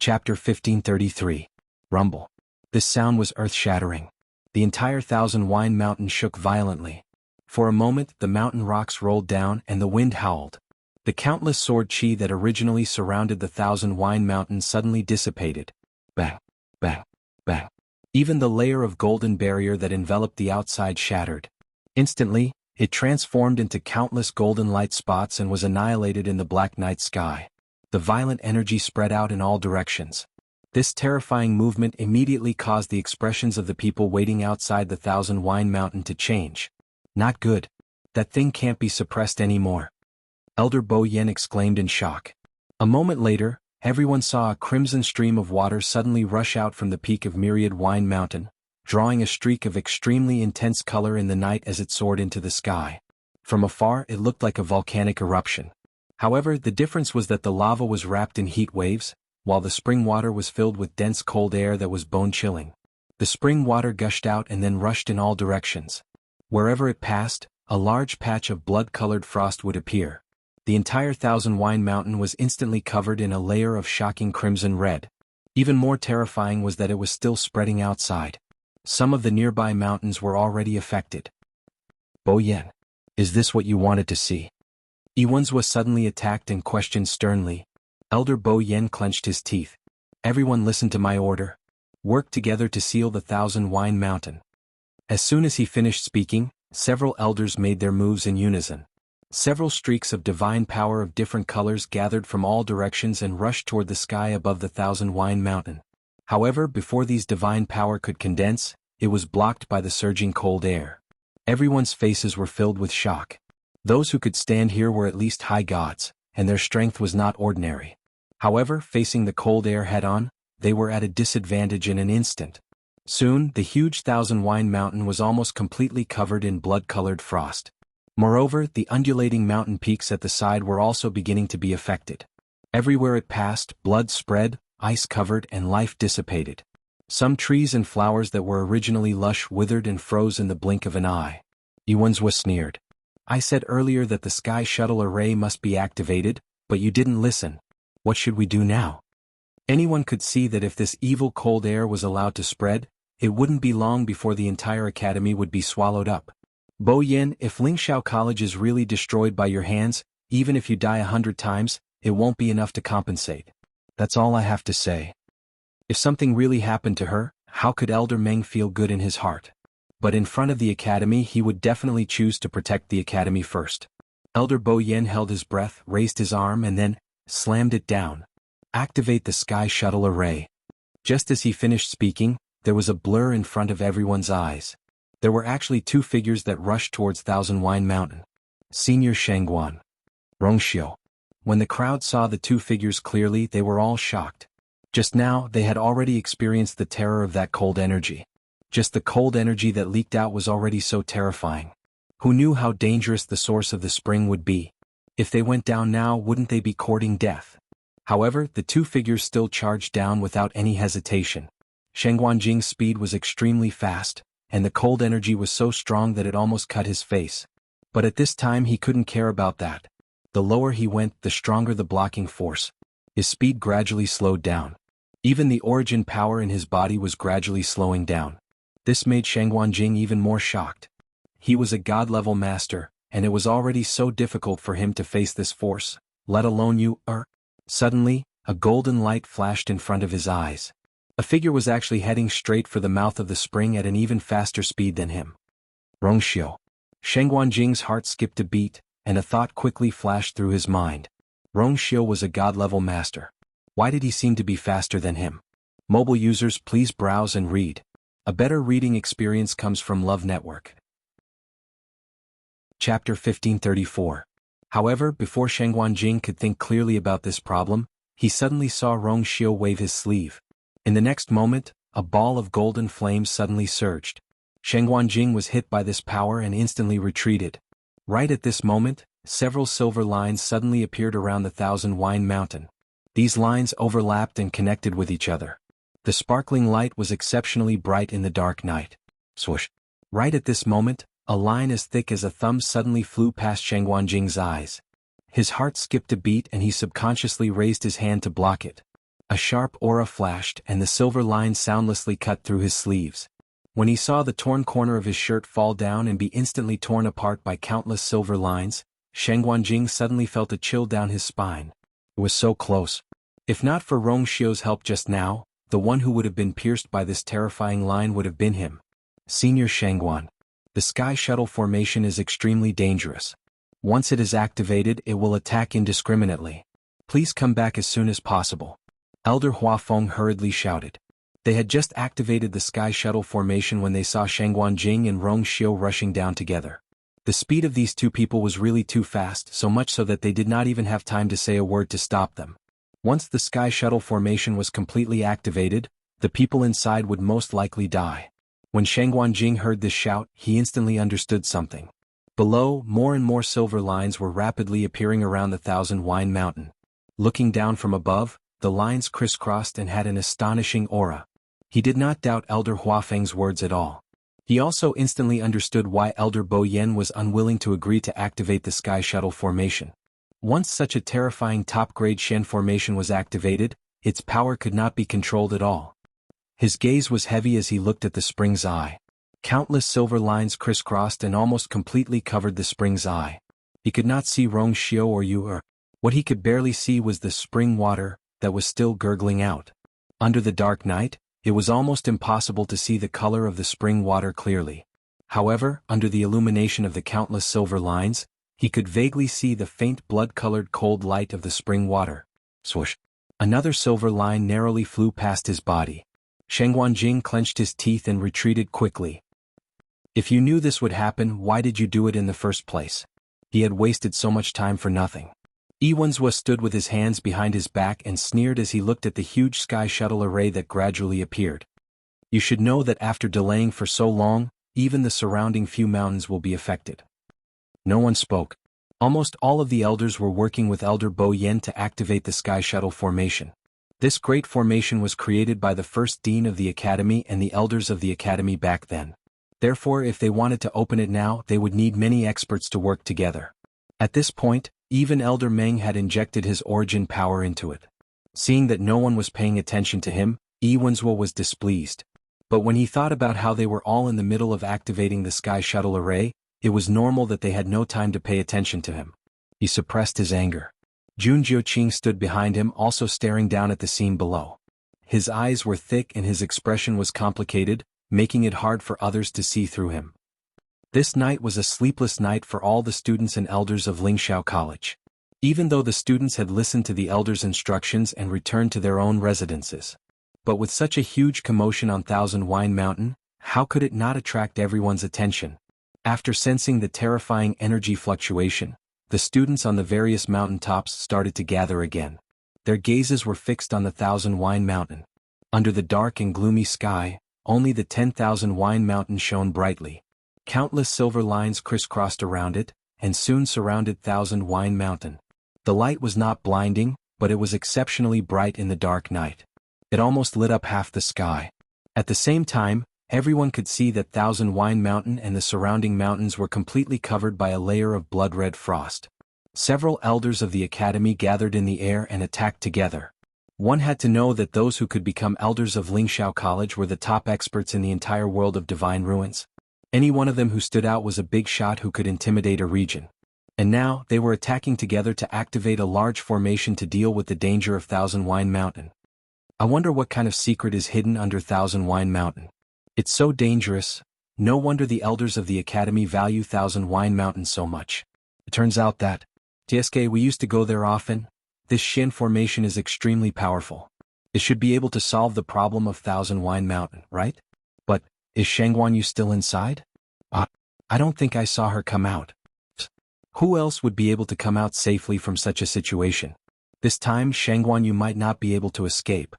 Chapter 1533. Rumble. This sound was earth-shattering. The entire Thousand-Wine Mountain shook violently. For a moment, the mountain rocks rolled down and the wind howled. The countless sword chi that originally surrounded the Thousand-Wine Mountain suddenly dissipated. Bang, bang, bang. Even the layer of golden barrier that enveloped the outside shattered. Instantly, it transformed into countless golden light spots and was annihilated in the black night sky. The violent energy spread out in all directions. This terrifying movement immediately caused the expressions of the people waiting outside the Thousand-Wine Mountain to change. Not good. That thing can't be suppressed anymore. Elder Bo Yen exclaimed in shock. A moment later, everyone saw a crimson stream of water suddenly rush out from the peak of Myriad Wine Mountain, drawing a streak of extremely intense color in the night as it soared into the sky. From afar it looked like a volcanic eruption. However, the difference was that the lava was wrapped in heat waves, while the spring water was filled with dense cold air that was bone-chilling. The spring water gushed out and then rushed in all directions. Wherever it passed, a large patch of blood-colored frost would appear. The entire Thousand-Wine Mountain was instantly covered in a layer of shocking crimson red. Even more terrifying was that it was still spreading outside. Some of the nearby mountains were already affected. Bo Yen, is this what you wanted to see? Iwans was suddenly attacked and questioned sternly. Elder Bo Yen clenched his teeth. Everyone listen to my order. Work together to seal the Thousand-Wine Mountain. As soon as he finished speaking, several elders made their moves in unison. Several streaks of divine power of different colors gathered from all directions and rushed toward the sky above the Thousand-Wine Mountain. However, before these divine power could condense, it was blocked by the surging cold air. Everyone's faces were filled with shock. Those who could stand here were at least high gods, and their strength was not ordinary. However, facing the cold air head-on, they were at a disadvantage in an instant. Soon, the huge Thousand-Wine Mountain was almost completely covered in blood-colored frost. Moreover, the undulating mountain peaks at the side were also beginning to be affected. Everywhere it passed, blood spread, ice covered, and life dissipated. Some trees and flowers that were originally lush withered and froze in the blink of an eye. Iwans sneered. I said earlier that the Sky Shuttle Array must be activated, but you didn't listen. What should we do now? Anyone could see that if this evil cold air was allowed to spread, it wouldn't be long before the entire academy would be swallowed up. Bo Yen, if Lingxiao College is really destroyed by your hands, even if you die 100 times, it won't be enough to compensate. That's all I have to say. If something really happened to her, how could Elder Meng feel good in his heart? But in front of the academy he would definitely choose to protect the academy first. Elder Bo Yen held his breath, raised his arm and then slammed it down. Activate the Sky Shuttle Array. Just as he finished speaking, there was a blur in front of everyone's eyes. There were actually two figures that rushed towards Thousand-Wine Mountain. Senior Xuanhuan. Rongxiu. When the crowd saw the two figures clearly, they were all shocked. Just now, they had already experienced the terror of that cold energy. Just the cold energy that leaked out was already so terrifying. Who knew how dangerous the source of the spring would be? If they went down now, wouldn't they be courting death? However, the two figures still charged down without any hesitation. Shenghuanjing's speed was extremely fast, and the cold energy was so strong that it almost cut his face. But at this time he couldn't care about that. The lower he went, the stronger the blocking force. His speed gradually slowed down. Even the origin power in his body was gradually slowing down. This made Shenghuanjing even more shocked. He was a god-level master, and it was already so difficult for him to face this force, let alone you. Suddenly, a golden light flashed in front of his eyes. A figure was actually heading straight for the mouth of the spring at an even faster speed than him. Rongxiu. Shenghuanjing's heart skipped a beat, and a thought quickly flashed through his mind. Rongxiu was a god-level master. Why did he seem to be faster than him? Mobile users, please browse and read. A better reading experience comes from Love Network. Chapter 1534. However, before Shenghuanjing could think clearly about this problem, he suddenly saw Rongxiu wave his sleeve. In the next moment, a ball of golden flames suddenly surged. Shenghuanjing was hit by this power and instantly retreated. Right at this moment, several silver lines suddenly appeared around the Thousand-Wine Mountain. These lines overlapped and connected with each other. The sparkling light was exceptionally bright in the dark night. Swoosh! Right at this moment, a line as thick as a thumb suddenly flew past Shenghuanjing's eyes. His heart skipped a beat and he subconsciously raised his hand to block it. A sharp aura flashed and the silver line soundlessly cut through his sleeves. When he saw the torn corner of his shirt fall down and be instantly torn apart by countless silver lines, Shangguanjing suddenly felt a chill down his spine. It was so close. If not for Rong Xiu's help just now, the one who would have been pierced by this terrifying line would have been him. Senior Shangguan. The Sky Shuttle formation is extremely dangerous. Once it is activated, it will attack indiscriminately. Please come back as soon as possible. Elder Huafeng hurriedly shouted. They had just activated the Sky Shuttle formation when they saw Shangguanjing and Rong Xiu rushing down together. The speed of these two people was really too fast, so much so that they did not even have time to say a word to stop them. Once the Sky Shuttle formation was completely activated, the people inside would most likely die. When Shangguanjing heard this shout, he instantly understood something. Below, more and more silver lines were rapidly appearing around the Thousand Wine Mountain. Looking down from above, the lines crisscrossed and had an astonishing aura. He did not doubt Elder Huafeng's words at all. He also instantly understood why Elder Bo Yen was unwilling to agree to activate the Sky Shuttle formation. Once such a terrifying top-grade Shen formation was activated, its power could not be controlled at all. His gaze was heavy as he looked at the spring's eye. Countless silver lines crisscrossed and almost completely covered the spring's eye. He could not see Rong Xiu or Yu. What he could barely see was the spring water that was still gurgling out. Under the dark night, it was almost impossible to see the color of the spring water clearly. However, under the illumination of the countless silver lines, he could vaguely see the faint blood-colored cold light of the spring water. Swoosh! Another silver line narrowly flew past his body. Shangguanjing clenched his teeth and retreated quickly. If you knew this would happen, why did you do it in the first place? He had wasted so much time for nothing. Xuanhuan stood with his hands behind his back and sneered as he looked at the huge Sky Shuttle array that gradually appeared. You should know that after delaying for so long, even the surrounding few mountains will be affected. No one spoke. Almost all of the elders were working with Elder Bo Yen to activate the Sky Shuttle formation. This great formation was created by the first dean of the academy and the elders of the academy back then. Therefore, if they wanted to open it now, they would need many experts to work together. At this point, even Elder Meng had injected his origin power into it. Seeing that no one was paying attention to him, Xuanhuan was displeased. But when he thought about how they were all in the middle of activating the Sky Shuttle array, it was normal that they had no time to pay attention to him. He suppressed his anger. Jun Jiuqing stood behind him, also staring down at the scene below. His eyes were thick and his expression was complicated, making it hard for others to see through him. This night was a sleepless night for all the students and elders of Lingxiao College. Even though the students had listened to the elders' instructions and returned to their own residences. But with such a huge commotion on Thousand Wine Mountain, how could it not attract everyone's attention? After sensing the terrifying energy fluctuation, the students on the various mountaintops started to gather again. Their gazes were fixed on the Thousand Wine Mountain. Under the dark and gloomy sky, only the 10,000 Wine Mountain shone brightly. Countless silver lines crisscrossed around it, and soon surrounded Thousand Wine Mountain. The light was not blinding, but it was exceptionally bright in the dark night. It almost lit up half the sky. At the same time, everyone could see that Thousand Wine Mountain and the surrounding mountains were completely covered by a layer of blood-red frost. Several elders of the academy gathered in the air and attacked together. One had to know that those who could become elders of Lingxiao College were the top experts in the entire world of divine ruins. Any one of them who stood out was a big shot who could intimidate a region. And now, they were attacking together to activate a large formation to deal with the danger of Thousand Wine Mountain. I wonder what kind of secret is hidden under Thousand Wine Mountain. It's so dangerous. No wonder the elders of the academy value Thousand Wine Mountain so much. It turns out that, TSK, we used to go there often. This Shin formation is extremely powerful. It should be able to solve the problem of Thousand Wine Mountain, right? But, is Shangguanyu still inside? I don't think I saw her come out. Who else would be able to come out safely from such a situation? This time Shangguanyu might not be able to escape.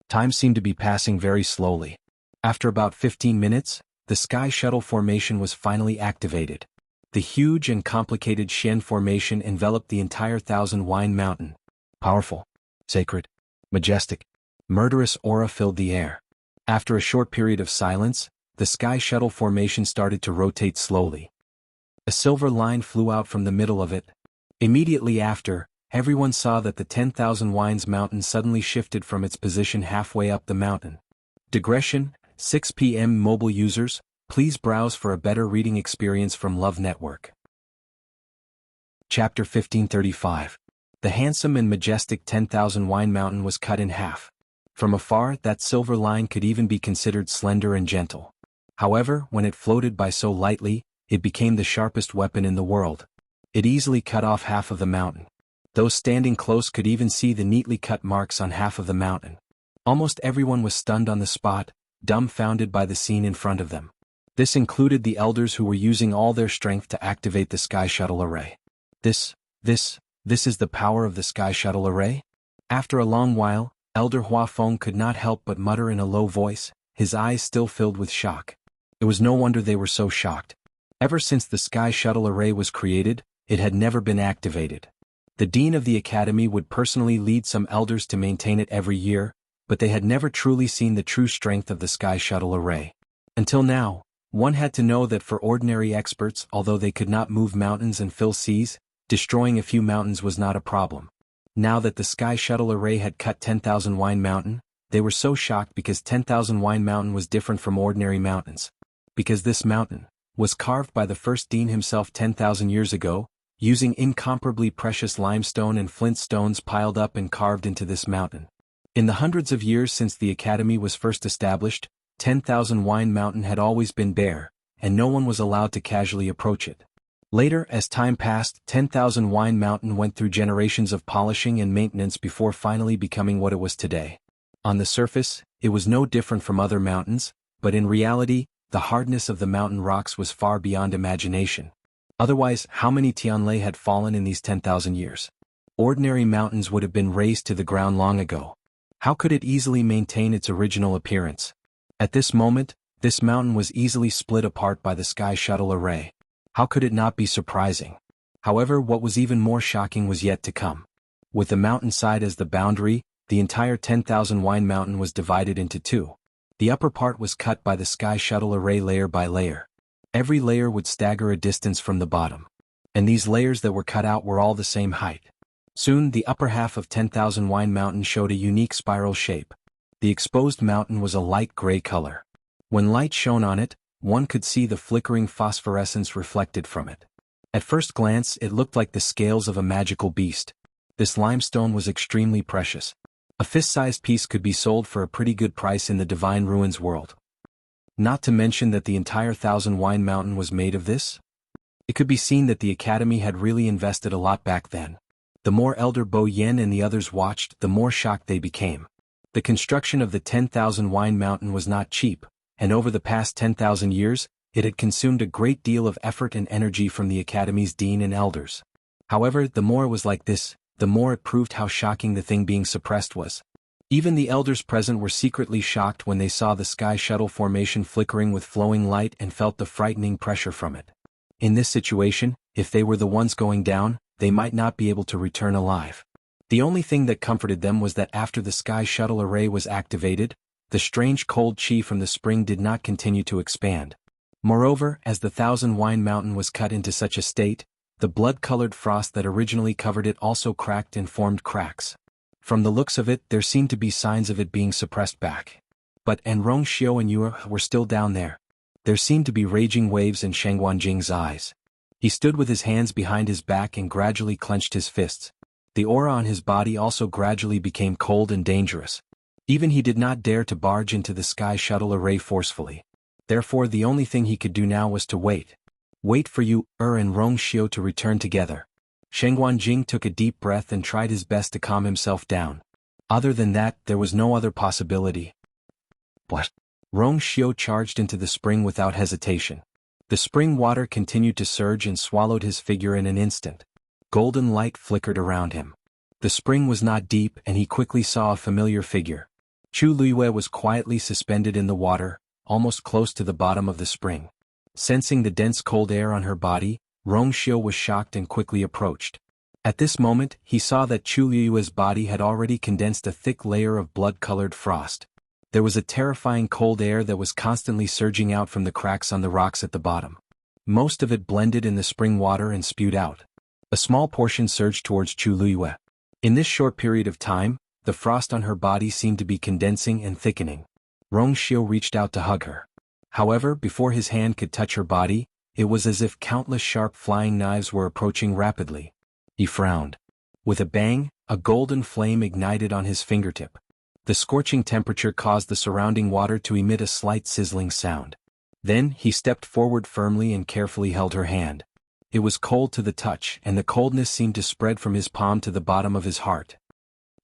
Time seemed to be passing very slowly. After about 15 minutes, the Sky Shuttle formation was finally activated. The huge and complicated Shen formation enveloped the entire Thousand Wine Mountain. Powerful, sacred, majestic, murderous aura filled the air. After a short period of silence, the Sky Shuttle formation started to rotate slowly. A silver line flew out from the middle of it. Immediately after, everyone saw that the 10,000 Wines mountain suddenly shifted from its position halfway up the mountain. Digression, 6 p.m. Mobile users, please browse for a better reading experience from Love Network. Chapter 1535. The handsome and majestic 10,000 Wine mountain was cut in half. From afar, that silver line could even be considered slender and gentle. However, when it floated by so lightly, it became the sharpest weapon in the world. It easily cut off half of the mountain. Those standing close could even see the neatly cut marks on half of the mountain. Almost everyone was stunned on the spot, dumbfounded by the scene in front of them. This included the elders who were using all their strength to activate the Sky Shuttle Array. This is the power of the Sky Shuttle Array? After a long while, Elder Hua Feng could not help but mutter in a low voice, his eyes still filled with shock. It was no wonder they were so shocked. Ever since the Sky Shuttle Array was created, it had never been activated. The dean of the academy would personally lead some elders to maintain it every year, but they had never truly seen the true strength of the Sky Shuttle Array. Until now, one had to know that for ordinary experts, although they could not move mountains and fill seas, destroying a few mountains was not a problem. Now that the Sky Shuttle Array had cut 10,000 Wine Mountain, they were so shocked because 10,000 Wine Mountain was different from ordinary mountains. Because this mountain was carved by the first dean himself 10,000 years ago, using incomparably precious limestone and flint stones piled up and carved into this mountain. In the hundreds of years since the academy was first established, 10,000 Wine Mountain had always been bare, and no one was allowed to casually approach it. Later, as time passed, 10,000 Wine Mountain went through generations of polishing and maintenance before finally becoming what it was today. On the surface, it was no different from other mountains, but in reality, the hardness of the mountain rocks was far beyond imagination. Otherwise, how many Tianlei had fallen in these 10,000 years? Ordinary mountains would have been razed to the ground long ago. How could it easily maintain its original appearance? At this moment, this mountain was easily split apart by the Sky Shuttle Array. How could it not be surprising? However, what was even more shocking was yet to come. With the mountainside as the boundary, the entire 10,000 Wine Mountain was divided into two. The upper part was cut by the Sky Shuttle Array layer by layer. Every layer would stagger a distance from the bottom. And these layers that were cut out were all the same height. Soon, the upper half of 10,000 Wine Mountain showed a unique spiral shape. The exposed mountain was a light gray color. When light shone on it, one could see the flickering phosphorescence reflected from it. At first glance, it looked like the scales of a magical beast. This limestone was extremely precious. A fist-sized piece could be sold for a pretty good price in the Divine Ruins world. Not to mention that the entire 1,000 Wine Mountain was made of this. It could be seen that the academy had really invested a lot back then. The more Elder Bo Yen and the others watched, the more shocked they became. The construction of the 10,000 Wine Mountain was not cheap, and over the past 10,000 years, it had consumed a great deal of effort and energy from the academy's dean and elders. However, the more it was like this, the more it proved how shocking the thing being suppressed was. Even the elders present were secretly shocked when they saw the Sky Shuttle formation flickering with flowing light and felt the frightening pressure from it. In this situation, if they were the ones going down, they might not be able to return alive. The only thing that comforted them was that after the Sky Shuttle Array was activated, the strange cold chi from the spring did not continue to expand. Moreover, as the 1,000 Wine Mountain was cut into such a state, the blood-colored frost that originally covered it also cracked and formed cracks. From the looks of it, there seemed to be signs of it being suppressed back. But Enrong Xiao and Yue were still down there. There seemed to be raging waves in Xuanhuan Jing's eyes. He stood with his hands behind his back and gradually clenched his fists. The aura on his body also gradually became cold and dangerous. Even he did not dare to barge into the Sky Shuttle Array forcefully. Therefore, the only thing he could do now was to wait. Wait for Yu and Rong Xiao to return together. Xuanhuan Jing took a deep breath and tried his best to calm himself down. Other than that, there was no other possibility. What? Rong Xiao charged into the spring without hesitation. The spring water continued to surge and swallowed his figure in an instant. Golden light flickered around him. The spring was not deep and he quickly saw a familiar figure. Chu Luiyue was quietly suspended in the water, almost close to the bottom of the spring. Sensing the dense cold air on her body, Rong Xiao was shocked and quickly approached. At this moment, he saw that Chu Luiyue's body had already condensed a thick layer of blood-colored frost. There was a terrifying cold air that was constantly surging out from the cracks on the rocks at the bottom. Most of it blended in the spring water and spewed out. A small portion surged towards Chu Luiyue. In this short period of time, the frost on her body seemed to be condensing and thickening. Rongxiu reached out to hug her. However, before his hand could touch her body, it was as if countless sharp flying knives were approaching rapidly. He frowned. With a bang, a golden flame ignited on his fingertip. The scorching temperature caused the surrounding water to emit a slight sizzling sound. Then, he stepped forward firmly and carefully held her hand. It was cold to the touch, and the coldness seemed to spread from his palm to the bottom of his heart.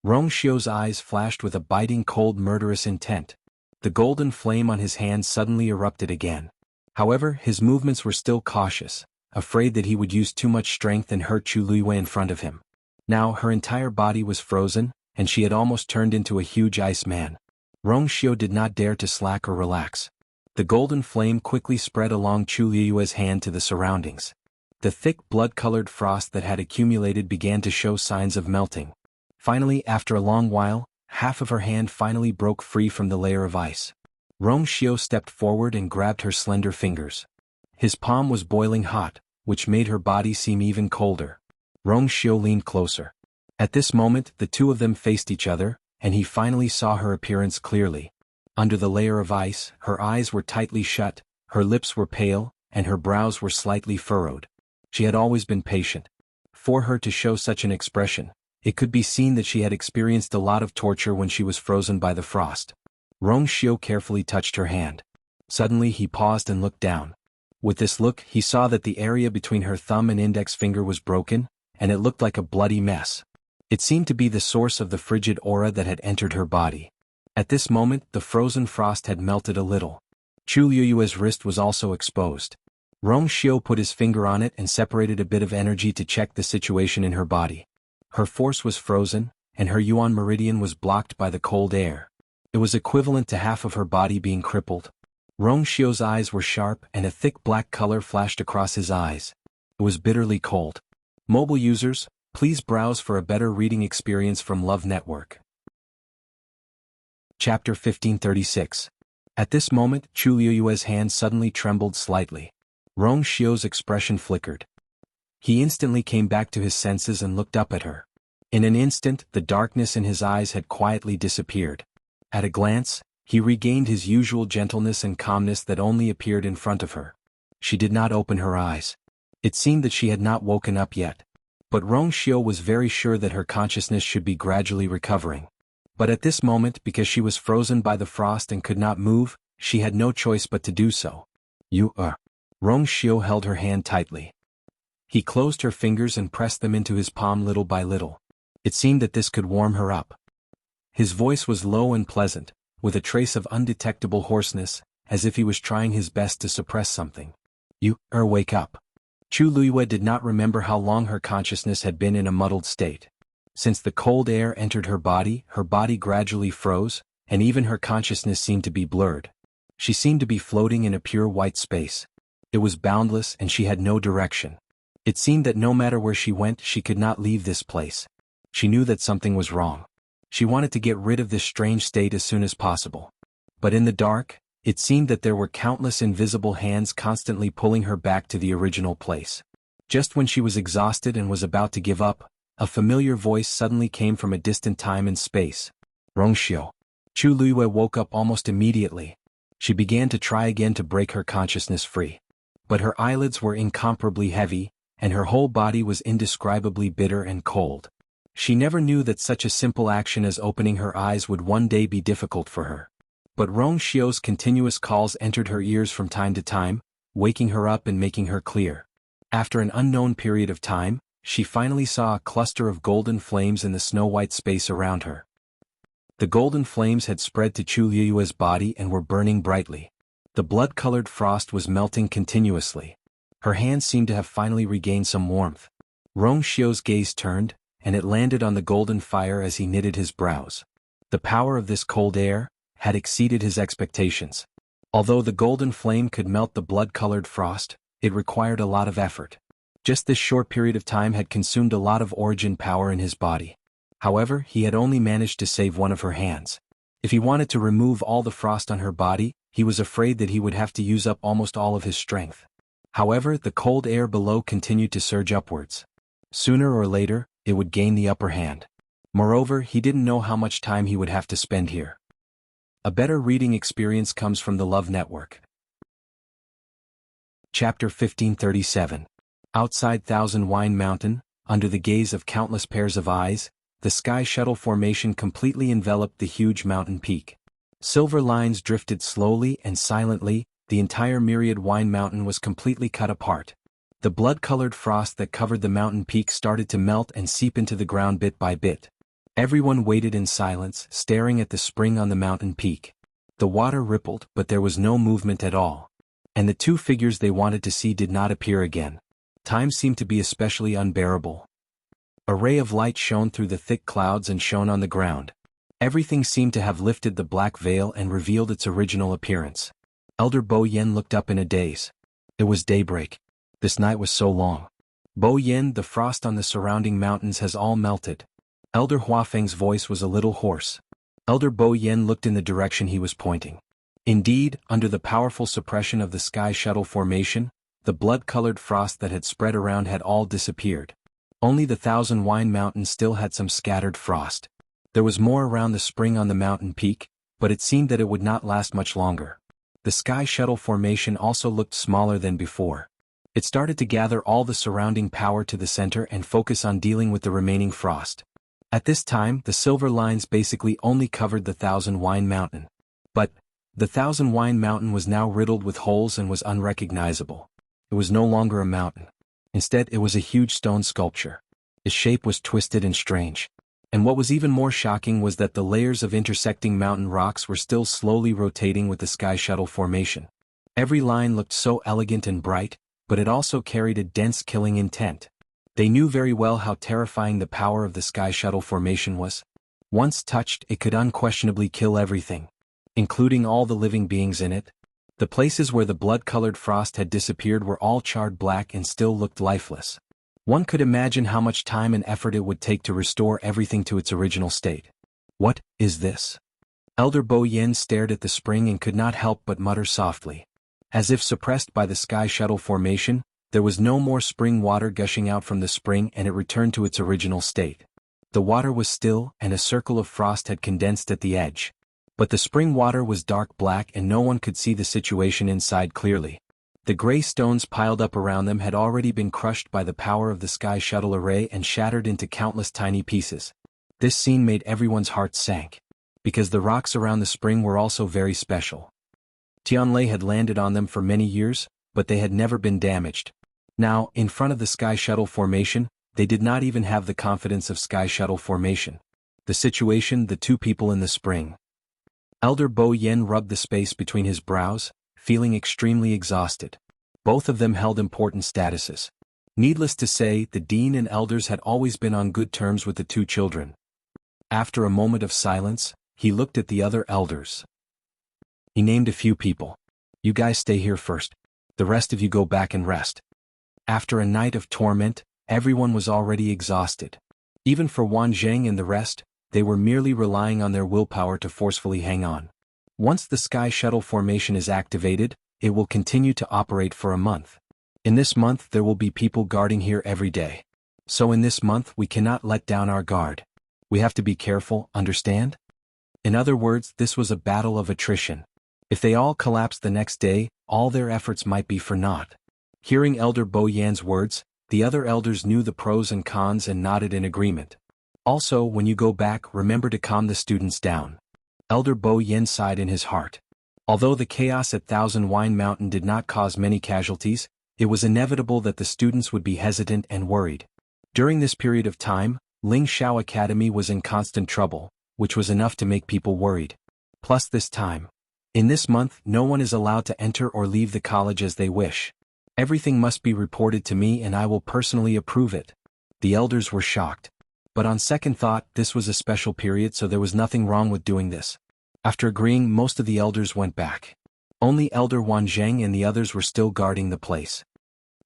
Rongxiu's eyes flashed with a biting cold murderous intent. The golden flame on his hand suddenly erupted again. However, his movements were still cautious, afraid that he would use too much strength and hurt Chu Luiyue in front of him. Now, her entire body was frozen, and she had almost turned into a huge ice man. Rongxiu did not dare to slack or relax. The golden flame quickly spread along Chu Luiyue's hand to the surroundings. The thick blood-colored frost that had accumulated began to show signs of melting. Finally, after a long while, half of her hand finally broke free from the layer of ice. Rongxiu stepped forward and grabbed her slender fingers. His palm was boiling hot, which made her body seem even colder. Rongxiu leaned closer. At this moment, the two of them faced each other, and he finally saw her appearance clearly. Under the layer of ice, her eyes were tightly shut, her lips were pale, and her brows were slightly furrowed. She had always been patient. For her to show such an expression, it could be seen that she had experienced a lot of torture when she was frozen by the frost. Rongxiu carefully touched her hand. Suddenly he paused and looked down. With this look, he saw that the area between her thumb and index finger was broken, and it looked like a bloody mess. It seemed to be the source of the frigid aura that had entered her body. At this moment, the frozen frost had melted a little. Chu Luiyue's wrist was also exposed. Rongxiu put his finger on it and separated a bit of energy to check the situation in her body. Her force was frozen, and her yuan meridian was blocked by the cold air. It was equivalent to half of her body being crippled. Rongxiu's eyes were sharp and a thick black color flashed across his eyes. It was bitterly cold. Mobile users, please browse for a better reading experience from Love Network. Chapter 1536. At this moment, Chu Luiyue's hand suddenly trembled slightly. Rongxiu's expression flickered. He instantly came back to his senses and looked up at her. In an instant, the darkness in his eyes had quietly disappeared. At a glance, he regained his usual gentleness and calmness that only appeared in front of her. She did not open her eyes. It seemed that she had not woken up yet. But Rongxiu was very sure that her consciousness should be gradually recovering. But at this moment, because she was frozen by the frost and could not move, she had no choice but to do so. Rongxiu held her hand tightly. He closed her fingers and pressed them into his palm little by little. It seemed that this could warm her up. His voice was low and pleasant, with a trace of undetectable hoarseness, as if he was trying his best to suppress something. Wake up. Chu Luiyue did not remember how long her consciousness had been in a muddled state. Since the cold air entered her body gradually froze, and even her consciousness seemed to be blurred. She seemed to be floating in a pure white space. It was boundless and she had no direction. It seemed that no matter where she went, she could not leave this place. She knew that something was wrong. She wanted to get rid of this strange state as soon as possible. But in the dark, it seemed that there were countless invisible hands constantly pulling her back to the original place. Just when she was exhausted and was about to give up, a familiar voice suddenly came from a distant time and space. Rongxiu. Chu Luiyue woke up almost immediately. She began to try again to break her consciousness free. But her eyelids were incomparably heavy, and her whole body was indescribably bitter and cold. She never knew that such a simple action as opening her eyes would one day be difficult for her. But Rongxiu's continuous calls entered her ears from time to time, waking her up and making her clear. After an unknown period of time, she finally saw a cluster of golden flames in the snow-white space around her. The golden flames had spread to Chu Luiyue's body and were burning brightly. The blood-colored frost was melting continuously. Her hands seemed to have finally regained some warmth. Rongxiu's gaze turned, and it landed on the golden fire as he knitted his brows. The power of this cold air had exceeded his expectations. Although the golden flame could melt the blood-colored frost, it required a lot of effort. Just this short period of time had consumed a lot of origin power in his body. However, he had only managed to save one of her hands. If he wanted to remove all the frost on her body, he was afraid that he would have to use up almost all of his strength. However, the cold air below continued to surge upwards. Sooner or later, it would gain the upper hand. Moreover, he didn't know how much time he would have to spend here. A better reading experience comes from the Love Network. Chapter 1537. Outside Thousand Wine Mountain, under the gaze of countless pairs of eyes, the sky shuttle formation completely enveloped the huge mountain peak. Silver lines drifted slowly and silently, the entire myriad wine mountain was completely cut apart. The blood-colored frost that covered the mountain peak started to melt and seep into the ground bit by bit. Everyone waited in silence, staring at the spring on the mountain peak. The water rippled, but there was no movement at all. And the two figures they wanted to see did not appear again. Time seemed to be especially unbearable. A ray of light shone through the thick clouds and shone on the ground. Everything seemed to have lifted the black veil and revealed its original appearance. Elder Bo Yen looked up in a daze. It was daybreak. This night was so long. Bo Yen, the frost on the surrounding mountains has all melted. Elder Huafeng's voice was a little hoarse. Elder Bo Yen looked in the direction he was pointing. Indeed, under the powerful suppression of the sky shuttle formation, the blood-colored frost that had spread around had all disappeared. Only the Thousand Wine Mountain still had some scattered frost. There was more around the spring on the mountain peak, but it seemed that it would not last much longer. The sky shuttle formation also looked smaller than before. It started to gather all the surrounding power to the center and focus on dealing with the remaining frost. At this time, the silver lines basically only covered the Thousand Wine Mountain. But the Thousand Wine Mountain was now riddled with holes and was unrecognizable. It was no longer a mountain. Instead, it was a huge stone sculpture. Its shape was twisted and strange. And what was even more shocking was that the layers of intersecting mountain rocks were still slowly rotating with the sky shuttle formation. Every line looked so elegant and bright, but it also carried a dense killing intent. They knew very well how terrifying the power of the sky shuttle formation was. Once touched, it could unquestionably kill everything, including all the living beings in it. The places where the blood-colored frost had disappeared were all charred black and still looked lifeless. One could imagine how much time and effort it would take to restore everything to its original state. What is this? Elder Bo Yen stared at the spring and could not help but mutter softly. As if suppressed by the sky shuttle formation, there was no more spring water gushing out from the spring and it returned to its original state. The water was still and a circle of frost had condensed at the edge. But the spring water was dark black and no one could see the situation inside clearly. The gray stones piled up around them had already been crushed by the power of the sky shuttle array and shattered into countless tiny pieces. This scene made everyone's hearts sank. Because the rocks around the spring were also very special. Tianlei had landed on them for many years, but they had never been damaged. Now, in front of the sky shuttle formation, they did not even have the confidence of sky shuttle formation. The situation, the two people in the spring. Elder Bo Yen rubbed the space between his brows, feeling extremely exhausted. Both of them held important statuses. Needless to say, the dean and elders had always been on good terms with the two children. After a moment of silence, he looked at the other elders. He named a few people. You guys stay here first. The rest of you go back and rest. After a night of torment, everyone was already exhausted. Even for Wang Zheng and the rest, they were merely relying on their willpower to forcefully hang on. Once the sky shuttle formation is activated, it will continue to operate for a month. In this month there will be people guarding here every day. So in this month we cannot let down our guard. We have to be careful, understand? In other words, this was a battle of attrition. If they all collapsed the next day, all their efforts might be for naught. Hearing Elder Bo Yan's words, the other elders knew the pros and cons and nodded in agreement. Also, when you go back, remember to calm the students down. Elder Bo Yen sighed in his heart. Although the chaos at Thousand Wine Mountain did not cause many casualties, it was inevitable that the students would be hesitant and worried. During this period of time, Ling Xiao Academy was in constant trouble, which was enough to make people worried. Plus this time. In this month, no one is allowed to enter or leave the college as they wish. Everything must be reported to me and I will personally approve it. The elders were shocked. But on second thought, this was a special period, so there was nothing wrong with doing this. After agreeing, most of the elders went back. Only Elder Wan Zheng and the others were still guarding the place.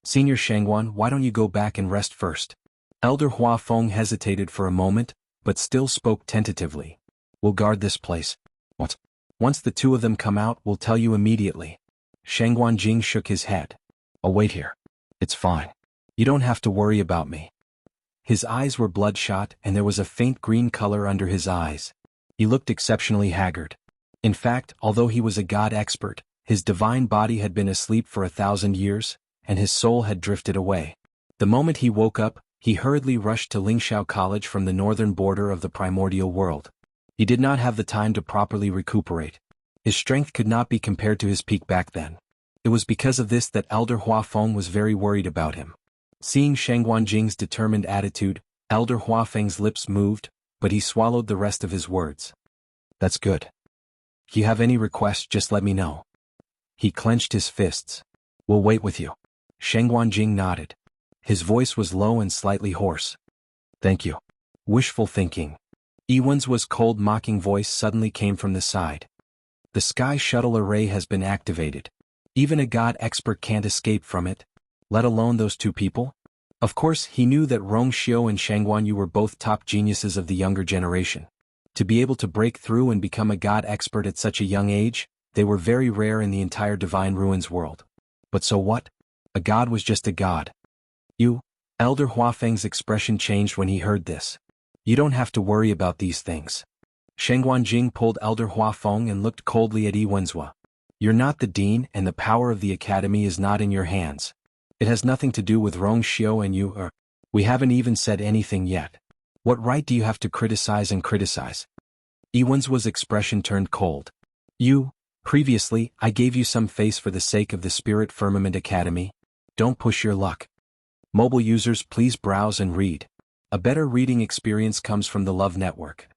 Senior Xuanhuan, why don't you go back and rest first? Elder Hua Feng hesitated for a moment, but still spoke tentatively. We'll guard this place. What? Once the two of them come out, we'll tell you immediately. Shangguan Jing shook his head. I'll wait here. It's fine. You don't have to worry about me. His eyes were bloodshot and there was a faint green color under his eyes. He looked exceptionally haggard. In fact, although he was a god expert, his divine body had been asleep for 1,000 years, and his soul had drifted away. The moment he woke up, he hurriedly rushed to Lingxiao College from the northern border of the primordial world. He did not have the time to properly recuperate. His strength could not be compared to his peak back then. It was because of this that Elder Huafeng was very worried about him. Seeing Shangguan Jing's determined attitude, Elder Huafeng's lips moved, but he swallowed the rest of his words. That's good. If you have any requests, just let me know. He clenched his fists. We'll wait with you. Shangguan Jing nodded. His voice was low and slightly hoarse. Thank you. Wishful thinking. Iwan's cold mocking voice suddenly came from the side. The sky shuttle array has been activated. Even a god expert can't escape from it, let alone those two people. Of course, he knew that Rong Xiu and Shangguan Yu were both top geniuses of the younger generation. To be able to break through and become a god expert at such a young age, they were very rare in the entire Divine Ruins world. But so what? A god was just a god. You, Elder Huafeng's expression changed when he heard this. You don't have to worry about these things. Shangguan Jing pulled Elder Huafeng and looked coldly at Iwanzwa. You're not the dean and the power of the academy is not in your hands. It has nothing to do with Rong Xiu and you or... We haven't even said anything yet. What right do you have to criticize and criticize? Iwanzwa's expression turned cold. You, previously, I gave you some face for the sake of the Spirit Firmament Academy. Don't push your luck. Mobile users, please browse and read. A better reading experience comes from the Love Network.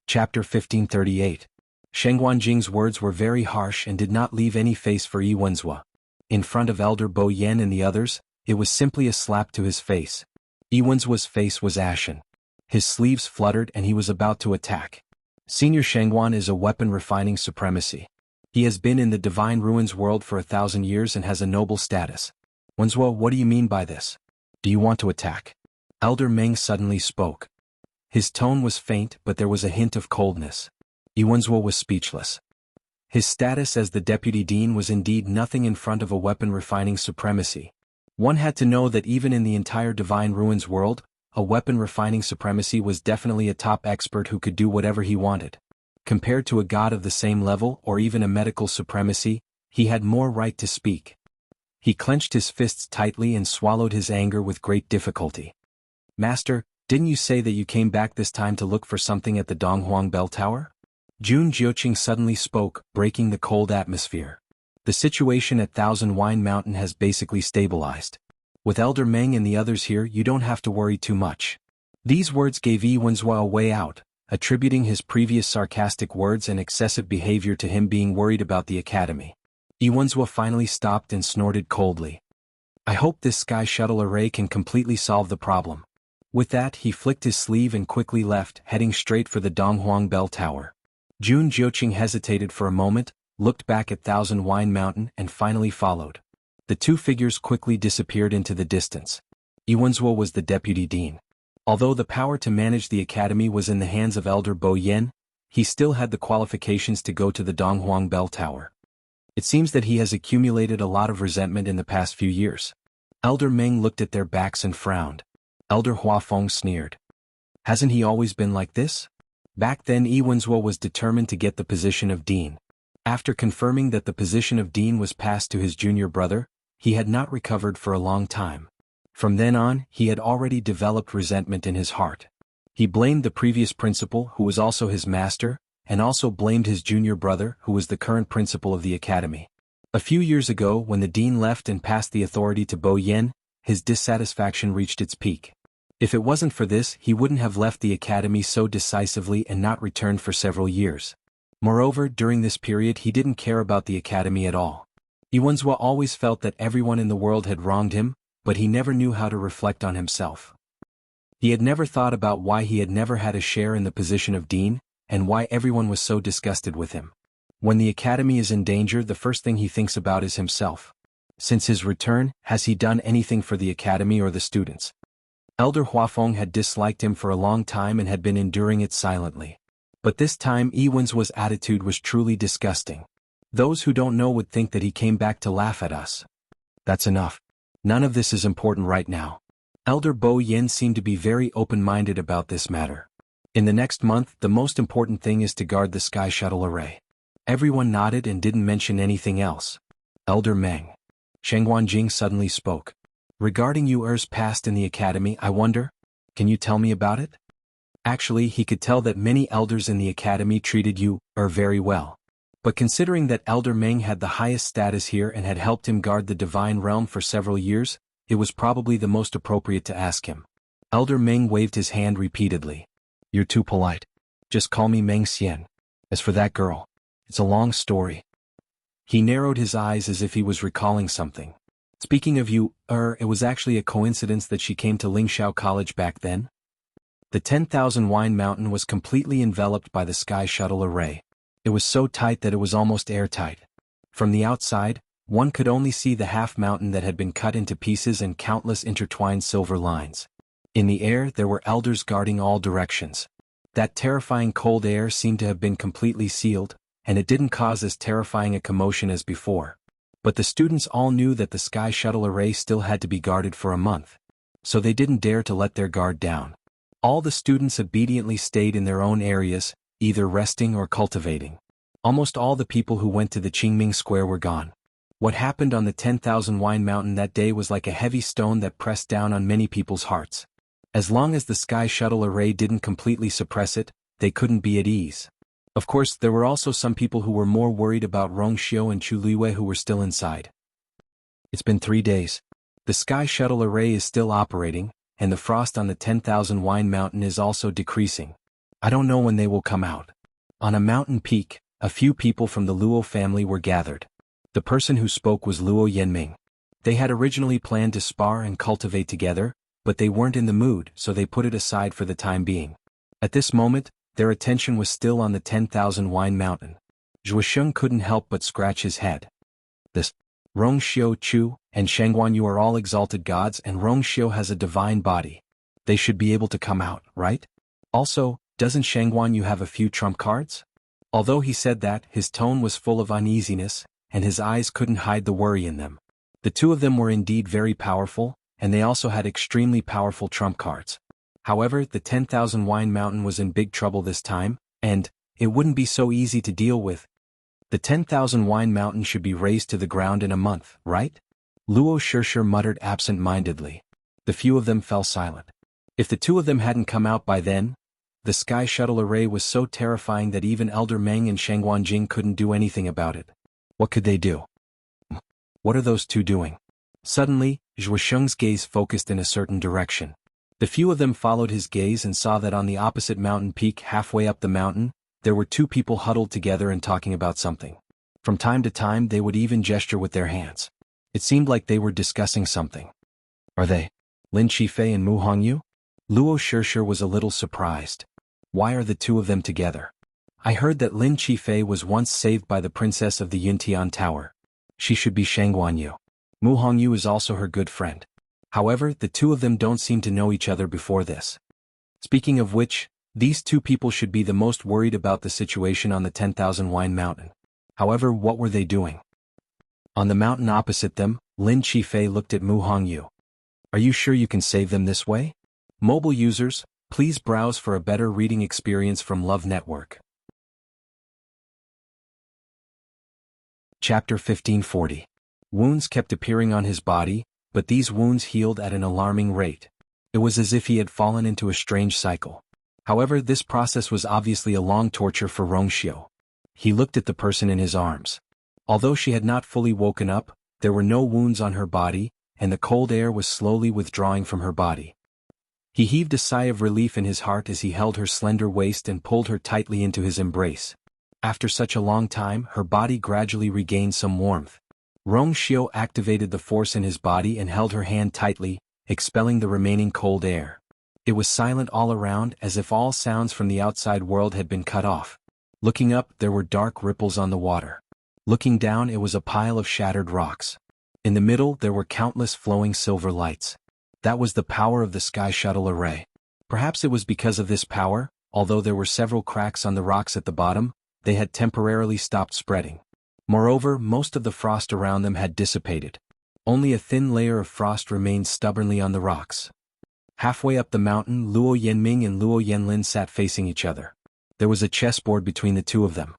Chapter 1538. Shangguan Jing's words were very harsh and did not leave any face for Iwanzwa. In front of Elder Bo Yen and the others, it was simply a slap to his face. Iwanzwa's face was ashen. His sleeves fluttered and he was about to attack. Senior Shangguan is a weapon refining supremacy. He has been in the Divine Ruins world for 1,000 years and has a noble status. Wanzhou, what do you mean by this? Do you want to attack? Elder Meng suddenly spoke. His tone was faint, but there was a hint of coldness. Iwanzhou was speechless. His status as the deputy dean was indeed nothing in front of a weapon refining supremacy. One had to know that even in the entire Divine Ruins world, a weapon refining supremacy was definitely a top expert who could do whatever he wanted. Compared to a god of the same level or even a medical supremacy, he had more right to speak. He clenched his fists tightly and swallowed his anger with great difficulty. Master, didn't you say that you came back this time to look for something at the Donghuang Bell Tower? Jun Jiuqing suddenly spoke, breaking the cold atmosphere. The situation at Thousand Wine Mountain has basically stabilized. With Elder Meng and the others here, you don't have to worry too much. These words gave Iwanzhou a way out, attributing his previous sarcastic words and excessive behavior to him being worried about the academy. Iwanzhou finally stopped and snorted coldly. I hope this sky shuttle array can completely solve the problem. With that, he flicked his sleeve and quickly left, heading straight for the Donghuang Bell Tower. Jun Jiuqing hesitated for a moment, looked back at Thousand Wine Mountain and finally followed. The two figures quickly disappeared into the distance. Iwanzhou was the deputy dean. Although the power to manage the academy was in the hands of Elder Bo Yen, he still had the qualifications to go to the Donghuang Bell Tower. It seems that he has accumulated a lot of resentment in the past few years. Elder Meng looked at their backs and frowned. Elder Huafeng sneered. Hasn't he always been like this? Back then Iwanzhou was determined to get the position of dean. After confirming that the position of dean was passed to his junior brother, he had not recovered for a long time. From then on, he had already developed resentment in his heart. He blamed the previous principal, who was also his master, and also blamed his junior brother, who was the current principal of the academy. A few years ago, when the dean left and passed the authority to Bo Yen, his dissatisfaction reached its peak. If it wasn't for this, he wouldn't have left the academy so decisively and not returned for several years. Moreover, during this period he didn't care about the academy at all. Iwanzhou always felt that everyone in the world had wronged him, but he never knew how to reflect on himself. He had never thought about why he had never had a share in the position of dean, and why everyone was so disgusted with him. When the academy is in danger, the first thing he thinks about is himself. Since his return, has he done anything for the academy or the students? Elder Huafeng had disliked him for a long time and had been enduring it silently. But this time Iwanzhou's attitude was truly disgusting. Those who don't know would think that he came back to laugh at us. That's enough. None of this is important right now. Elder Bo Yin seemed to be very open-minded about this matter. In the next month, the most important thing is to guard the sky shuttle array. Everyone nodded and didn't mention anything else. Elder Meng Xuanhuan suddenly spoke. Regarding yours past in the academy, I wonder? Can you tell me about it? Actually, he could tell that many elders in the academy treated you very well. But considering that Elder Meng had the highest status here and had helped him guard the divine realm for several years, it was probably the most appropriate to ask him. Elder Meng waved his hand repeatedly. You're too polite. Just call me Meng Xian. As for that girl, it's a long story. He narrowed his eyes as if he was recalling something. Speaking of you, it was actually a coincidence that she came to Lingxiao College back then? The 10,000 wine mountain was completely enveloped by the sky shuttle array. It was so tight that it was almost airtight. From the outside, one could only see the half mountain that had been cut into pieces and countless intertwined silver lines. In the air there were elders guarding all directions. That terrifying cold air seemed to have been completely sealed, and it didn't cause as terrifying a commotion as before. But the students all knew that the sky shuttle array still had to be guarded for a month. So they didn't dare to let their guard down. All the students obediently stayed in their own areas, either resting or cultivating. Almost all the people who went to the Qingming Square were gone. What happened on the 10,000 wine mountain that day was like a heavy stone that pressed down on many people's hearts. As long as the sky shuttle array didn't completely suppress it, they couldn't be at ease. Of course, there were also some people who were more worried about Rongxiu and Chu Liwei who were still inside. It's been 3 days. The sky shuttle array is still operating, and the frost on the 10,000 wine mountain is also decreasing. I don't know when they will come out. On a mountain peak, a few people from the Luo family were gathered. The person who spoke was Luo Yanming. They had originally planned to spar and cultivate together, but they weren't in the mood, so they put it aside for the time being. At this moment, their attention was still on the 10,000 wine mountain. Zhuosheng couldn't help but scratch his head. This Rongxiu, Chu, and Xuanhuan, you are all exalted gods, and Rongxiu has a divine body. They should be able to come out, right? Also, doesn't Xuanhuan you have a few trump cards? Although he said that, his tone was full of uneasiness, and his eyes couldn't hide the worry in them. The two of them were indeed very powerful, and they also had extremely powerful trump cards. However, the 10,000 wine mountain was in big trouble this time, and it wouldn't be so easy to deal with. The 10,000 wine mountain should be razed to the ground in a month, right? Luo Shishir muttered absent-mindedly. The few of them fell silent. If the two of them hadn't come out by then, the sky shuttle array was so terrifying that even Elder Meng and Xuanhuan couldn't do anything about it. What could they do? What are those two doing? Suddenly, Zhuosheng's gaze focused in a certain direction. The few of them followed his gaze and saw that on the opposite mountain peak halfway up the mountain, there were two people huddled together and talking about something. From time to time they would even gesture with their hands. It seemed like they were discussing something. Are they Lin Qifei and Mu Hongyu? Luo Shishir was a little surprised. Why are the two of them together? I heard that Lin Qifei was once saved by the princess of the Yuntian Tower. She should be Xuanhuan. Mu Hongyu is also her good friend. However, the two of them don't seem to know each other before this. Speaking of which, these two people should be the most worried about the situation on the 10,000 wine mountain. However, what were they doing? On the mountain opposite them, Lin Qifei looked at Mu Hongyu. Are you sure you can save them this way? Mobile users, please browse for a better reading experience from Love Network. Chapter 1540. Wounds kept appearing on his body, but these wounds healed at an alarming rate. It was as if he had fallen into a strange cycle. However, this process was obviously a long torture for Rongxiu. He looked at the person in his arms. Although she had not fully woken up, there were no wounds on her body, and the cold air was slowly withdrawing from her body. He heaved a sigh of relief in his heart as he held her slender waist and pulled her tightly into his embrace. After such a long time, her body gradually regained some warmth. Rongxiu activated the force in his body and held her hand tightly, expelling the remaining cold air. It was silent all around, as if all sounds from the outside world had been cut off. Looking up, there were dark ripples on the water. Looking down, it was a pile of shattered rocks. In the middle, there were countless flowing silver lights. That was the power of the sky shuttle array. Perhaps it was because of this power, although there were several cracks on the rocks at the bottom, they had temporarily stopped spreading. Moreover, most of the frost around them had dissipated. Only a thin layer of frost remained stubbornly on the rocks. Halfway up the mountain, Luo Yanming and Luo Yanlin sat facing each other. There was a chessboard between the two of them.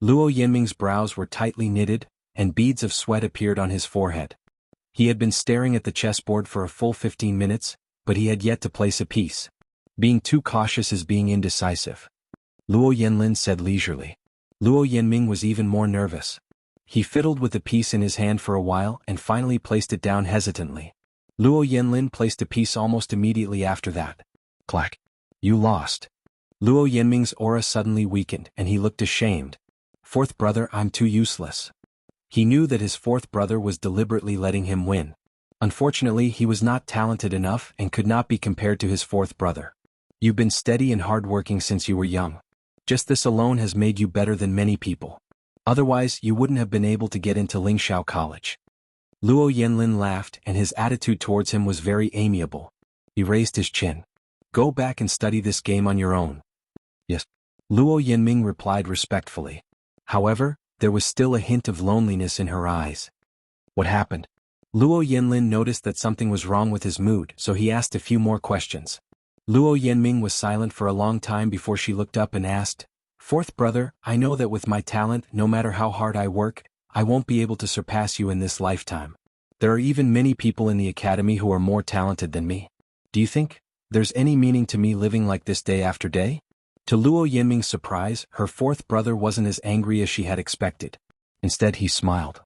Luo Yanming's brows were tightly knitted, and beads of sweat appeared on his forehead. He had been staring at the chessboard for a full 15 minutes, but he had yet to place a piece. Being too cautious is being indecisive, Luo Yanlin said leisurely. Luo Yanming was even more nervous. He fiddled with the piece in his hand for a while and finally placed it down hesitantly. Luo Yanlin placed a piece almost immediately after that. Clack. You lost. Luo Yanming's aura suddenly weakened and he looked ashamed. Fourth brother, I'm too useless. He knew that his fourth brother was deliberately letting him win. Unfortunately, he was not talented enough and could not be compared to his fourth brother. You've been steady and hardworking since you were young. Just this alone has made you better than many people. Otherwise, you wouldn't have been able to get into Lingxiao College. Luo Yanlin laughed and his attitude towards him was very amiable. He raised his chin. Go back and study this game on your own. Yes. Luo Yanming replied respectfully. However, there was still a hint of loneliness in her eyes. What happened? Luo Yanlin noticed that something was wrong with his mood, so he asked a few more questions. Luo Yanming was silent for a long time before she looked up and asked, Fourth brother, I know that with my talent, no matter how hard I work, I won't be able to surpass you in this lifetime. There are even many people in the academy who are more talented than me. Do you think there's any meaning to me living like this day after day? To Luo Yanming's surprise, her fourth brother wasn't as angry as she had expected. Instead, he smiled.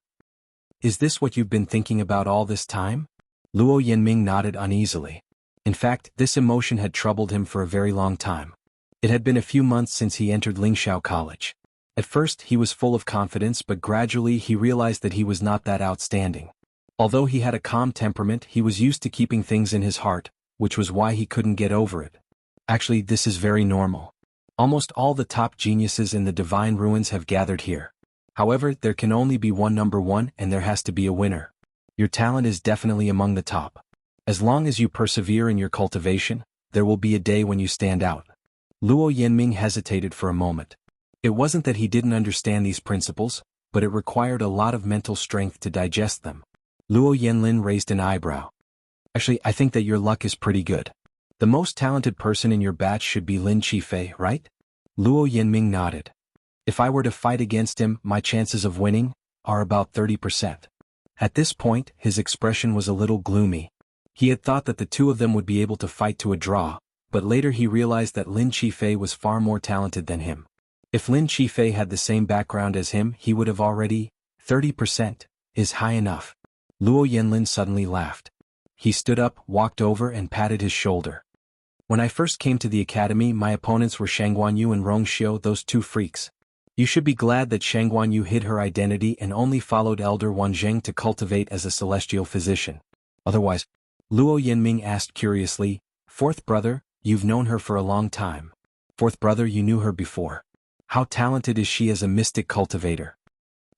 Is this what you've been thinking about all this time? Luo Yanming nodded uneasily. In fact, this emotion had troubled him for a very long time. It had been a few months since he entered Lingxiao College. At first, he was full of confidence, but gradually he realized that he was not that outstanding. Although he had a calm temperament, he was used to keeping things in his heart, which was why he couldn't get over it. Actually, this is very normal. Almost all the top geniuses in the Divine Ruins have gathered here. However, there can only be one number one and there has to be a winner. Your talent is definitely among the top. As long as you persevere in your cultivation, there will be a day when you stand out. Luo Yanming hesitated for a moment. It wasn't that he didn't understand these principles, but it required a lot of mental strength to digest them. Luo Yanlin raised an eyebrow. Actually, I think that your luck is pretty good. The most talented person in your batch should be Lin Qifei, right? Luo Yanming nodded. If I were to fight against him, my chances of winning are about 30%. At this point, his expression was a little gloomy. He had thought that the two of them would be able to fight to a draw, but later he realized that Lin Qifei was far more talented than him. If Lin Qifei had the same background as him, he would have already. 30% is high enough. Luo Yanlin suddenly laughed. He stood up, walked over and patted his shoulder. When I first came to the academy, my opponents were Xianguanyu and Rongxiu, those two freaks. You should be glad that Xianguanyu hid her identity and only followed Elder Wanzheng to cultivate as a celestial physician. Otherwise, Luo Yanming asked curiously, Fourth brother, you've known her for a long time. Fourth brother, you knew her before. How talented is she as a mystic cultivator?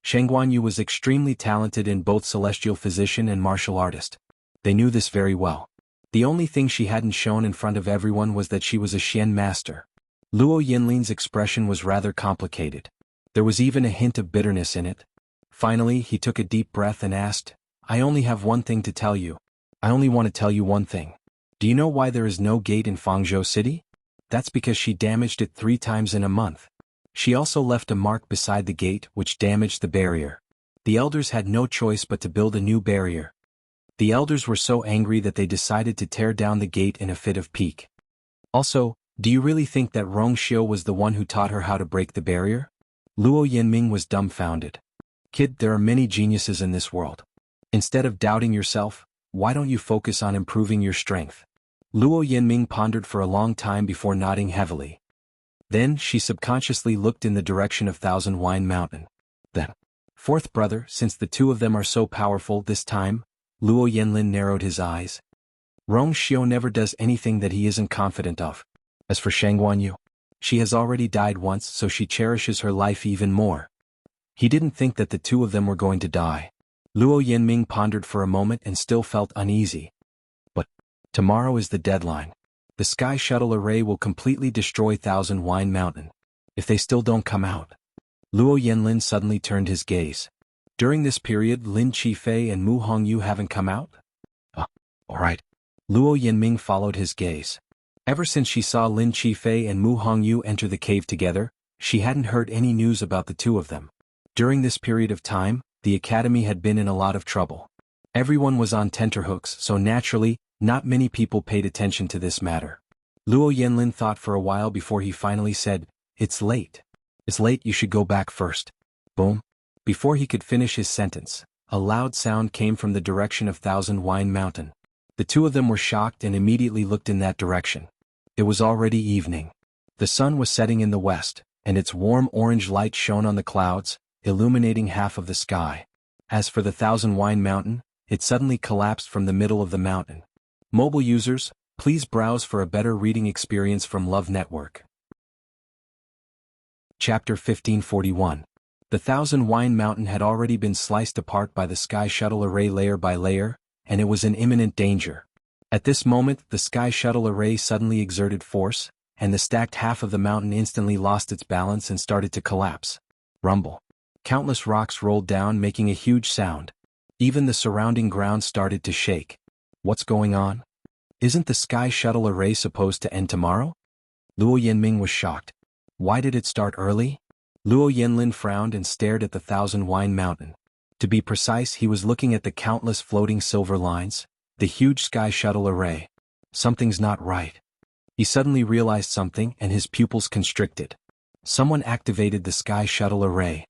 Xianguanyu was extremely talented in both celestial physician and martial artist. They knew this very well. The only thing she hadn't shown in front of everyone was that she was a Xian master. Luo Yanlin's expression was rather complicated. There was even a hint of bitterness in it. Finally, he took a deep breath and asked, I only have one thing to tell you. I only want to tell you one thing. Do you know why there is no gate in Fangzhou City? That's because she damaged it 3 times in a month. She also left a mark beside the gate which damaged the barrier. The elders had no choice but to build a new barrier. The elders were so angry that they decided to tear down the gate in a fit of pique. Also, do you really think that Rongxiu was the one who taught her how to break the barrier? Luo Yanming was dumbfounded. Kid, there are many geniuses in this world. Instead of doubting yourself, why don't you focus on improving your strength? Luo Yanming pondered for a long time before nodding heavily. Then she subconsciously looked in the direction of Thousand Wine Mountain. Then, fourth brother, since the two of them are so powerful this time, Luo Yanlin narrowed his eyes. Rongxiu never does anything that he isn't confident of. As for Xianguanyu, she has already died once, so she cherishes her life even more. He didn't think that the two of them were going to die. Luo Yanming pondered for a moment and still felt uneasy. But tomorrow is the deadline. The Sky Shuttle array will completely destroy Thousand Wine Mountain. If they still don't come out. Luo Yanlin suddenly turned his gaze. During this period, Lin Qifei and Mu Hongyu haven't come out? Alright. Luo Yanming followed his gaze. Ever since she saw Lin Qifei and Mu Hongyu enter the cave together, she hadn't heard any news about the two of them. During this period of time, the academy had been in a lot of trouble. Everyone was on tenterhooks, so naturally, not many people paid attention to this matter. Luo Yanlin thought for a while before he finally said, "It's late. It's late, you should go back first." Boom. Before he could finish his sentence, a loud sound came from the direction of Thousand Wine Mountain. The two of them were shocked and immediately looked in that direction. It was already evening. The sun was setting in the west, and its warm orange light shone on the clouds, illuminating half of the sky. As for the Thousand Wine Mountain, it suddenly collapsed from the middle of the mountain. Mobile users, please browse for a better reading experience from Love Network. Chapter 1541. The Thousand Wine Mountain had already been sliced apart by the Sky Shuttle Array layer by layer, and it was in imminent danger. At this moment, the Sky Shuttle Array suddenly exerted force, and the stacked half of the mountain instantly lost its balance and started to collapse. Rumble. Countless rocks rolled down, making a huge sound. Even the surrounding ground started to shake. What's going on? Isn't the Sky Shuttle Array supposed to end tomorrow? Luo Yanming was shocked. Why did it start early? Luo Yanlin frowned and stared at the Thousand Wine Mountain. To be precise, he was looking at the countless floating silver lines, the huge Sky Shuttle Array. Something's not right. He suddenly realized something and his pupils constricted. Someone activated the Sky Shuttle Array.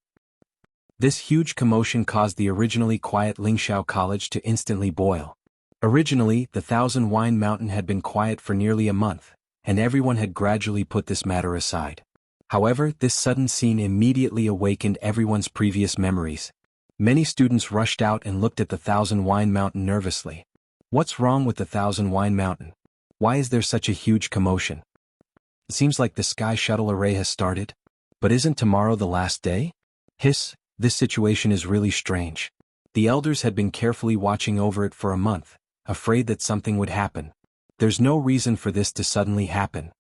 This huge commotion caused the originally quiet Lingxiao College to instantly boil. Originally, the Thousand Wine Mountain had been quiet for nearly a month, and everyone had gradually put this matter aside. However, this sudden scene immediately awakened everyone's previous memories. Many students rushed out and looked at the Thousand Wine Mountain nervously. What's wrong with the Thousand Wine Mountain? Why is there such a huge commotion? It seems like the Sky Shuttle Array has started. But isn't tomorrow the last day? Hiss, this situation is really strange. The elders had been carefully watching over it for a month, afraid that something would happen. There's no reason for this to suddenly happen.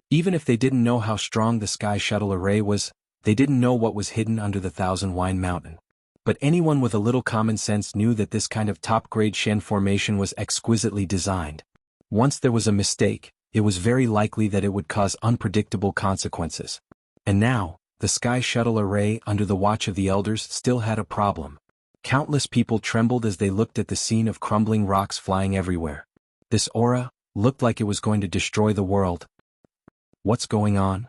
Even if they didn't know how strong the Sky Shuttle Array was, they didn't know what was hidden under the Thousand Wine Mountain. But anyone with a little common sense knew that this kind of top-grade Shen formation was exquisitely designed. Once there was a mistake, it was very likely that it would cause unpredictable consequences. And now, the Sky Shuttle Array under the watch of the elders still had a problem. Countless people trembled as they looked at the scene of crumbling rocks flying everywhere. This aura looked like it was going to destroy the world. What's going on?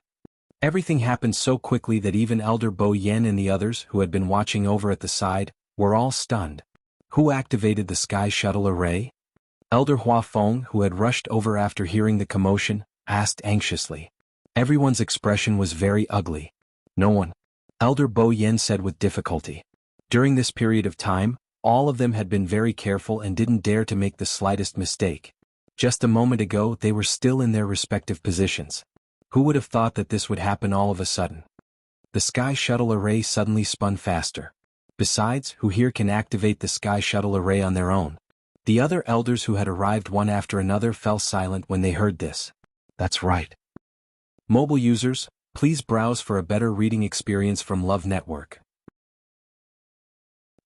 Everything happened so quickly that even Elder Bo Yen and the others who had been watching over at the side were all stunned. Who activated the Sky Shuttle Array? Elder Hua Feng, who had rushed over after hearing the commotion, asked anxiously. Everyone's expression was very ugly. No one. Elder Bo Yen said with difficulty. During this period of time, all of them had been very careful and didn't dare to make the slightest mistake. Just a moment ago, they were still in their respective positions. Who would have thought that this would happen all of a sudden? The Sky Shuttle Array suddenly spun faster. Besides, who here can activate the Sky Shuttle Array on their own? The other elders who had arrived one after another fell silent when they heard this. That's right. Mobile users, please browse for a better reading experience from Love Network.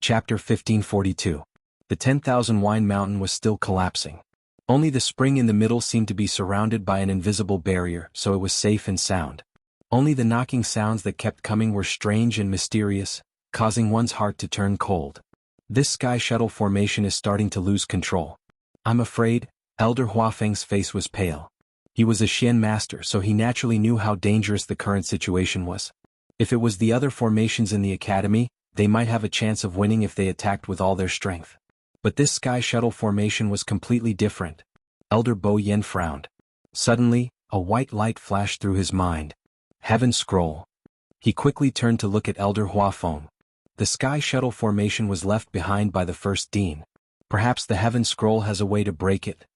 Chapter 1542. The 10,000 Wine Mountain was still collapsing. Only the spring in the middle seemed to be surrounded by an invisible barrier, so it was safe and sound. Only the knocking sounds that kept coming were strange and mysterious, causing one's heart to turn cold. This Sky Shuttle formation is starting to lose control. I'm afraid. Elder Huafeng's face was pale. He was a Xian master, so he naturally knew how dangerous the current situation was. If it was the other formations in the academy, they might have a chance of winning if they attacked with all their strength. But this Sky Shuttle formation was completely different. Elder Bo Yen frowned. Suddenly, a white light flashed through his mind. Heaven Scroll. He quickly turned to look at Elder Huafeng. The Sky Shuttle formation was left behind by the first dean. Perhaps the Heaven Scroll has a way to break it.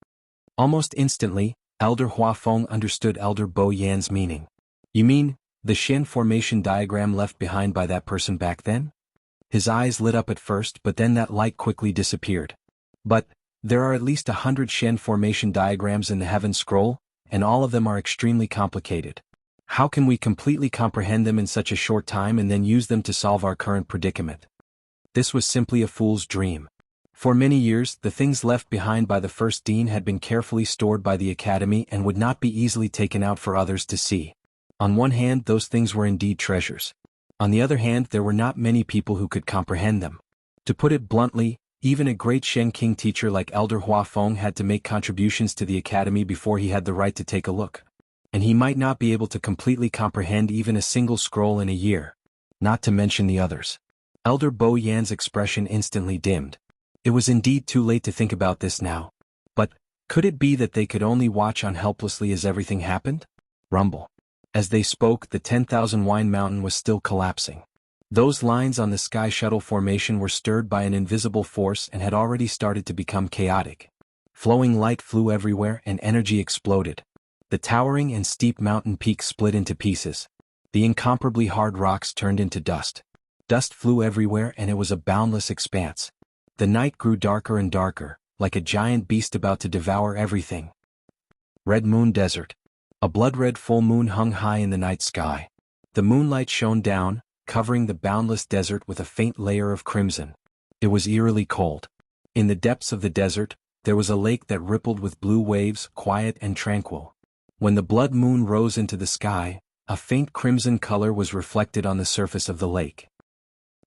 Almost instantly, Elder Huafeng understood Elder Bo Yan's meaning. You mean, the Shen formation diagram left behind by that person back then? His eyes lit up at first, but then that light quickly disappeared. But, there are at least 100 Shen formation diagrams in the Heaven Scroll, and all of them are extremely complicated. How can we completely comprehend them in such a short time and then use them to solve our current predicament? This was simply a fool's dream. For many years, the things left behind by the first dean had been carefully stored by the academy and would not be easily taken out for others to see. On one hand, those things were indeed treasures. On the other hand, there were not many people who could comprehend them. To put it bluntly, even a great Shen King teacher like Elder Hua Feng had to make contributions to the academy before he had the right to take a look. And he might not be able to completely comprehend even a single scroll in a year. Not to mention the others. Elder Bo Yan's expression instantly dimmed. It was indeed too late to think about this now. But, could it be that they could only watch on helplessly as everything happened? Rumble. As they spoke, the 10,000 wine mountain was still collapsing. Those lines on the sky shuttle formation were stirred by an invisible force and had already started to become chaotic. Flowing light flew everywhere and energy exploded. The towering and steep mountain peaks split into pieces. The incomparably hard rocks turned into dust. Dust flew everywhere and it was a boundless expanse. The night grew darker and darker, like a giant beast about to devour everything. Red Moon Desert. A blood-red full moon hung high in the night sky. The moonlight shone down, covering the boundless desert with a faint layer of crimson. It was eerily cold. In the depths of the desert, there was a lake that rippled with blue waves, quiet and tranquil. When the blood moon rose into the sky, a faint crimson color was reflected on the surface of the lake.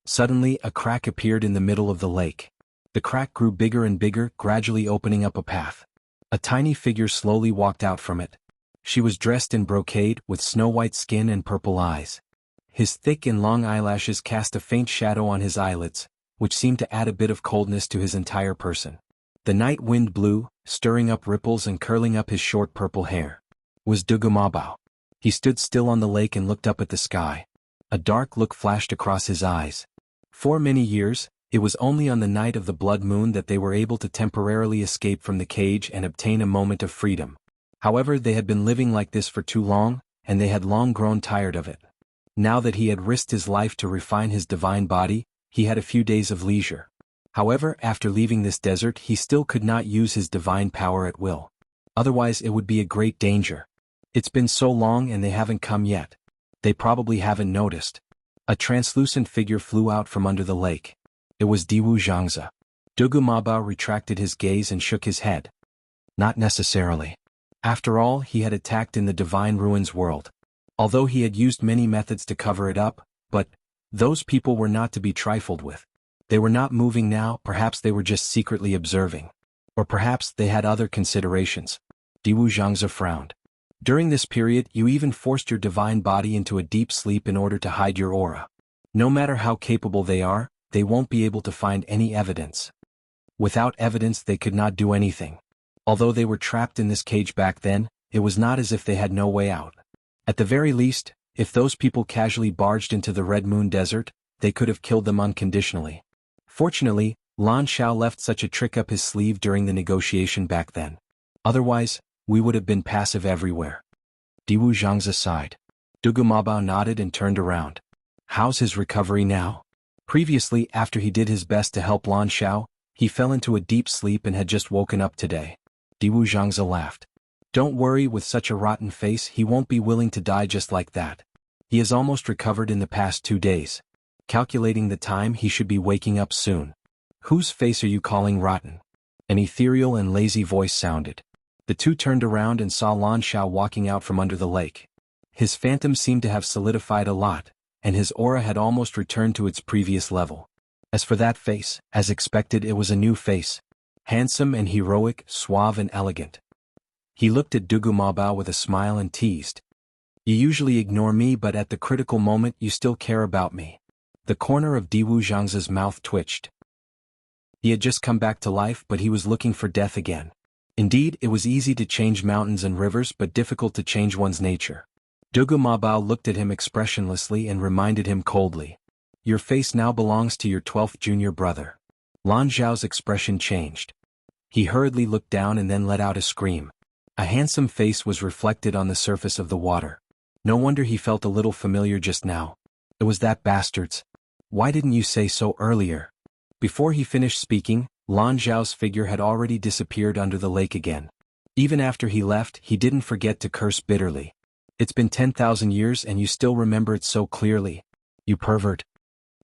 Suddenly, a crack appeared in the middle of the lake. The crack grew bigger and bigger, gradually opening up a path. A tiny figure slowly walked out from it. She was dressed in brocade, with snow-white skin and purple eyes. His thick and long eyelashes cast a faint shadow on his eyelids, which seemed to add a bit of coldness to his entire person. The night wind blew, stirring up ripples and curling up his short purple hair. Was Dugumabao. He stood still on the lake and looked up at the sky. A dark look flashed across his eyes. For many years, it was only on the night of the blood moon that they were able to temporarily escape from the cage and obtain a moment of freedom. However, they had been living like this for too long, and they had long grown tired of it. Now that he had risked his life to refine his divine body, he had a few days of leisure. However, after leaving this desert, he still could not use his divine power at will. Otherwise, it would be a great danger. It's been so long and they haven't come yet. They probably haven't noticed. A translucent figure flew out from under the lake. It was Diwu Xianxia. Dugumabao retracted his gaze and shook his head. Not necessarily. After all, he had attacked in the Divine Ruins world. Although he had used many methods to cover it up, but those people were not to be trifled with. They were not moving now, perhaps they were just secretly observing. Or perhaps they had other considerations. Diwu Xianxia frowned. During this period, you even forced your divine body into a deep sleep in order to hide your aura. No matter how capable they are, they won't be able to find any evidence. Without evidence, they could not do anything. Although they were trapped in this cage back then, it was not as if they had no way out. At the very least, if those people casually barged into the Red Moon Desert, they could have killed them unconditionally. Fortunately, Lan Xiao left such a trick up his sleeve during the negotiation back then. Otherwise, we would have been passive everywhere. Diwu Xianxia sighed. Dugumabao nodded and turned around. How's his recovery now? Previously, after he did his best to help Lan Xiao, he fell into a deep sleep and had just woken up today. Diwu Xianxia laughed. Don't worry, with such a rotten face he won't be willing to die just like that. He has almost recovered in the past 2 days. Calculating the time, he should be waking up soon. Whose face are you calling rotten? An ethereal and lazy voice sounded. The two turned around and saw Lan Xiao walking out from under the lake. His phantom seemed to have solidified a lot, and his aura had almost returned to its previous level. As for that face, as expected, it was a new face. Handsome and heroic, suave and elegant. He looked at Dugumabao with a smile and teased. You usually ignore me, but at the critical moment you still care about me. The corner of Diwu Xianxia's mouth twitched. He had just come back to life, but he was looking for death again. Indeed, it was easy to change mountains and rivers, but difficult to change one's nature. Dugumabao looked at him expressionlessly and reminded him coldly. Your face now belongs to your 12th junior brother. Lan Xiao's expression changed. He hurriedly looked down and then let out a scream. A handsome face was reflected on the surface of the water. No wonder he felt a little familiar just now. It was that bastard's. Why didn't you say so earlier? Before he finished speaking, Lan Xiao's figure had already disappeared under the lake again. Even after he left, he didn't forget to curse bitterly. It's been 10,000 years and you still remember it so clearly. You pervert.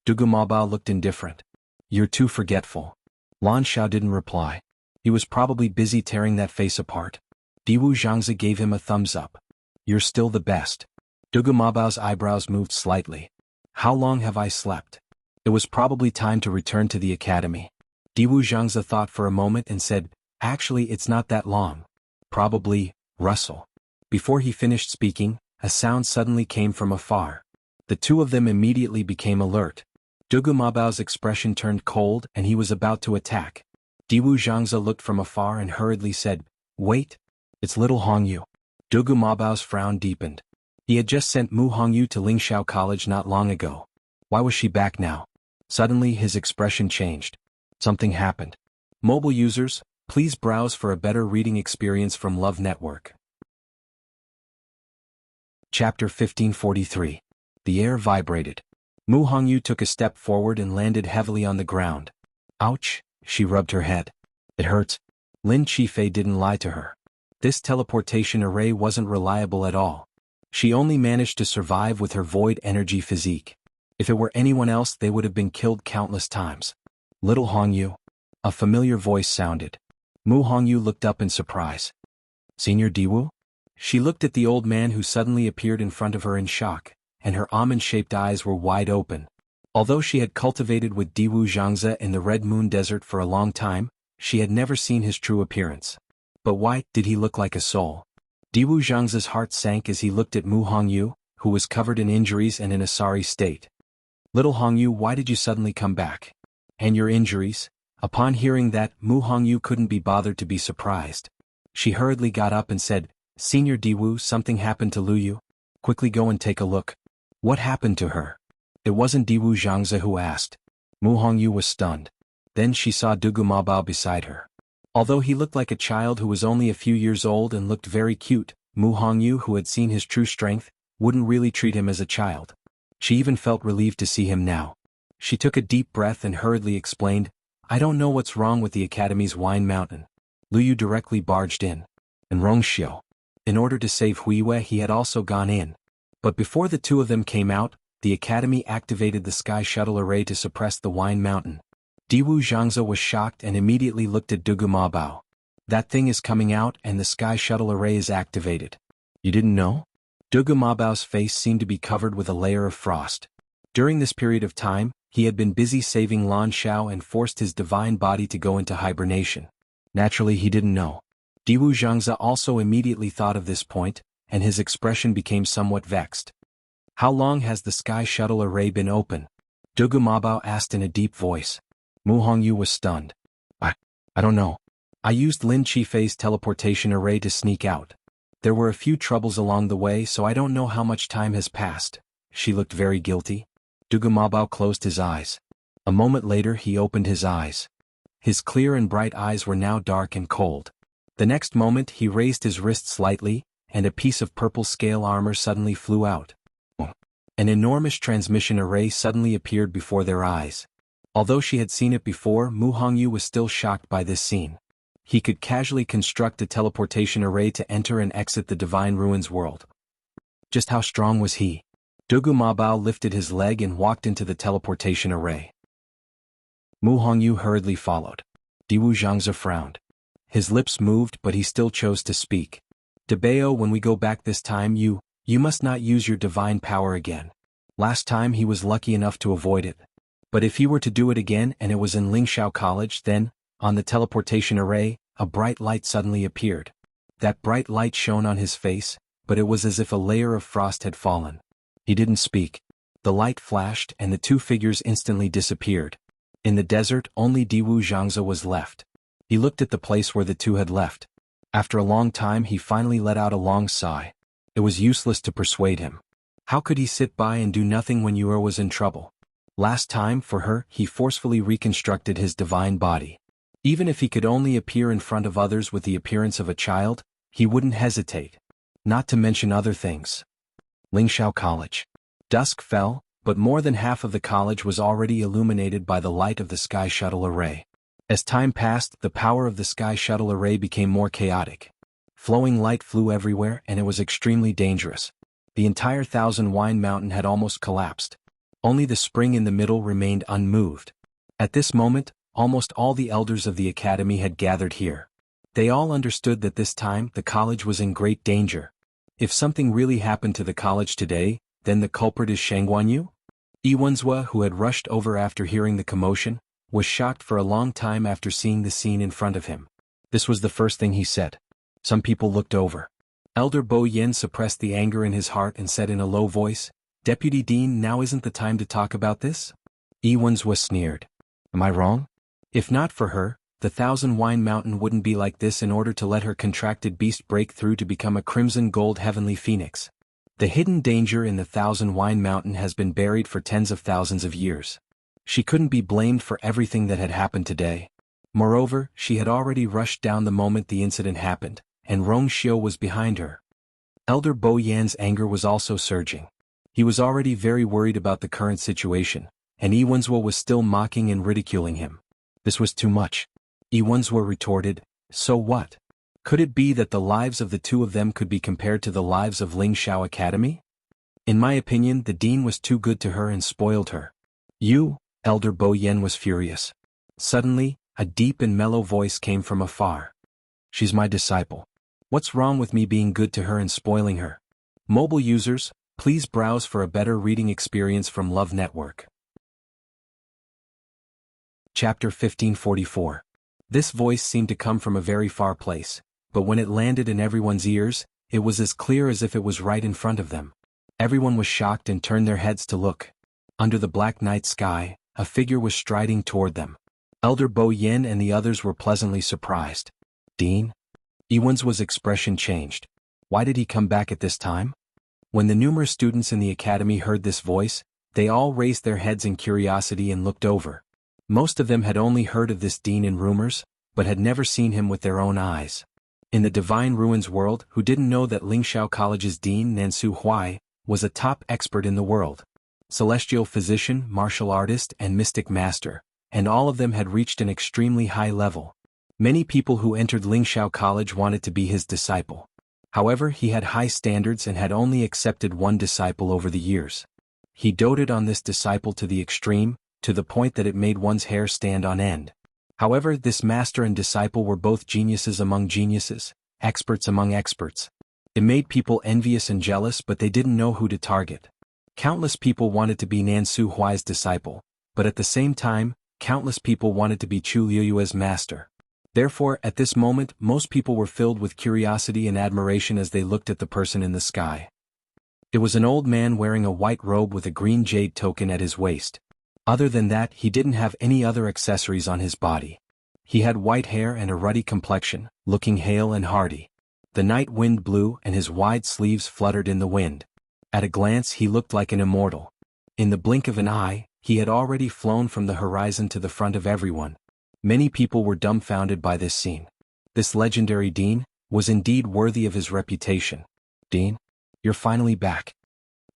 Dugumabao looked indifferent. You're too forgetful. Lan Xiao didn't reply. He was probably busy tearing that face apart. Diwu Zhangzi gave him a thumbs up. You're still the best. Dugu Mabao's eyebrows moved slightly. How long have I slept? It was probably time to return to the academy. Diwu Zhangzi thought for a moment and said, actually it's not that long. Probably, rustle. Before he finished speaking, a sound suddenly came from afar. The two of them immediately became alert. Dugu Mabao's expression turned cold and he was about to attack. Diwu Zhangzi looked from afar and hurriedly said, wait. It's little Hongyu. Dugu Mabao's frown deepened. He had just sent Mu Hongyu to Lingxiao College not long ago. Why was she back now? Suddenly his expression changed. Something happened. Mobile users, please browse for a better reading experience from Love Network. Chapter 1543. The air vibrated. Mu Hongyu took a step forward and landed heavily on the ground. Ouch, she rubbed her head. It hurts. Lin Qifei didn't lie to her. This teleportation array wasn't reliable at all. She only managed to survive with her void energy physique. If it were anyone else they would have been killed countless times. Little Hongyu. A familiar voice sounded. Mu Hongyu looked up in surprise. Senior Diwu? She looked at the old man who suddenly appeared in front of her in shock, and her almond-shaped eyes were wide open. Although she had cultivated with Diwu Zhangzi in the Red Moon Desert for a long time, she had never seen his true appearance. But why did he look like a soul? Diwu Zhangzi's heart sank as he looked at Mu Hongyu, who was covered in injuries and in a sorry state. Little Hongyu, why did you suddenly come back? And your injuries? Upon hearing that, Mu Hongyu couldn't be bothered to be surprised. She hurriedly got up and said, Senior Diwu, something happened to Luyu. Quickly go and take a look. What happened to her? It wasn't Diwu Zhangzi who asked. Mu Hongyu was stunned. Then she saw Dugu Mabao beside her. Although he looked like a child who was only a few years old and looked very cute, Mu Hongyu, who had seen his true strength, wouldn't really treat him as a child. She even felt relieved to see him now. She took a deep breath and hurriedly explained, I don't know what's wrong with the Academy's Wine Mountain. Luyu directly barged in. And Rongxiu. In order to save Huiwei he had also gone in. But before the two of them came out, the Academy activated the Sky Shuttle Array to suppress the Wine Mountain. Diwu Zhangzi was shocked and immediately looked at Dugu Mabao. That thing is coming out and the Sky Shuttle Array is activated. You didn't know? Dugu Mabao's face seemed to be covered with a layer of frost. During this period of time, he had been busy saving Lan Xiao and forced his divine body to go into hibernation. Naturally he didn't know. Diwu Zhangzi also immediately thought of this point, and his expression became somewhat vexed. How long has the Sky Shuttle Array been open? Dugu Mabao asked in a deep voice. Mu Hongyu was stunned. I don't know. I used Lin Qifei's teleportation array to sneak out. There were a few troubles along the way, so I don't know how much time has passed. She looked very guilty. Dugu Mabao closed his eyes. A moment later he opened his eyes. His clear and bright eyes were now dark and cold. The next moment he raised his wrist slightly, and a piece of purple scale armor suddenly flew out. An enormous transmission array suddenly appeared before their eyes. Although she had seen it before, Mu Hongyu was still shocked by this scene. He could casually construct a teleportation array to enter and exit the Divine Ruins world. Just how strong was he? Dugu Mabao lifted his leg and walked into the teleportation array. Mu Hongyu hurriedly followed. Diwu Zhangzi frowned. His lips moved but he still chose to speak. Debao, when we go back this time you must not use your divine power again. Last time he was lucky enough to avoid it. But if he were to do it again and it was in Lingxiao College, then, on the teleportation array, a bright light suddenly appeared. That bright light shone on his face, but it was as if a layer of frost had fallen. He didn't speak. The light flashed and the two figures instantly disappeared. In the desert, only Diwu Zhangzi was left. He looked at the place where the two had left. After a long time he finally let out a long sigh. It was useless to persuade him. How could he sit by and do nothing when Yura was in trouble? Last time, for her, he forcefully reconstructed his divine body. Even if he could only appear in front of others with the appearance of a child, he wouldn't hesitate. Not to mention other things. Lingxiao College. Dusk fell, but more than half of the college was already illuminated by the light of the Sky Shuttle Array. As time passed, the power of the Sky Shuttle Array became more chaotic. Flowing light flew everywhere and it was extremely dangerous. The entire Thousand Wine Mountain had almost collapsed. Only the spring in the middle remained unmoved. At this moment, almost all the elders of the academy had gathered here. They all understood that this time the college was in great danger. If something really happened to the college today, then the culprit is Xianhuan. Iwenzhua, who had rushed over after hearing the commotion, was shocked for a long time after seeing the scene in front of him. This was the first thing he said. Some people looked over. Elder Bo Yen suppressed the anger in his heart and said in a low voice, "Deputy Dean, now isn't the time to talk about this?" Iwenzhua sneered. "Am I wrong? If not for her, the Thousand Wine Mountain wouldn't be like this in order to let her contracted beast break through to become a crimson gold heavenly phoenix. The hidden danger in the Thousand Wine Mountain has been buried for tens of thousands of years. She couldn't be blamed for everything that had happened today. Moreover, she had already rushed down the moment the incident happened, and Rong Xiu was behind her." Elder Bo Yan's anger was also surging. He was already very worried about the current situation, and Iwenzhua was still mocking and ridiculing him. This was too much. Iwenzhua retorted, "So what? Could it be that the lives of the two of them could be compared to the lives of Lingxiao Academy? In my opinion, the dean was too good to her and spoiled her." "You?" Elder Bo Yen was furious. Suddenly, a deep and mellow voice came from afar. "She's my disciple. What's wrong with me being good to her and spoiling her?" Mobile users, please browse for a better reading experience from Love Network. Chapter 1544. This voice seemed to come from a very far place, but when it landed in everyone's ears, it was as clear as if it was right in front of them. Everyone was shocked and turned their heads to look. Under the black night sky, a figure was striding toward them. Elder Bo Yen and the others were pleasantly surprised. "Dean?" Iwenzhua's expression changed. Why did he come back at this time? When the numerous students in the academy heard this voice, they all raised their heads in curiosity and looked over. Most of them had only heard of this dean in rumors, but had never seen him with their own eyes. In the Divine Ruins world, who didn't know that Lingxiao College's dean Nansu Huai was a top expert in the world? Celestial physician, martial artist, and mystic master, and all of them had reached an extremely high level. Many people who entered Lingxiao College wanted to be his disciple. However, he had high standards and had only accepted one disciple over the years. He doted on this disciple to the extreme, to the point that it made one's hair stand on end. However, this master and disciple were both geniuses among geniuses, experts among experts. It made people envious and jealous, but they didn't know who to target. Countless people wanted to be Nansu Huai's disciple, but at the same time, countless people wanted to be Chu Liuyue's master. Therefore, at this moment, most people were filled with curiosity and admiration as they looked at the person in the sky. It was an old man wearing a white robe with a green jade token at his waist. Other than that, he didn't have any other accessories on his body. He had white hair and a ruddy complexion, looking hale and hearty. The night wind blew and his wide sleeves fluttered in the wind. At a glance he looked like an immortal. In the blink of an eye, he had already flown from the horizon to the front of everyone. Many people were dumbfounded by this scene. This legendary dean was indeed worthy of his reputation. "Dean, you're finally back."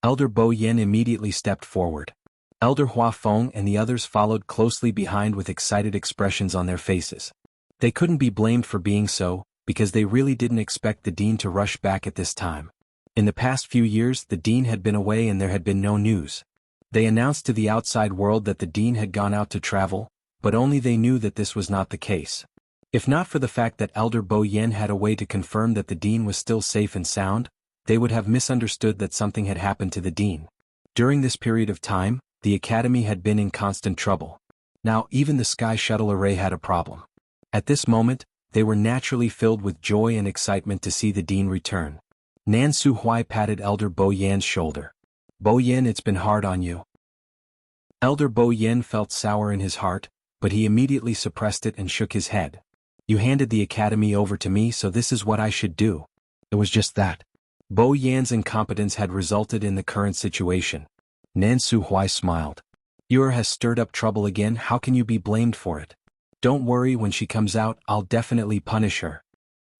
Elder Bo Yen immediately stepped forward. Elder Hua Feng and the others followed closely behind with excited expressions on their faces. They couldn't be blamed for being so, because they really didn't expect the dean to rush back at this time. In the past few years, the dean had been away and there had been no news. They announced to the outside world that the dean had gone out to travel, but only they knew that this was not the case. If not for the fact that Elder Bo Yen had a way to confirm that the dean was still safe and sound, they would have misunderstood that something had happened to the dean. During this period of time, the academy had been in constant trouble. Now even the Sky Shuttle Array had a problem. At this moment, they were naturally filled with joy and excitement to see the dean return. Nansu Huai patted Elder Bo Yan's shoulder. "Bo Yen, it's been hard on you." Elder Bo Yen felt sour in his heart, but he immediately suppressed it and shook his head. "You handed the academy over to me, so this is what I should do." It was just that. Bo Yan's incompetence had resulted in the current situation. Nansu Huai smiled. "Yura has stirred up trouble again, how can you be blamed for it? Don't worry, when she comes out, I'll definitely punish her."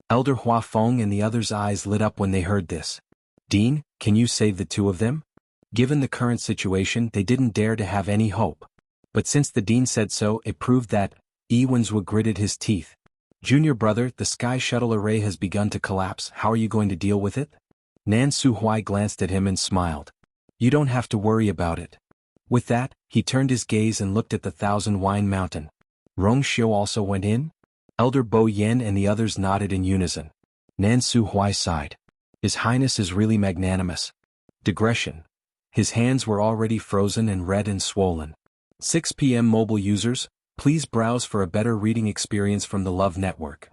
Elder Hua Feng and the others' eyes lit up when they heard this. "Dean, can you save the two of them?" Given the current situation, they didn't dare to have any hope. But since the dean said so, it proved that. Iwenzhua gritted his teeth. "Junior brother, the Sky Shuttle Array has begun to collapse, how are you going to deal with it?" Nansu Huai glanced at him and smiled. "You don't have to worry about it." With that, he turned his gaze and looked at the Thousand Wine Mountain. Rongxiu also went in? Elder Bo Yen and the others nodded in unison. Nan Su Huai sighed. His Highness is really magnanimous. Digression. His hands were already frozen and red and swollen. 6 p.m. Mobile users, please browse for a better reading experience from the Love Network.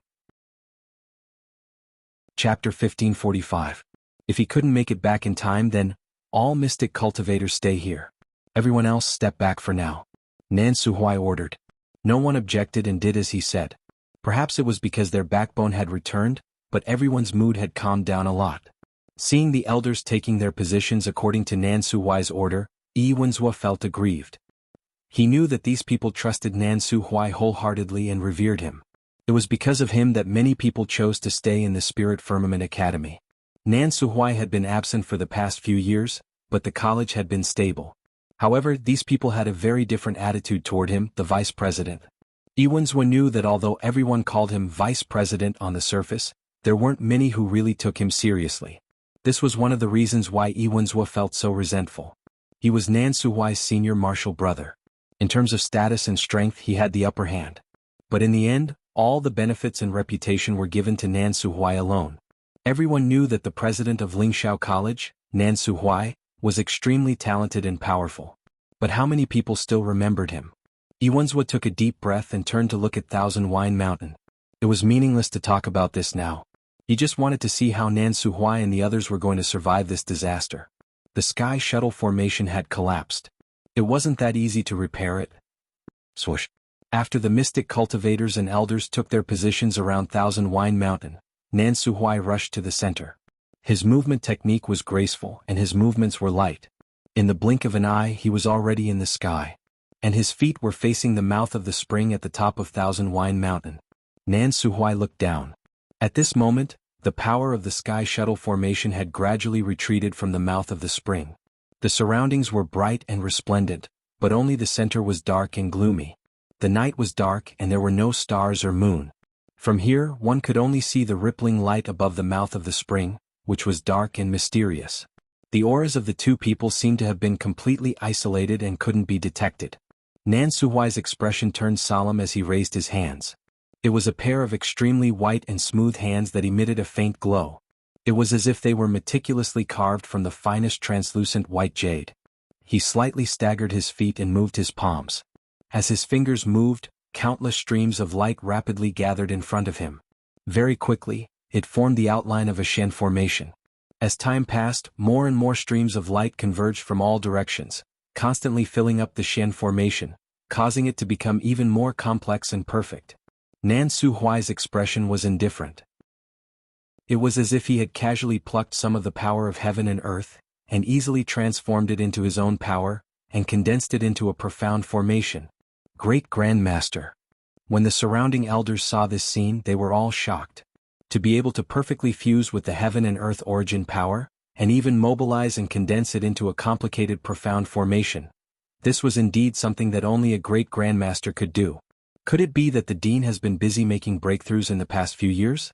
Chapter 1545. If he couldn't make it back in time, then all mystic cultivators stay here. Everyone else step back for now. Nan Suhuai ordered. No one objected and did as he said. Perhaps it was because their backbone had returned, but everyone's mood had calmed down a lot. Seeing the elders taking their positions according to Nan Suhuai's order, Yiwenzhua felt aggrieved. He knew that these people trusted Nan Suhuai wholeheartedly and revered him. It was because of him that many people chose to stay in the Spirit Firmament Academy. Nan Suhuai had been absent for the past few years, but the college had been stable. However, these people had a very different attitude toward him, the vice president. Yiwenzhua knew that although everyone called him vice president on the surface, there weren't many who really took him seriously. This was one of the reasons why Yiwenzhua felt so resentful. He was Nan Suhuai's senior martial brother. In terms of status and strength, he had the upper hand. But in the end, all the benefits and reputation were given to Nan Suhuai alone. Everyone knew that the president of Lingxiao College, Nan Suhuai, was extremely talented and powerful. But how many people still remembered him? Yiwenzhua took a deep breath and turned to look at Thousand Wine Mountain. It was meaningless to talk about this now. He just wanted to see how Nan Suhuai and the others were going to survive this disaster. The sky shuttle formation had collapsed. It wasn't that easy to repair it. Swoosh. After the mystic cultivators and elders took their positions around Thousand Wine Mountain, Nan Suhuai rushed to the center. His movement technique was graceful and his movements were light. In the blink of an eye he was already in the sky. And his feet were facing the mouth of the spring at the top of Thousand Wine Mountain. Nan Suhuai looked down. At this moment, the power of the sky shuttle formation had gradually retreated from the mouth of the spring. The surroundings were bright and resplendent, but only the center was dark and gloomy. The night was dark and there were no stars or moon. From here, one could only see the rippling light above the mouth of the spring, which was dark and mysterious. The auras of the two people seemed to have been completely isolated and couldn't be detected. Nan Suhuai's expression turned solemn as he raised his hands. It was a pair of extremely white and smooth hands that emitted a faint glow. It was as if they were meticulously carved from the finest translucent white jade. He slightly staggered his feet and moved his palms. As his fingers moved, countless streams of light rapidly gathered in front of him. Very quickly, it formed the outline of a Shen formation. As time passed, more and more streams of light converged from all directions, constantly filling up the Shen formation, causing it to become even more complex and perfect. Nan Suhuai's expression was indifferent. It was as if he had casually plucked some of the power of heaven and earth, and easily transformed it into his own power, and condensed it into a profound formation. Great Grandmaster. When the surrounding elders saw this scene, they were all shocked. To be able to perfectly fuse with the heaven and earth origin power, and even mobilize and condense it into a complicated profound formation. This was indeed something that only a great Grandmaster could do. Could it be that the Dean has been busy making breakthroughs in the past few years?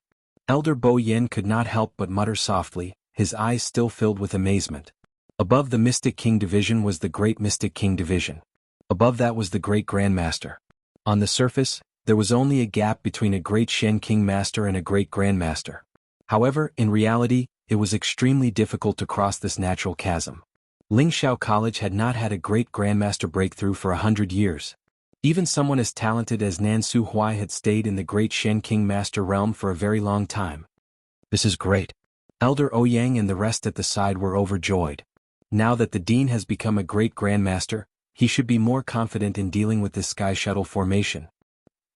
Elder Bo Yen could not help but mutter softly, his eyes still filled with amazement. Above the Mystic King Division was the Great Mystic King Division. Above that was the Great Grandmaster. On the surface, there was only a gap between a Great Shen King Master and a Great Grandmaster. However, in reality, it was extremely difficult to cross this natural chasm. Lingxiao College had not had a Great Grandmaster breakthrough for 100 years. Even someone as talented as Nan Suhuai had stayed in the Great Shen King Master realm for a very long time. This is great. Elder Ouyang and the rest at the side were overjoyed. Now that the Dean has become a Great Grandmaster, he should be more confident in dealing with this sky shuttle formation.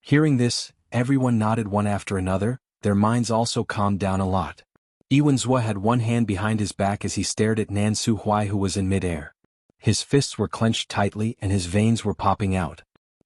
Hearing this, everyone nodded one after another, their minds also calmed down a lot. Yiwenzhua had one hand behind his back as he stared at Nan Suhuai, who was in midair. His fists were clenched tightly and his veins were popping out.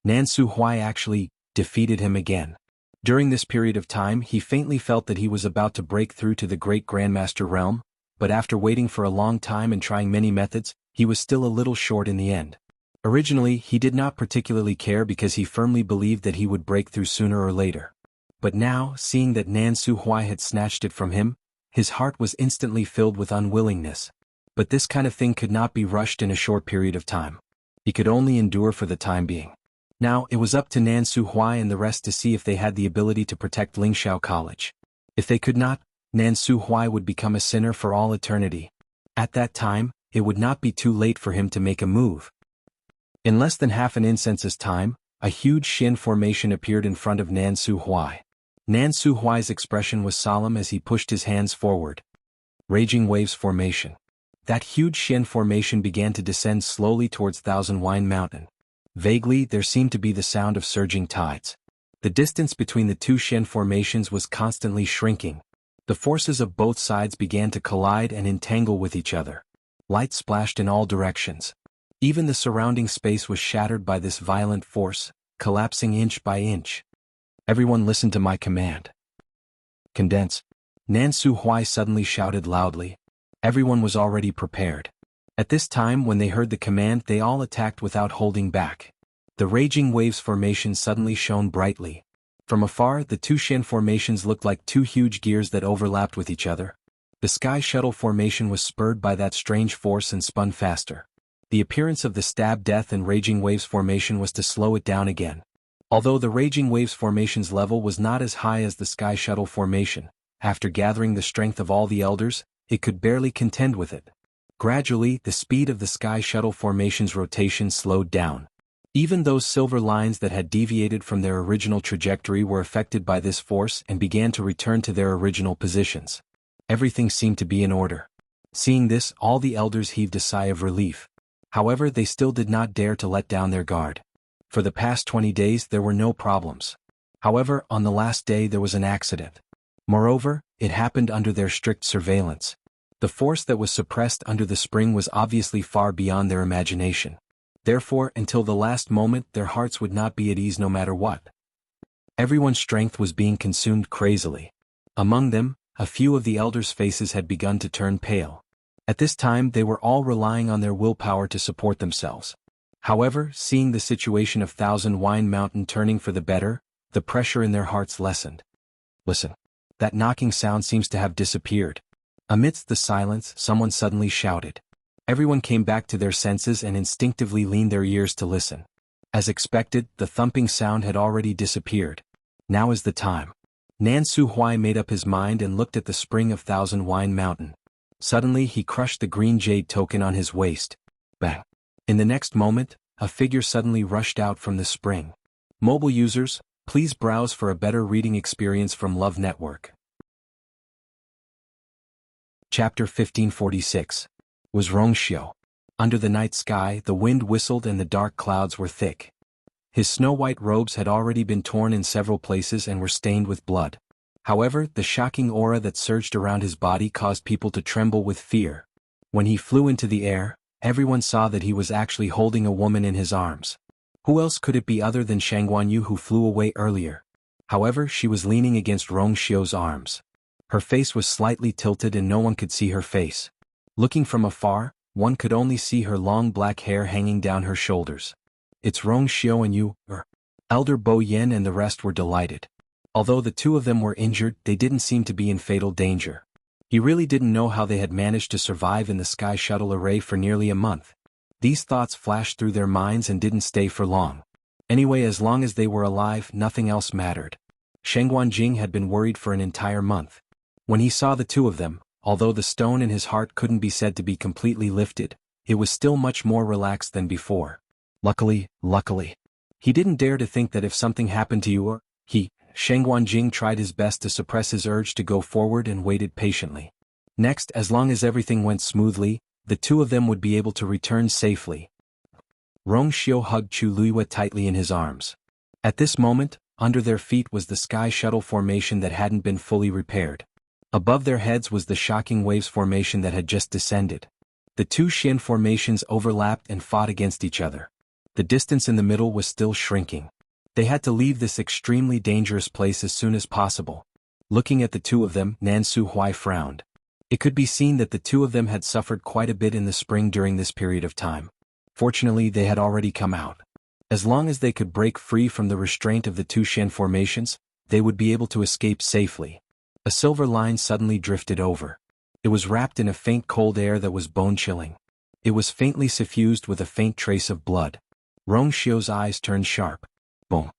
Nan Suhuai actually defeated him again. During this period of time he faintly felt that he was about to break through to the Great Grandmaster realm, but after waiting for a long time and trying many methods, he was still a little short in the end. Originally, he did not particularly care because he firmly believed that he would break through sooner or later. But now, seeing that Nan Suhuai had snatched it from him, his heart was instantly filled with unwillingness. But this kind of thing could not be rushed in a short period of time. He could only endure for the time being. Now, it was up to Nan Suhui and the rest to see if they had the ability to protect Lingxiao College. If they could not, Nan Suhui would become a sinner for all eternity. At that time, it would not be too late for him to make a move. In less than half an incense's time, a huge Xin formation appeared in front of Nan Suhui. Nan Suhui's expression was solemn as he pushed his hands forward. Raging Waves Formation. That huge Xin formation began to descend slowly towards Thousand-Wine Mountain. Vaguely, there seemed to be the sound of surging tides. The distance between the two Xin formations was constantly shrinking. The forces of both sides began to collide and entangle with each other. Light splashed in all directions. Even the surrounding space was shattered by this violent force, collapsing inch by inch. Everyone listen to my command. Condense. Nan Suhui suddenly shouted loudly. Everyone was already prepared. At this time, when they heard the command, they all attacked without holding back. The Raging Waves formation suddenly shone brightly. From afar, the two Xin formations looked like two huge gears that overlapped with each other. The Sky Shuttle formation was spurred by that strange force and spun faster. The appearance of the Stab Death and Raging Waves formation was to slow it down again. Although the Raging Waves formation's level was not as high as the Sky Shuttle formation, after gathering the strength of all the elders, it could barely contend with it. Gradually, the speed of the Sky Shuttle formation's rotation slowed down. Even those silver lines that had deviated from their original trajectory were affected by this force and began to return to their original positions. Everything seemed to be in order. Seeing this, all the elders heaved a sigh of relief. However, they still did not dare to let down their guard. For the past 20 days there were no problems. However, on the last day there was an accident. Moreover, it happened under their strict surveillance. The force that was suppressed under the spring was obviously far beyond their imagination. Therefore, until the last moment, their hearts would not be at ease no matter what. Everyone's strength was being consumed crazily. Among them, a few of the elders' faces had begun to turn pale. At this time they were all relying on their willpower to support themselves. However, seeing the situation of Thousand-Wine Mountain turning for the better, the pressure in their hearts lessened. Listen. That knocking sound seems to have disappeared. Amidst the silence, someone suddenly shouted. Everyone came back to their senses and instinctively leaned their ears to listen. As expected, the thumping sound had already disappeared. Now is the time. Nan Suhui made up his mind and looked at the spring of Thousand-Wine Mountain. Suddenly he crushed the green jade token on his waist. Bang! In the next moment, a figure suddenly rushed out from the spring. Mobile users, please browse for a better reading experience from Love Network. Chapter 1546. Was Rongxiu. Under the night sky, the wind whistled and the dark clouds were thick. His snow-white robes had already been torn in several places and were stained with blood. However, the shocking aura that surged around his body caused people to tremble with fear. When he flew into the air, everyone saw that he was actually holding a woman in his arms. Who else could it be other than Xuanhuan who flew away earlier? However, she was leaning against Rongxiu's arms. Her face was slightly tilted and no one could see her face. Looking from afar, one could only see her long black hair hanging down her shoulders. It's Rongxiu and you, Elder Bo Yin and the rest were delighted. Although the two of them were injured, they didn't seem to be in fatal danger. He really didn't know how they had managed to survive in the Sky Shuttle array for nearly a month. These thoughts flashed through their minds and didn't stay for long. Anyway, as long as they were alive, nothing else mattered. Shengguan Jing had been worried for an entire month. When he saw the two of them, although the stone in his heart couldn't be said to be completely lifted, it was still much more relaxed than before. Luckily, he didn't dare to think that if something happened to you Shengguan Jing tried his best to suppress his urge to go forward and waited patiently. Next, as long as everything went smoothly, the two of them would be able to return safely. Rongxiu hugged Chu Luiwa tightly in his arms. At this moment, under their feet was the Sky Shuttle formation that hadn't been fully repaired. Above their heads was the Shocking Waves formation that had just descended. The two Xin formations overlapped and fought against each other. The distance in the middle was still shrinking. They had to leave this extremely dangerous place as soon as possible. Looking at the two of them, Nan Suhui frowned. It could be seen that the two of them had suffered quite a bit in the spring during this period of time. Fortunately, they had already come out. As long as they could break free from the restraint of the two Xin formations, they would be able to escape safely. A silver line suddenly drifted over. It was wrapped in a faint cold air that was bone-chilling. It was faintly suffused with a faint trace of blood. Rong Xiu's eyes turned sharp. Boom.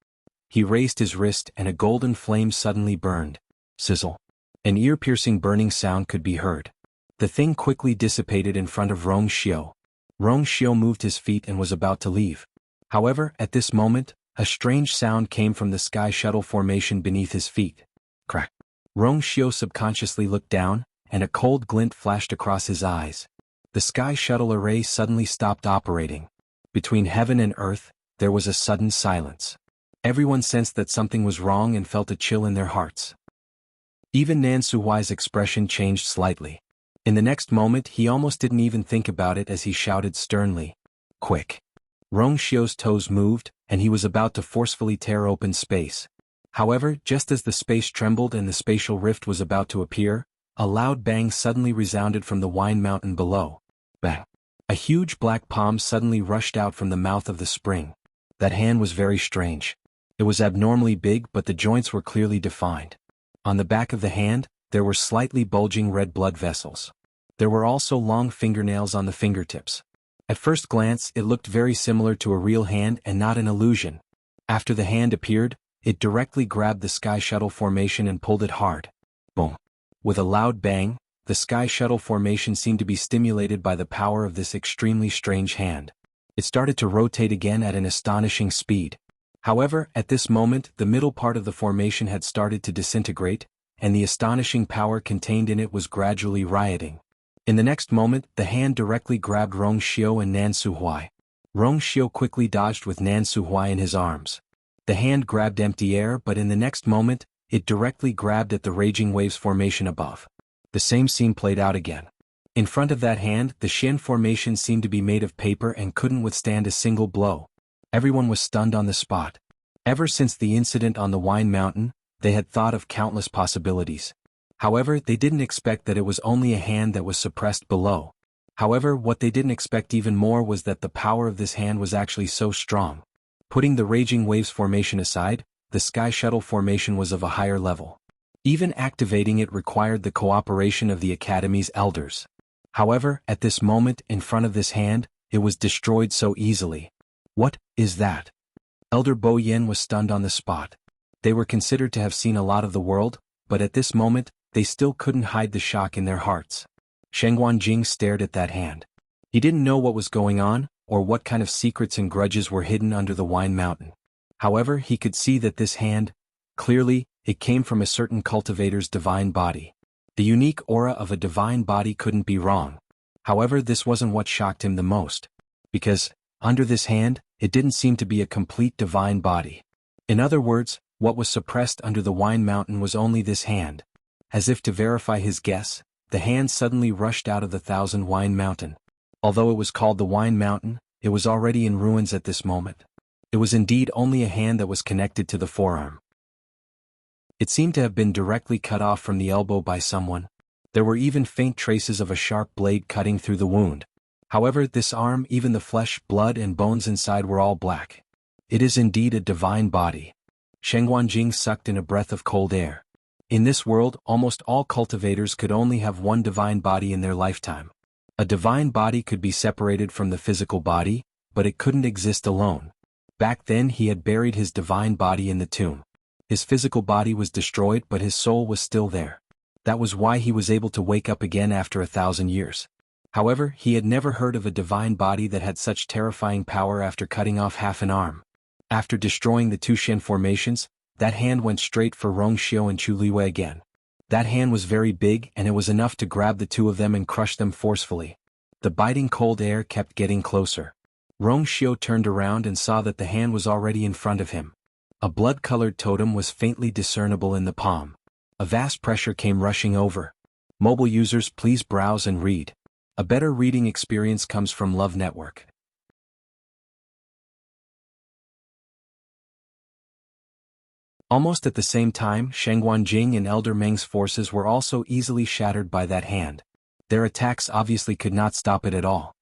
He raised his wrist and a golden flame suddenly burned. Sizzle. An ear-piercing burning sound could be heard. The thing quickly dissipated in front of Rong Xiu. Rong Xiu moved his feet and was about to leave. However, at this moment, a strange sound came from the sky shuttle formation beneath his feet. Crack. Rong Xiu subconsciously looked down, and a cold glint flashed across his eyes. The sky shuttle array suddenly stopped operating. Between heaven and earth, there was a sudden silence. Everyone sensed that something was wrong and felt a chill in their hearts. Even Nan Suhuai's expression changed slightly. In the next moment he almost didn't even think about it as he shouted sternly. Quick! Rong Xiu's toes moved, and he was about to forcefully tear open space. However, just as the space trembled and the spatial rift was about to appear, a loud bang suddenly resounded from the wine mountain below. Bang! A huge black palm suddenly rushed out from the mouth of the spring. That hand was very strange. It was abnormally big, but the joints were clearly defined. On the back of the hand, there were slightly bulging red blood vessels. There were also long fingernails on the fingertips. At first glance, it looked very similar to a real hand and not an illusion. After the hand appeared, it directly grabbed the sky shuttle formation and pulled it hard. Boom! With a loud bang, the sky shuttle formation seemed to be stimulated by the power of this extremely strange hand. It started to rotate again at an astonishing speed. However, at this moment, the middle part of the formation had started to disintegrate, and the astonishing power contained in it was gradually rioting. In the next moment, the hand directly grabbed Rong Xiu and Nan Suhuai. Rong Xiu quickly dodged with Nan Suhuai in his arms. The hand grabbed empty air, but in the next moment, it directly grabbed at the raging waves formation above. The same scene played out again. In front of that hand, the Xian formation seemed to be made of paper and couldn't withstand a single blow. Everyone was stunned on the spot. Ever since the incident on the Wine Mountain, they had thought of countless possibilities. However, they didn't expect that it was only a hand that was suppressed below. However, what they didn't expect even more was that the power of this hand was actually so strong. Putting the raging waves formation aside, the sky shuttle formation was of a higher level. Even activating it required the cooperation of the Academy's elders. However, at this moment, in front of this hand, it was destroyed so easily. What is that? Elder Bo Yen was stunned on the spot. They were considered to have seen a lot of the world, but at this moment, they still couldn't hide the shock in their hearts. Shengguan Jing stared at that hand. He didn't know what was going on, or what kind of secrets and grudges were hidden under the Wine Mountain. However, he could see that this hand, clearly, it came from a certain cultivator's divine body. The unique aura of a divine body couldn't be wrong. However, this wasn't what shocked him the most. Because, under this hand, it didn't seem to be a complete divine body. In other words, what was suppressed under the Wine Mountain was only this hand. As if to verify his guess, the hand suddenly rushed out of the Thousand Wine Mountain. Although it was called the Wine Mountain, it was already in ruins at this moment. It was indeed only a hand that was connected to the forearm. It seemed to have been directly cut off from the elbow by someone. There were even faint traces of a sharp blade cutting through the wound. However, this arm, even the flesh, blood and bones inside were all black. It is indeed a divine body. Shengguan Jing sucked in a breath of cold air. In this world, almost all cultivators could only have one divine body in their lifetime. A divine body could be separated from the physical body, but it couldn't exist alone. Back then he had buried his divine body in the tomb. His physical body was destroyed, but his soul was still there. That was why he was able to wake up again after 1,000 years. However, he had never heard of a divine body that had such terrifying power after cutting off half an arm. After destroying the two Xian formations, that hand went straight for Rong Xiu and Chu Liwei again. That hand was very big, and it was enough to grab the two of them and crush them forcefully. The biting cold air kept getting closer. Rong Xiu turned around and saw that the hand was already in front of him. A blood-colored totem was faintly discernible in the palm. A vast pressure came rushing over. Mobile users, please browse and read. A better reading experience comes from Love Network. Almost at the same time, Shengguan Jing and Elder Meng's forces were also easily shattered by that hand. Their attacks obviously could not stop it at all.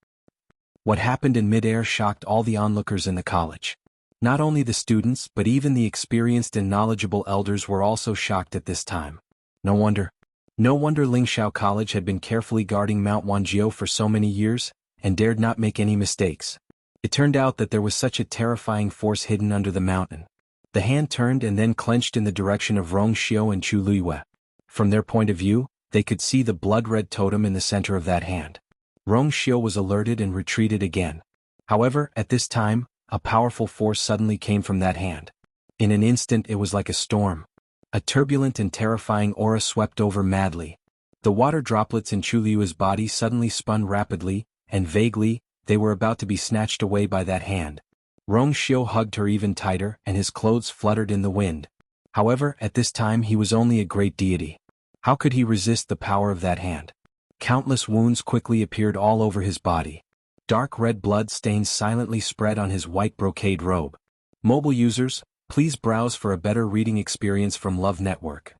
What happened in midair shocked all the onlookers in the college. Not only the students, but even the experienced and knowledgeable elders were also shocked at this time. No wonder Lingxiao College had been carefully guarding Mount Wanjiao for so many years, and dared not make any mistakes. It turned out that there was such a terrifying force hidden under the mountain. The hand turned and then clenched in the direction of Rong Xiao and Chu Luiyue. From their point of view, they could see the blood-red totem in the center of that hand. Rong Xiao was alerted and retreated again. However, at this time, a powerful force suddenly came from that hand. In an instant it was like a storm. A turbulent and terrifying aura swept over madly. The water droplets in Chu Luiyue's body suddenly spun rapidly, and vaguely, they were about to be snatched away by that hand. Rong Xiao hugged her even tighter and his clothes fluttered in the wind. However, at this time he was only a great deity. How could he resist the power of that hand? Countless wounds quickly appeared all over his body. Dark red blood stains silently spread on his white brocade robe. Mobile users, please browse for a better reading experience from Love Network.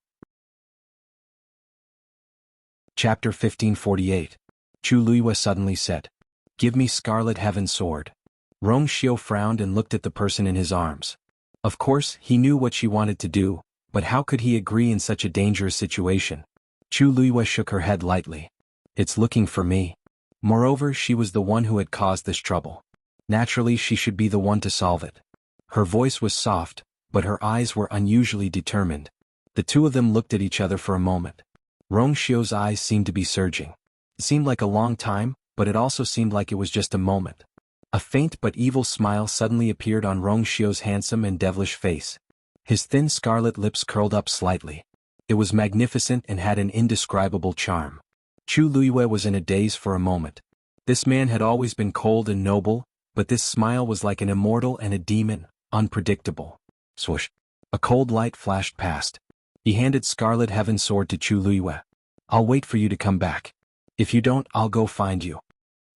Chapter 1548. Chu Luiyue suddenly said, "Give me Scarlet Heaven Sword." Rong Xiao frowned and looked at the person in his arms. Of course, he knew what she wanted to do, but how could he agree in such a dangerous situation? Chu Luiyue shook her head lightly. "It's looking for me." Moreover, she was the one who had caused this trouble. Naturally, she should be the one to solve it. Her voice was soft, but her eyes were unusually determined. The two of them looked at each other for a moment. Rong Xiao's eyes seemed to be surging. It seemed like a long time, but it also seemed like it was just a moment. A faint but evil smile suddenly appeared on Rong Xiao's handsome and devilish face. His thin scarlet lips curled up slightly. It was magnificent and had an indescribable charm. Chu Luiyue was in a daze for a moment. This man had always been cold and noble, but this smile was like an immortal and a demon, unpredictable. Swoosh! A cold light flashed past. He handed Scarlet Heaven Sword to Chu Luiyue. "I'll wait for you to come back. If you don't, I'll go find you."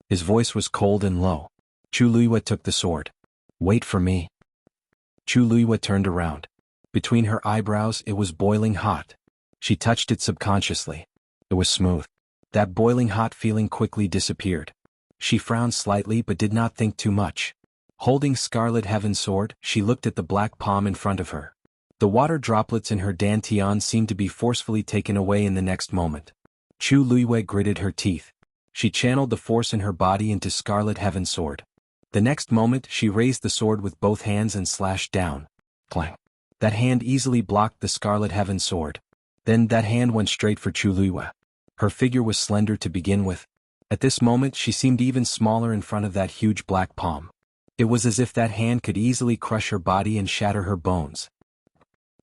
His voice was cold and low. Chu Luiyue took the sword. "Wait for me." Chu Luiyue turned around. Between her eyebrows it was boiling hot. She touched it subconsciously. It was smooth. That boiling hot feeling quickly disappeared. She frowned slightly but did not think too much. Holding Scarlet Heaven Sword, she looked at the black palm in front of her. The water droplets in her dantian seemed to be forcefully taken away in the next moment. Chu Luiyue gritted her teeth. She channeled the force in her body into Scarlet Heaven Sword. The next moment she raised the sword with both hands and slashed down. Clang! That hand easily blocked the Scarlet Heaven Sword. Then that hand went straight for Chu Luiyue. Her figure was slender to begin with. At this moment she seemed even smaller in front of that huge black palm. It was as if that hand could easily crush her body and shatter her bones.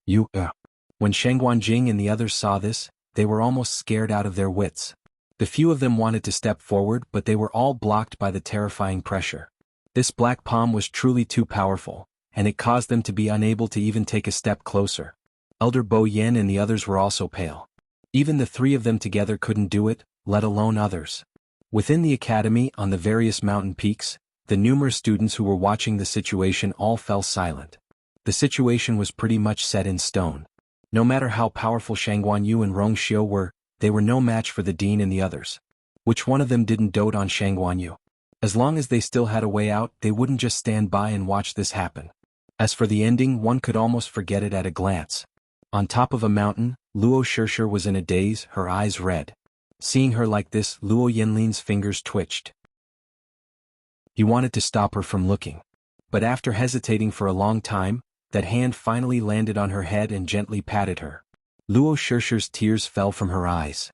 When Xuanhuan Jing and the others saw this, they were almost scared out of their wits. The few of them wanted to step forward, but they were all blocked by the terrifying pressure. This black palm was truly too powerful, and it caused them to be unable to even take a step closer. Elder Bo Yen and the others were also pale. Even the three of them together couldn't do it, let alone others. Within the academy, on the various mountain peaks, the numerous students who were watching the situation all fell silent. The situation was pretty much set in stone. No matter how powerful Xuanhuan Yu and Rong Xiao were, they were no match for the dean and the others. Which one of them didn't dote on Xuanhuan Yu? As long as they still had a way out, they wouldn't just stand by and watch this happen. As for the ending, one could almost forget it at a glance. On top of a mountain, Luo Shishir was in a daze, her eyes red. Seeing her like this, Luo Yanlin's fingers twitched. He wanted to stop her from looking. But after hesitating for a long time, that hand finally landed on her head and gently patted her. Luo Shishir's tears fell from her eyes.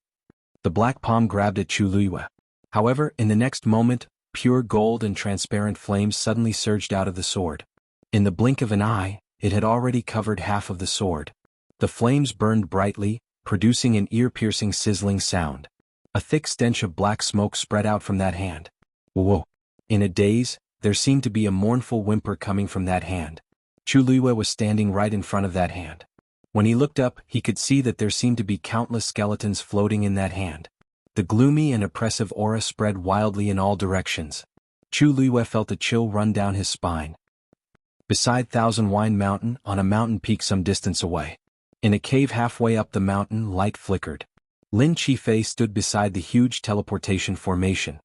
The black palm grabbed at Chu Luiyue. However, in the next moment, pure gold and transparent flames suddenly surged out of the sword. In the blink of an eye, it had already covered half of the sword. The flames burned brightly, producing an ear-piercing sizzling sound. A thick stench of black smoke spread out from that hand. Whoa! In a daze, there seemed to be a mournful whimper coming from that hand. Chu Luiyue was standing right in front of that hand. When he looked up, he could see that there seemed to be countless skeletons floating in that hand. The gloomy and oppressive aura spread wildly in all directions. Chu Luiyue felt a chill run down his spine. Beside Thousand Wine Mountain, on a mountain peak some distance away. In a cave halfway up the mountain, light flickered. Lin Qifei stood beside the huge teleportation formation.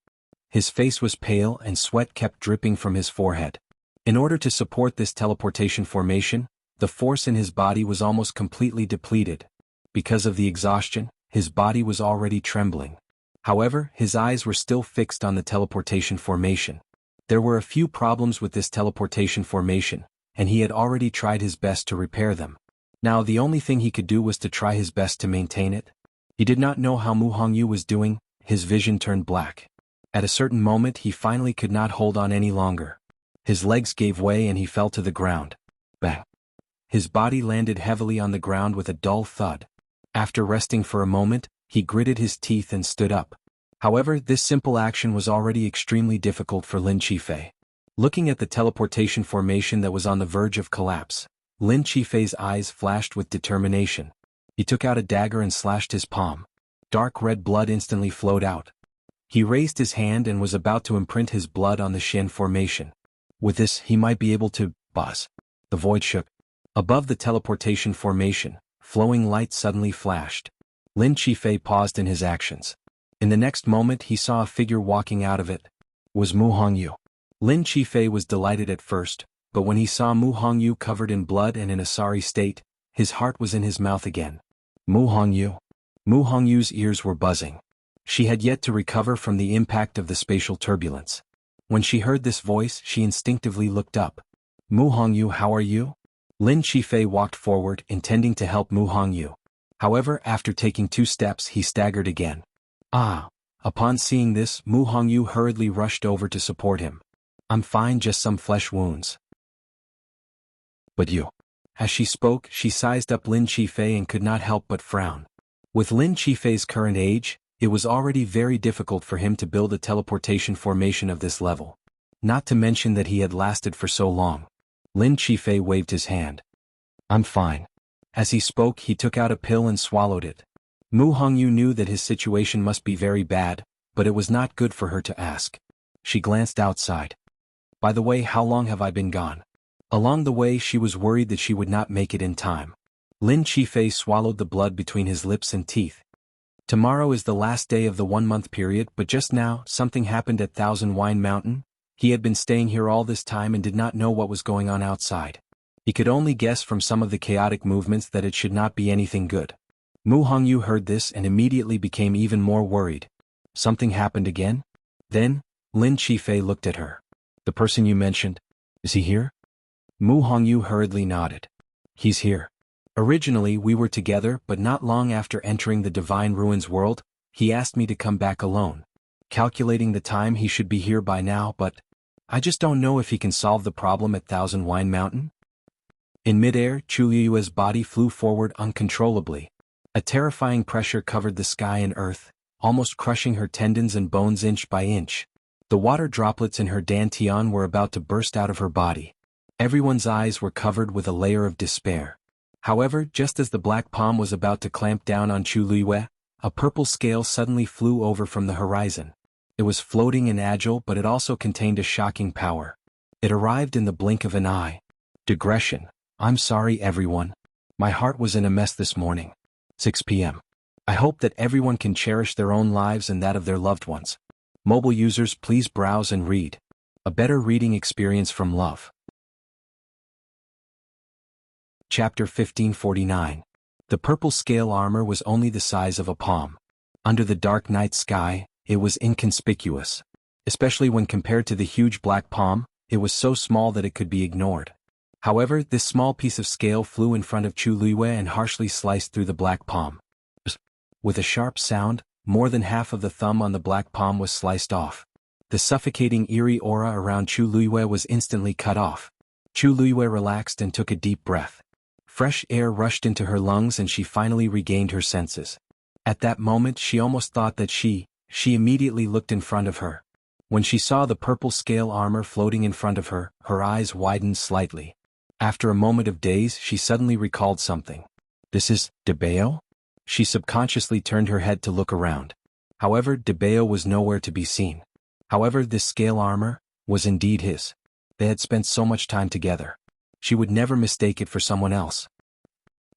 His face was pale and sweat kept dripping from his forehead. In order to support this teleportation formation, the force in his body was almost completely depleted. Because of the exhaustion, his body was already trembling. However, his eyes were still fixed on the teleportation formation. There were a few problems with this teleportation formation, and he had already tried his best to repair them. Now the only thing he could do was to try his best to maintain it. He did not know how Mu Hongyu was doing. His vision turned black. At a certain moment he finally could not hold on any longer. His legs gave way and he fell to the ground. Bang! His body landed heavily on the ground with a dull thud. After resting for a moment, he gritted his teeth and stood up. However, this simple action was already extremely difficult for Lin Qifei. Looking at the teleportation formation that was on the verge of collapse, Lin Qifei's eyes flashed with determination. He took out a dagger and slashed his palm. Dark red blood instantly flowed out. He raised his hand and was about to imprint his blood on the Xian formation. With this, he might be able to buzz. The void shook. Above the teleportation formation, flowing light suddenly flashed. Lin Qifei paused in his actions. In the next moment he saw a figure walking out of it. It was Mu Hongyu. Lin Qifei was delighted at first, but when he saw Mu Hongyu covered in blood and in a sorry state, his heart was in his mouth again. Mu Hongyu. Mu Hongyu's ears were buzzing. She had yet to recover from the impact of the spatial turbulence. When she heard this voice, she instinctively looked up. Mu Hongyu, how are you? Lin Qifei walked forward, intending to help Mu Hongyu. However, after taking 2 steps, he staggered again. Ah! Upon seeing this, Mu Hongyu hurriedly rushed over to support him. I'm fine, just some flesh wounds. But you. As she spoke, she sized up Lin Qifei and could not help but frown. With Lin Qifei's current age, it was already very difficult for him to build a teleportation formation of this level. Not to mention that he had lasted for so long. Lin Qifei waved his hand. I'm fine. As he spoke, he took out a pill and swallowed it. Mu Hongyu knew that his situation must be very bad, but it was not good for her to ask. She glanced outside. By the way, how long have I been gone? Along the way she was worried that she would not make it in time. Lin Qifei swallowed the blood between his lips and teeth. Tomorrow is the last day of the 1-month period, but just now, something happened at Thousand Wine Mountain. He had been staying here all this time and did not know what was going on outside. He could only guess from some of the chaotic movements that it should not be anything good. Mu Hongyu heard this and immediately became even more worried. Something happened again? Then, Lin Qifei looked at her. The person you mentioned, is he here? Mu Hongyu hurriedly nodded. He's here. Originally we were together, but not long after entering the Divine Ruins world, he asked me to come back alone. Calculating the time, he should be here by now, but I just don't know if he can solve the problem at Thousand Wine Mountain. In midair, Chuliyue's body flew forward uncontrollably. A terrifying pressure covered the sky and earth, almost crushing her tendons and bones inch by inch. The water droplets in her dantian were about to burst out of her body. Everyone's eyes were covered with a layer of despair. However, just as the black palm was about to clamp down on Chuliyue, a purple scale suddenly flew over from the horizon. It was floating and agile, but it also contained a shocking power. It arrived in the blink of an eye. Digression. I'm sorry everyone. My heart was in a mess this morning. 6 p.m. I hope that everyone can cherish their own lives and that of their loved ones. Mobile users, please browse and read. A better reading experience from love. Chapter 1549. The purple scale armor was only the size of a palm. Under the dark night sky, it was inconspicuous. Especially when compared to the huge black palm, it was so small that it could be ignored. However, this small piece of scale flew in front of Chuliyue and harshly sliced through the black palm. With a sharp sound, more than half of the thumb on the black palm was sliced off. The suffocating eerie aura around Chuliyue was instantly cut off. Chuliyue relaxed and took a deep breath. Fresh air rushed into her lungs and she finally regained her senses. At that moment she almost thought that she immediately looked in front of her. When she saw the purple scale armor floating in front of her, her eyes widened slightly. After a moment of daze, she suddenly recalled something. This is Debeo? She subconsciously turned her head to look around. However, Debeo was nowhere to be seen. However, this scale armor was indeed his. They had spent so much time together. She would never mistake it for someone else.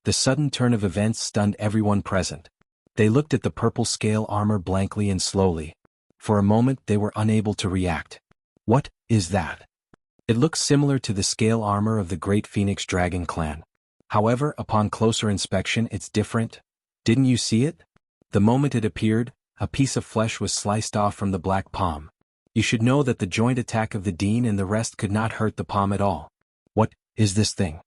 The sudden turn of events stunned everyone present. They looked at the purple scale armor blankly and slowly. For a moment they were unable to react. What is that? It looks similar to the scale armor of the Great Phoenix Dragon clan. However, upon closer inspection it's different. Didn't you see it? The moment it appeared, a piece of flesh was sliced off from the black palm. You should know that the joint attack of the Dean and the rest could not hurt the palm at all. What is this thing?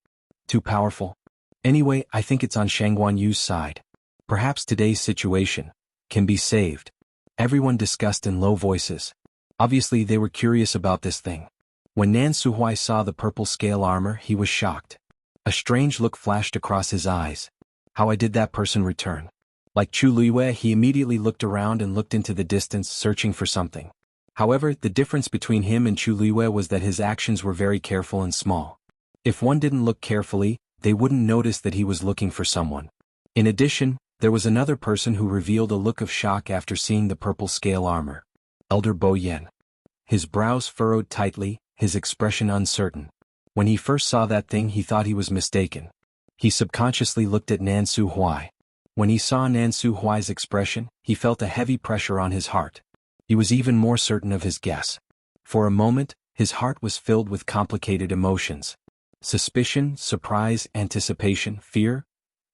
Too powerful? Anyway, I think it's on Xuanhuan Yu's side. Perhaps today's situation can be saved. Everyone discussed in low voices. Obviously they were curious about this thing. When Nan Suhuai saw the purple scale armor, he was shocked. A strange look flashed across his eyes. How did that person return? Like Chu Luiyue, he immediately looked around and looked into the distance, searching for something. However, the difference between him and Chu Luiyue was that his actions were very careful and small. If one didn't look carefully, they wouldn't notice that he was looking for someone. In addition, there was another person who revealed a look of shock after seeing the purple scale armor. Elder Bo Yan. His brows furrowed tightly, his expression uncertain. When he first saw that thing, he thought he was mistaken. He subconsciously looked at Nan Suhuai. When he saw Nan Suhuai's expression, he felt a heavy pressure on his heart. He was even more certain of his guess. For a moment, his heart was filled with complicated emotions. Suspicion, surprise, anticipation, fear.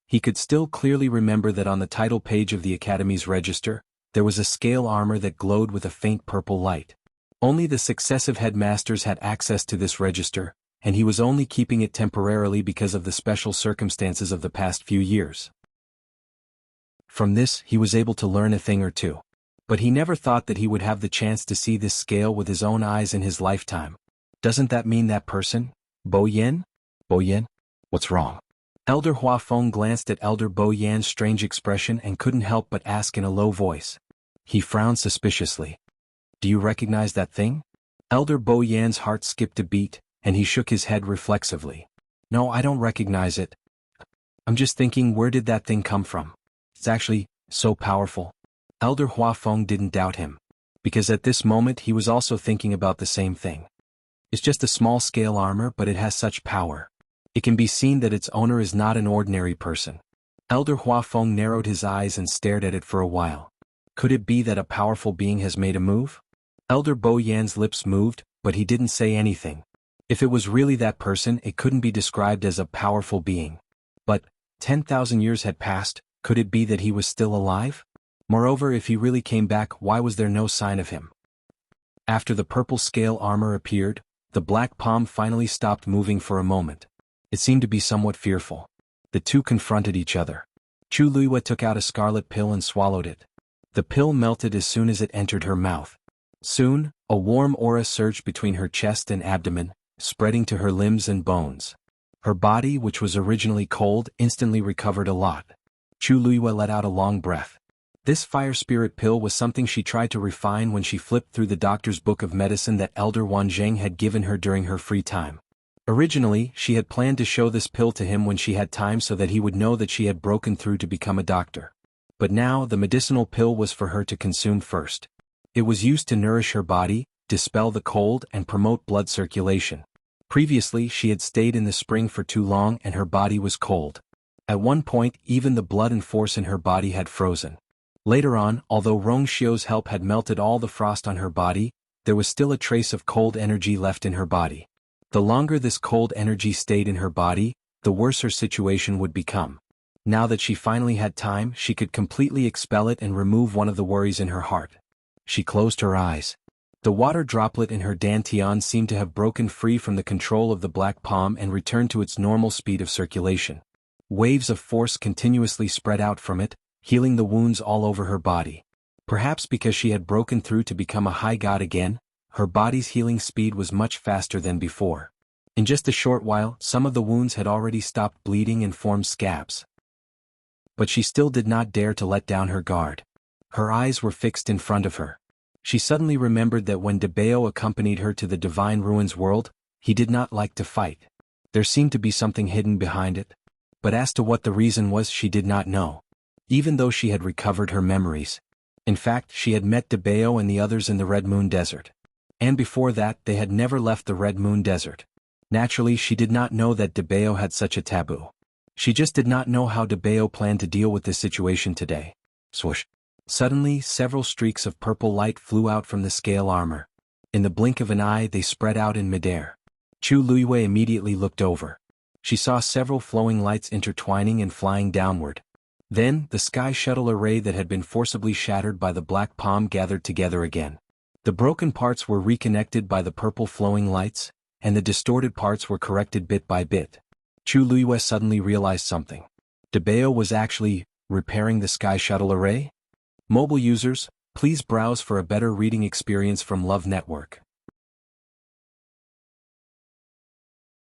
He could still clearly remember that on the title page of the Academy's register, there was a scale armor that glowed with a faint purple light. Only the successive headmasters had access to this register, and he was only keeping it temporarily because of the special circumstances of the past few years. From this, he was able to learn a thing or two. But he never thought that he would have the chance to see this scale with his own eyes in his lifetime. Doesn't that mean that person? Bo Yan? Bo Yan? What's wrong? Elder Hua Feng glanced at Elder Bo Yan's strange expression and couldn't help but ask in a low voice. He frowned suspiciously. Do you recognize that thing? Elder Bo Yan's heart skipped a beat, and he shook his head reflexively. No, I don't recognize it. I'm just thinking, where did that thing come from? It's actually so powerful. Elder Hua Feng didn't doubt him, because at this moment he was also thinking about the same thing. It's just a small scale armor, but it has such power. It can be seen that its owner is not an ordinary person. Elder Hua Feng narrowed his eyes and stared at it for a while. Could it be that a powerful being has made a move? Elder Bo Yan's lips moved, but he didn't say anything. If it was really that person, it couldn't be described as a powerful being. But 10,000 years had passed, could it be that he was still alive? Moreover, if he really came back, why was there no sign of him? After the purple scale armor appeared, the black palm finally stopped moving for a moment. It seemed to be somewhat fearful. The two confronted each other. Chu Luiyue took out a scarlet pill and swallowed it. The pill melted as soon as it entered her mouth. Soon, a warm aura surged between her chest and abdomen, spreading to her limbs and bones. Her body, which was originally cold, instantly recovered a lot. Chu Luiyue let out a long breath. This fire spirit pill was something she tried to refine when she flipped through the doctor's book of medicine that Elder Wanzheng had given her during her free time. Originally, she had planned to show this pill to him when she had time so that he would know that she had broken through to become a doctor. But now, the medicinal pill was for her to consume first. It was used to nourish her body, dispel the cold, and promote blood circulation. Previously, she had stayed in the spring for too long and her body was cold. At one point, even the blood and force in her body had frozen. Later on, although Rong Xiu's help had melted all the frost on her body, there was still a trace of cold energy left in her body. The longer this cold energy stayed in her body, the worse her situation would become. Now that she finally had time, she could completely expel it and remove one of the worries in her heart. She closed her eyes. The water droplet in her dantian seemed to have broken free from the control of the black palm and returned to its normal speed of circulation. Waves of force continuously spread out from it, healing the wounds all over her body. Perhaps because she had broken through to become a high god again, her body's healing speed was much faster than before. In just a short while, some of the wounds had already stopped bleeding and formed scabs. But she still did not dare to let down her guard. Her eyes were fixed in front of her. She suddenly remembered that when Debao accompanied her to the Divine Ruins world, he did not like to fight. There seemed to be something hidden behind it. But as to what the reason was, she did not know. Even though she had recovered her memories. In fact, she had met Debao and the others in the Red Moon Desert. And before that, they had never left the Red Moon Desert. Naturally, she did not know that Debao had such a taboo. She just did not know how Debao planned to deal with this situation today. Swoosh. Suddenly, several streaks of purple light flew out from the scale armor. In the blink of an eye, they spread out in midair. Chu Luiyue immediately looked over. She saw several flowing lights intertwining and flying downward. Then, the sky shuttle array that had been forcibly shattered by the black palm gathered together again. The broken parts were reconnected by the purple flowing lights, and the distorted parts were corrected bit by bit. Chu Luiyue suddenly realized something. Debao was actually repairing the Sky Shuttle Array? Mobile users, please browse for a better reading experience from Love Network.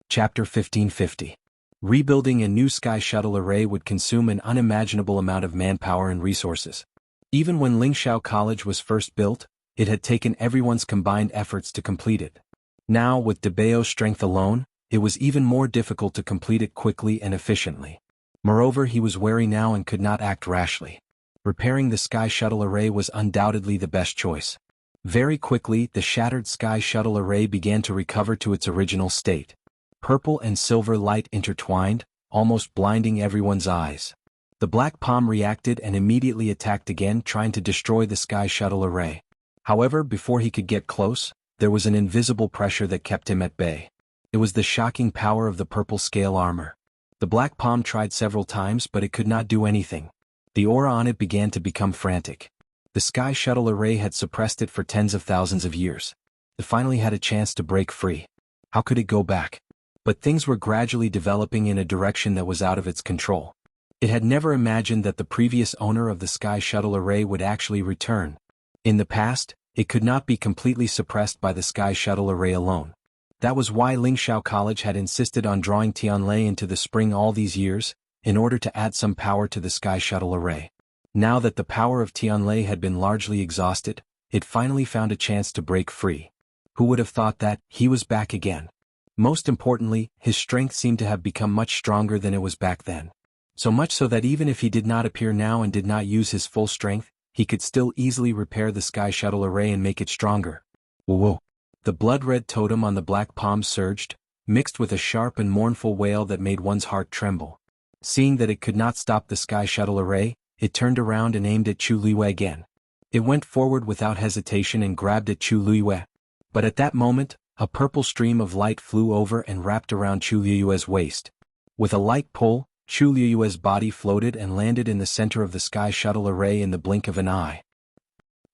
Chapter 1550. Rebuilding a new Sky Shuttle Array would consume an unimaginable amount of manpower and resources. Even when Lingxiao College was first built, it had taken everyone's combined efforts to complete it. Now, with Debao's strength alone, it was even more difficult to complete it quickly and efficiently. Moreover, he was wary now and could not act rashly. Repairing the Sky Shuttle Array was undoubtedly the best choice. Very quickly, the shattered Sky Shuttle Array began to recover to its original state. Purple and silver light intertwined, almost blinding everyone's eyes. The Black Palm reacted and immediately attacked again, trying to destroy the Sky Shuttle Array. However, before he could get close, there was an invisible pressure that kept him at bay. It was the shocking power of the purple scale armor. The Black Palm tried several times, but it could not do anything. The aura on it began to become frantic. The Sky Shuttle Array had suppressed it for tens of thousands of years. It finally had a chance to break free. How could it go back? But things were gradually developing in a direction that was out of its control. It had never imagined that the previous owner of the Sky Shuttle Array would actually return. In the past, it could not be completely suppressed by the Sky Shuttle Array alone. That was why Lingxiao College had insisted on drawing Tianlei into the spring all these years, in order to add some power to the Sky Shuttle Array. Now that the power of Tianlei had been largely exhausted, it finally found a chance to break free. Who would have thought that? He was back again. Most importantly, his strength seemed to have become much stronger than it was back then. So much so that even if he did not appear now and did not use his full strength, he could still easily repair the Sky Shuttle Array and make it stronger. Whoa! The blood-red totem on the Black Palm surged, mixed with a sharp and mournful wail that made one's heart tremble. Seeing that it could not stop the Sky Shuttle Array, it turned around and aimed at Chu Luiyue again. It went forward without hesitation and grabbed at Chu Luiyue. But at that moment, a purple stream of light flew over and wrapped around Chu Luiyue's waist. With a light pull, Chu Luiyue's body floated and landed in the center of the Sky Shuttle Array in the blink of an eye.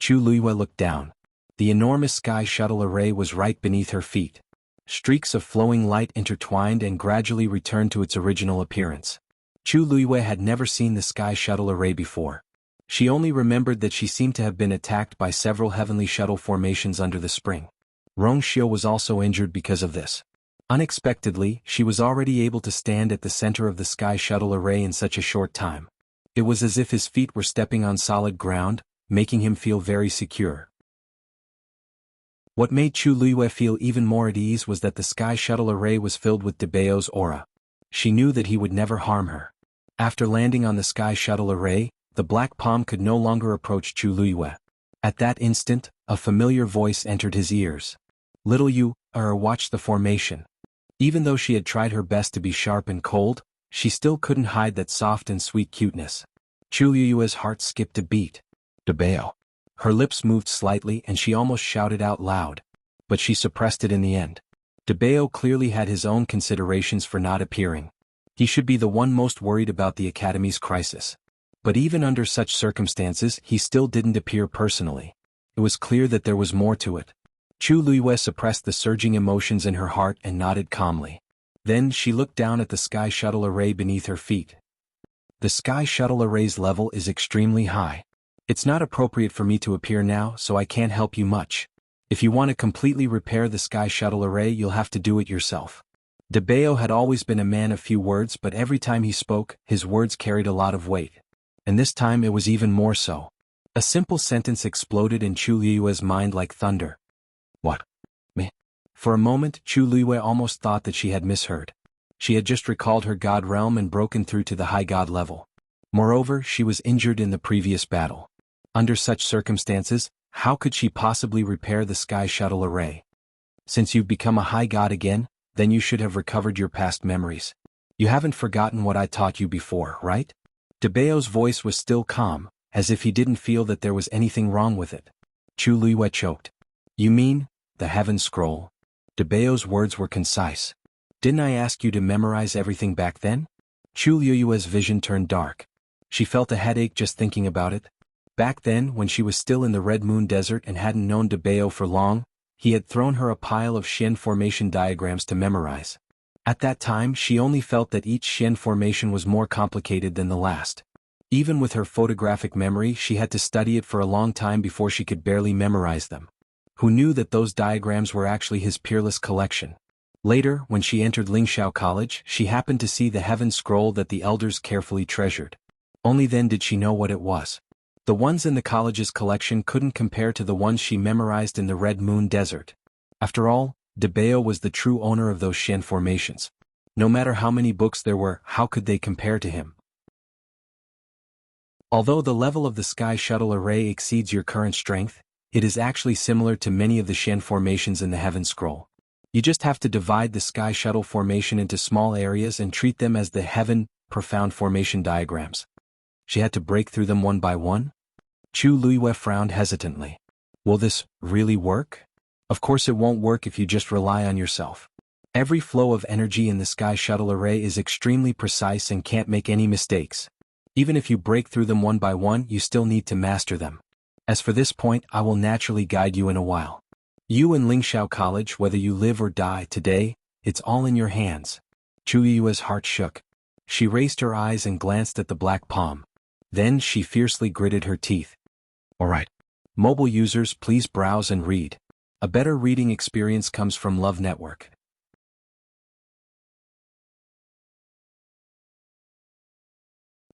Chu Luiyue looked down. The enormous Sky Shuttle Array was right beneath her feet. Streaks of flowing light intertwined and gradually returned to its original appearance. Chu Luiyue had never seen the Sky Shuttle Array before. She only remembered that she seemed to have been attacked by several heavenly shuttle formations under the spring. Rongxiu was also injured because of this. Unexpectedly, she was already able to stand at the center of the Sky Shuttle Array in such a short time. It was as if his feet were stepping on solid ground, making him feel very secure. What made Chu Luiyue feel even more at ease was that the Sky Shuttle Array was filled with Debao's aura. She knew that he would never harm her. After landing on the Sky Shuttle Array, the Black Palm could no longer approach Chu Luiyue. At that instant, a familiar voice entered his ears. "Little you, watch the formation." Even though she had tried her best to be sharp and cold, she still couldn't hide that soft and sweet cuteness. Chu Luiyue's heart skipped a beat. Debao. Her lips moved slightly and she almost shouted out loud. But she suppressed it in the end. Debao clearly had his own considerations for not appearing. He should be the one most worried about the Academy's crisis. But even under such circumstances, he still didn't appear personally. It was clear that there was more to it. Chu Luiyue suppressed the surging emotions in her heart and nodded calmly. Then she looked down at the Sky Shuttle Array beneath her feet. The Sky Shuttle Array's level is extremely high. It's not appropriate for me to appear now, so I can't help you much. If you want to completely repair the Sky Shuttle Array, you'll have to do it yourself. Debao had always been a man of few words, but every time he spoke, his words carried a lot of weight. And this time it was even more so. A simple sentence exploded in Chu Luiyue's mind like thunder. What? Me? For a moment, Chu Luiyue almost thought that she had misheard. She had just recalled her god realm and broken through to the high god level. Moreover, she was injured in the previous battle. Under such circumstances, how could she possibly repair the Sky Shuttle Array? Since you've become a high god again, then you should have recovered your past memories. You haven't forgotten what I taught you before, right? Debao's voice was still calm, as if he didn't feel that there was anything wrong with it. Chu Luiyue choked. You mean, the Heaven Scroll? Debao's words were concise. Didn't I ask you to memorize everything back then? Chu Luiyue's vision turned dark. She felt a headache just thinking about it. Back then, when she was still in the Red Moon Desert and hadn't known Debeo for long, he had thrown her a pile of Xian formation diagrams to memorize. At that time, she only felt that each Xian formation was more complicated than the last. Even with her photographic memory, she had to study it for a long time before she could barely memorize them. Who knew that those diagrams were actually his peerless collection? Later, when she entered Lingxiao College, she happened to see the heaven scroll that the elders carefully treasured. Only then did she know what it was. The ones in the college's collection couldn't compare to the ones she memorized in the Red Moon Desert. After all, Debeo was the true owner of those Xian formations. No matter how many books there were, how could they compare to him? Although the level of the Sky Shuttle Array exceeds your current strength, it is actually similar to many of the Xian formations in the Heaven Scroll. You just have to divide the Sky Shuttle formation into small areas and treat them as the Heaven Profound formation diagrams. She had to break through them one by one? Chu Luiyue frowned hesitantly. Will this really work? Of course it won't work if you just rely on yourself. Every flow of energy in the Sky Shuttle Array is extremely precise and can't make any mistakes. Even if you break through them one by one, you still need to master them. As for this point, I will naturally guide you in a while. You and Lingxiao College, whether you live or die today, it's all in your hands. Chu Yue's heart shook. She raised her eyes and glanced at the black palm. Then she fiercely gritted her teeth. Alright. Mobile users, please browse and read. A better reading experience comes from Love Network.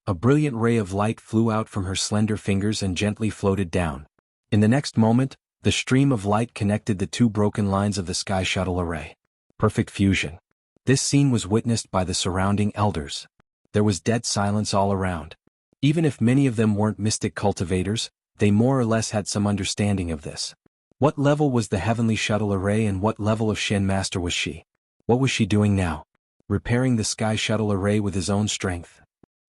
A brilliant ray of light flew out from her slender fingers and gently floated down. In the next moment, the stream of light connected the two broken lines of the Sky Shuttle Array. Perfect fusion. This scene was witnessed by the surrounding elders. There was dead silence all around. Even if many of them weren't mystic cultivators, they more or less had some understanding of this. What level was the Heavenly Shuttle Array and what level of Xian Master was she? What was she doing now? Repairing the Sky Shuttle Array with his own strength?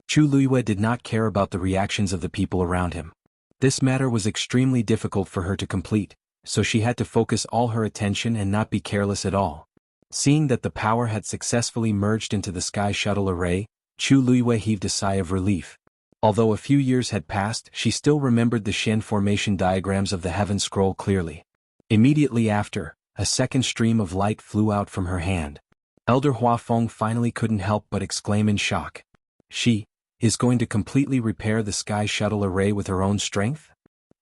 Chu Luiyue did not care about the reactions of the people around him. This matter was extremely difficult for her to complete, so she had to focus all her attention and not be careless at all. Seeing that the power had successfully merged into the Sky Shuttle Array, Chu Luiyue heaved a sigh of relief. Although a few years had passed, she still remembered the Xian formation diagrams of the Heaven Scroll clearly. Immediately after, a second stream of light flew out from her hand. Elder Huafeng finally couldn't help but exclaim in shock. She is going to completely repair the Sky Shuttle Array with her own strength?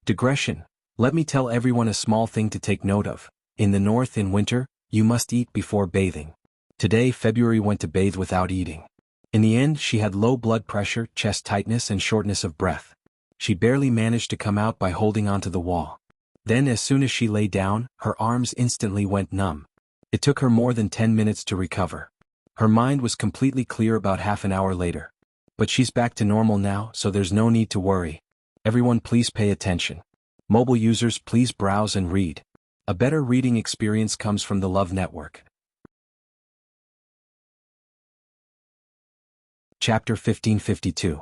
Digression. Let me tell everyone a small thing to take note of. In the north in winter, you must eat before bathing. Today February went to bathe without eating. In the end, she had low blood pressure, chest tightness and shortness of breath. She barely managed to come out by holding onto the wall. Then as soon as she lay down, her arms instantly went numb. It took her more than 10 minutes to recover. Her mind was completely clear about half an hour later. But she's back to normal now, so there's no need to worry. Everyone please pay attention. Mobile users please browse and read. A better reading experience comes from the Love Network. Chapter 1552.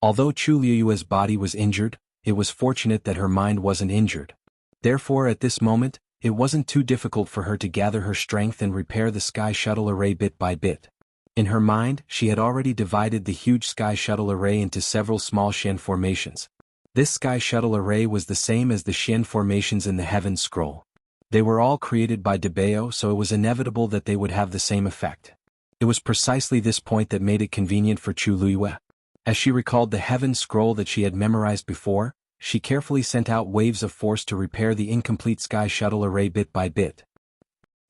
Although Chu Luiyue's body was injured, it was fortunate that her mind wasn't injured. Therefore at this moment, it wasn't too difficult for her to gather her strength and repair the Sky Shuttle Array bit by bit. In her mind, she had already divided the huge Sky Shuttle Array into several small Xian formations. This Sky Shuttle Array was the same as the Xian formations in the Heaven Scroll. They were all created by Debeo, so it was inevitable that they would have the same effect. It was precisely this point that made it convenient for Chu Luiyue. As she recalled the Heaven Scroll that she had memorized before, she carefully sent out waves of force to repair the incomplete Sky Shuttle Array bit by bit.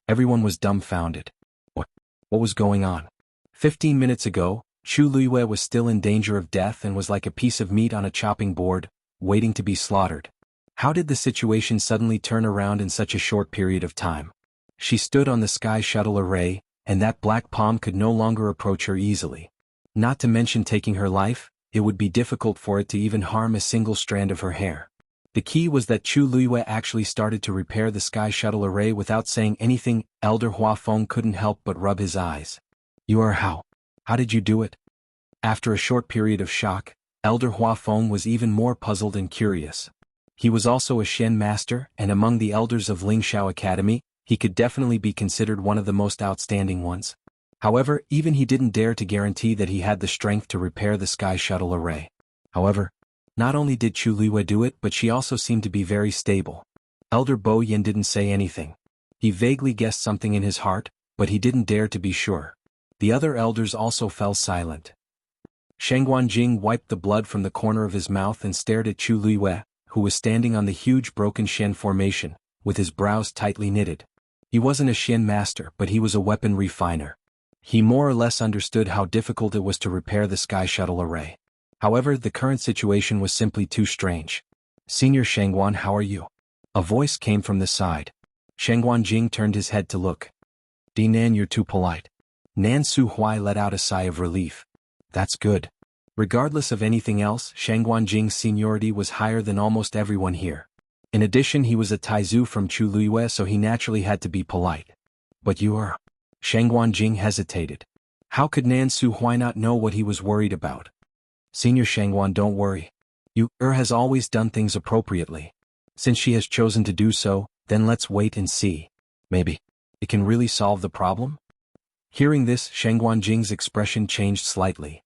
Everyone was dumbfounded. What was going on? 15 minutes ago, Chu Luiyue was still in danger of death and was like a piece of meat on a chopping board, waiting to be slaughtered. How did the situation suddenly turn around in such a short period of time? She stood on the Sky Shuttle Array, and that black palm could no longer approach her easily. Not to mention taking her life, it would be difficult for it to even harm a single strand of her hair. The key was that Chu Luiyue actually started to repair the Sky Shuttle Array without saying anything. Elder Huafeng couldn't help but rub his eyes. You are how? How did you do it? After a short period of shock, Elder Huafeng was even more puzzled and curious. He was also a Xian master, and among the elders of Lingxiao Academy, he could definitely be considered one of the most outstanding ones. However, even he didn't dare to guarantee that he had the strength to repair the Sky Shuttle Array. However, Not only did Chu Luiyue do it, but she also seemed to be very stable. Elder Bo Yin didn't say anything. He vaguely guessed something in his heart, but he didn't dare to be sure. The other elders also fell silent. Xuanhuan Jing wiped the blood from the corner of his mouth and stared at Chu Luiyue, who was standing on the huge broken Xian formation, with his brows tightly knitted. He wasn't a Xian master, but he was a weapon refiner. He more or less understood how difficult it was to repair the sky shuttle array. However, the current situation was simply too strange. "Senior Xuanhuan, how are you?" A voice came from the side. Xuanhuan Jing turned his head to look. "Nan, you're too polite." Nan Suhui let out a sigh of relief. "That's good." Regardless of anything else, Xuanhuan Jing's seniority was higher than almost everyone here. In addition, he was a Taizu from Chu Luiyue, so he naturally had to be polite. "But you are..." Xuanhuan Jing hesitated. How could Nan Suhui not know what he was worried about? "Senior Xuanhuan, don't worry. Has always done things appropriately. Since she has chosen to do so, then let's wait and see. Maybe it can really solve the problem?" Hearing this, Xuanhuan Jing's expression changed slightly.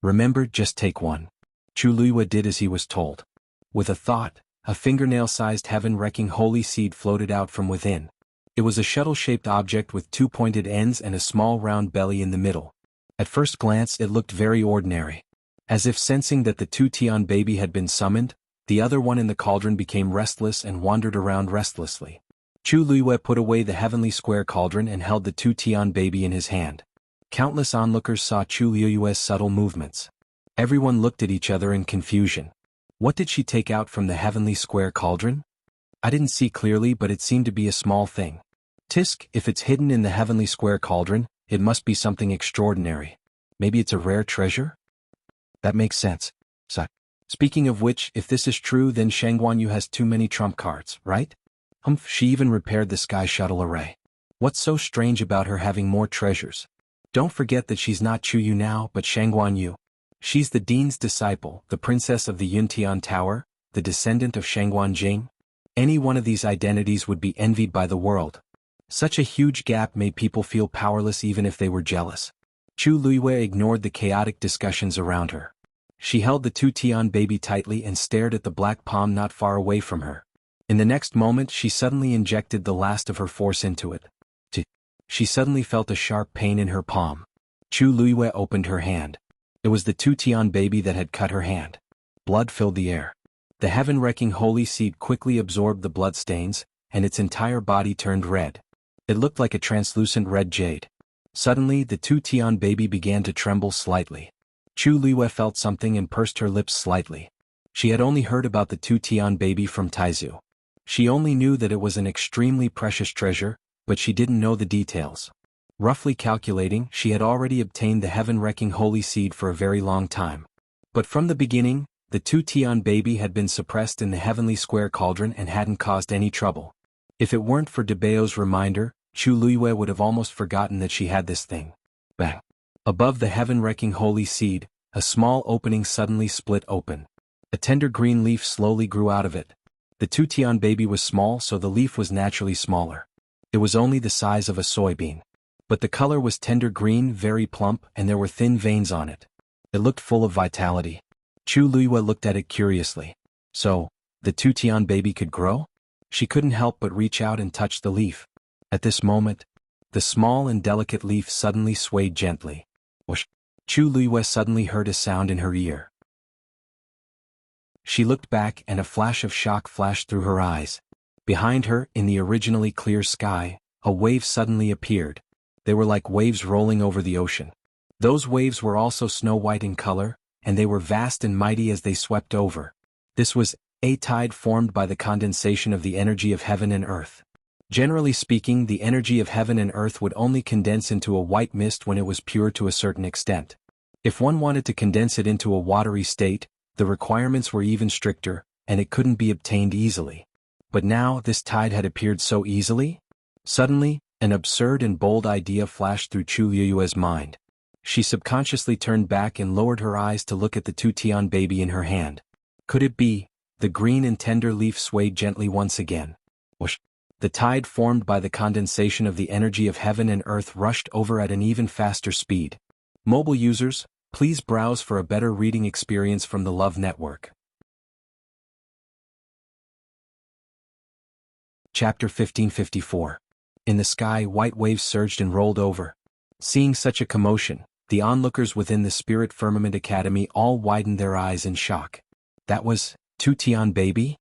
"Remember, just take one." Chu Luiyue did as he was told. With a thought, a fingernail-sized heaven-wrecking holy seed floated out from within. It was a shuttle-shaped object with two pointed ends and a small round belly in the middle. At first glance it looked very ordinary. As if sensing that the two-tian baby had been summoned, the other one in the cauldron became restless and wandered around restlessly. Chu Luiyue put away the heavenly square cauldron and held the two-tian baby in his hand. Countless onlookers saw Chu Luiyue's subtle movements. Everyone looked at each other in confusion. What did she take out from the heavenly square cauldron? I didn't see clearly, but it seemed to be a small thing. Tisk, if it's hidden in the heavenly square cauldron, it must be something extraordinary. Maybe it's a rare treasure? That makes sense. Speaking of which, if this is true, then Xuanhuan Yu has too many trump cards, right? She even repaired the sky shuttle array. What's so strange about her having more treasures? Don't forget that she's not Chu Yu now, but Xuanhuan Yu. She's the dean's disciple, the princess of the Yuntian Tower, the descendant of Xuanhuan Jing. Any one of these identities would be envied by the world. Such a huge gap made people feel powerless even if they were jealous. Chu Luiyue ignored the chaotic discussions around her. She held the two-tian baby tightly and stared at the black palm not far away from her. In the next moment, she suddenly injected the last of her force into it. She suddenly felt a sharp pain in her palm. Chu Luiyue opened her hand. It was the two-tian baby that had cut her hand. Blood filled the air. The heaven-wrecking holy seed quickly absorbed the blood stains, and its entire body turned red. It looked like a translucent red jade. Suddenly, the two-tian baby began to tremble slightly. Chu Luiyue felt something and pursed her lips slightly. She had only heard about the two-tian baby from Taizu. She only knew that it was an extremely precious treasure, but she didn't know the details. Roughly calculating, she had already obtained the heaven-wrecking holy seed for a very long time. But from the beginning, the two-tian baby had been suppressed in the heavenly square cauldron and hadn't caused any trouble. If it weren't for Debao's reminder, Chu Luiyue would have almost forgotten that she had this thing. Bang! Above the heaven-wrecking holy seed, a small opening suddenly split open. A tender green leaf slowly grew out of it. The two-tian baby was small, so the leaf was naturally smaller. It was only the size of a soybean. But the color was tender green, very plump, and there were thin veins on it. It looked full of vitality. Chu Luiyue looked at it curiously. So, the two-tian baby could grow? She couldn't help but reach out and touch the leaf. At this moment, the small and delicate leaf suddenly swayed gently. Whoosh! Chu Luiyue suddenly heard a sound in her ear. She looked back and a flash of shock flashed through her eyes. Behind her, in the originally clear sky, a wave suddenly appeared. They were like waves rolling over the ocean. Those waves were also snow-white in color, and they were vast and mighty as they swept over. This was a tide formed by the condensation of the energy of heaven and earth. Generally speaking, the energy of heaven and earth would only condense into a white mist when it was pure to a certain extent. If one wanted to condense it into a watery state, the requirements were even stricter, and it couldn't be obtained easily. But now this tide had appeared so easily? Suddenly, an absurd and bold idea flashed through Chu Luiyue's mind. She subconsciously turned back and lowered her eyes to look at the two-tian baby in her hand. Could it be? The green and tender leaf swayed gently once again. Whoosh! The tide formed by the condensation of the energy of heaven and earth rushed over at an even faster speed. Mobile users, please browse for a better reading experience from the Love Network. Chapter 1554. In the sky, white waves surged and rolled over. Seeing such a commotion, the onlookers within the Spirit Firmament Academy all widened their eyes in shock. That was Tu Tian baby?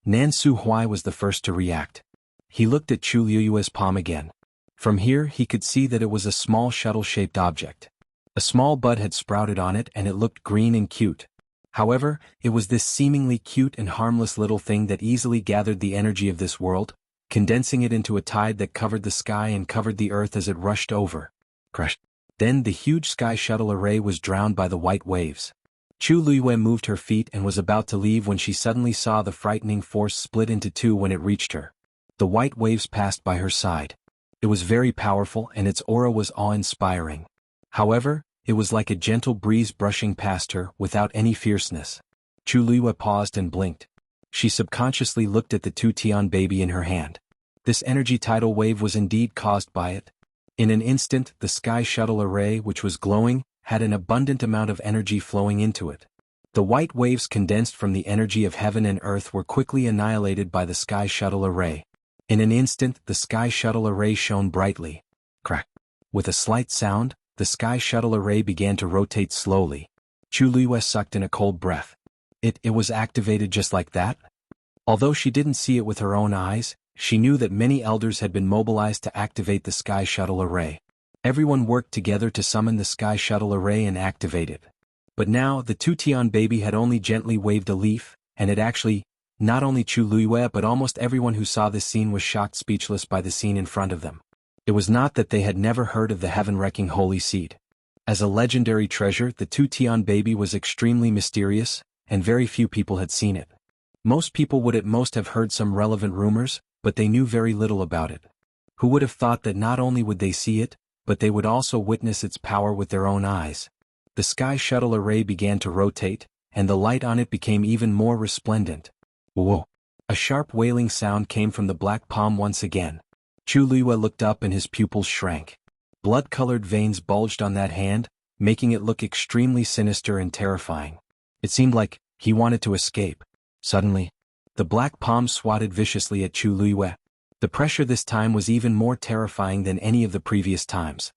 Nan Su Huai was the first to react. He looked at Chu Liyue's palm again. From here he could see that it was a small shuttle-shaped object. A small bud had sprouted on it and it looked green and cute. However, it was this seemingly cute and harmless little thing that easily gathered the energy of this world, condensing it into a tide that covered the sky and covered the earth as it rushed over. Crush. Then the huge sky shuttle array was drowned by the white waves. Chu Liyue moved her feet and was about to leave when she suddenly saw the frightening force split into two when it reached her. The white waves passed by her side. It was very powerful and its aura was awe-inspiring. However, it was like a gentle breeze brushing past her without any fierceness. Chu Liyue paused and blinked. She subconsciously looked at the Tu Tian baby in her hand. This energy tidal wave was indeed caused by it. In an instant, the sky shuttle array, which was glowing, had an abundant amount of energy flowing into it. The white waves condensed from the energy of heaven and earth were quickly annihilated by the sky shuttle array. In an instant, the sky shuttle array shone brightly. Crack. With a slight sound, the sky shuttle array began to rotate slowly. Chu Liyue sucked in a cold breath. It was activated just like that? Although she didn't see it with her own eyes, she knew that many elders had been mobilized to activate the sky shuttle array. Everyone worked together to summon the sky shuttle array and activate it. But now, the Tu Tian baby had only gently waved a leaf, and it actually, not only Chu Liyue but almost everyone who saw this scene was shocked speechless by the scene in front of them. It was not that they had never heard of the heaven-wrecking holy seed. As a legendary treasure, the Tu Tian baby was extremely mysterious, and very few people had seen it. Most people would at most have heard some relevant rumors, but they knew very little about it. Who would have thought that not only would they see it, but they would also witness its power with their own eyes? The sky shuttle array began to rotate, and the light on it became even more resplendent. Whoa! A sharp wailing sound came from the black palm once again. Chu Liyue looked up and his pupils shrank. Blood-colored veins bulged on that hand, making it look extremely sinister and terrifying. It seemed like he wanted to escape. Suddenly, the black palm swatted viciously at Chu Liyue. The pressure this time was even more terrifying than any of the previous times.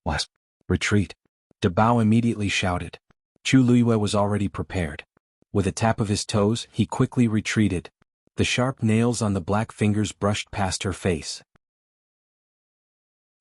Wasp! Retreat! De Bao immediately shouted. Chu Liyue was already prepared. With a tap of his toes, he quickly retreated. The sharp nails on the black fingers brushed past her face.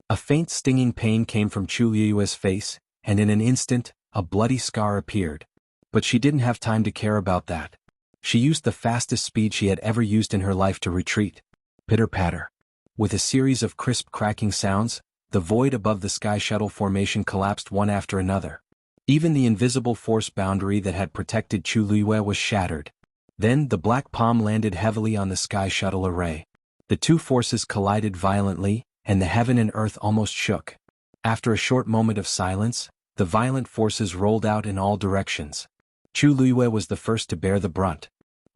A faint stinging pain came from Chu Liyue's face, and in an instant, a bloody scar appeared. But she didn't have time to care about that. She used the fastest speed she had ever used in her life to retreat. Pitter-patter. With a series of crisp cracking sounds, the void above the sky shuttle formation collapsed one after another. Even the invisible force boundary that had protected Chu Liyue was shattered. Then the black palm landed heavily on the sky shuttle array. The two forces collided violently, and the heaven and earth almost shook. After a short moment of silence, the violent forces rolled out in all directions. Chu Liyue was the first to bear the brunt.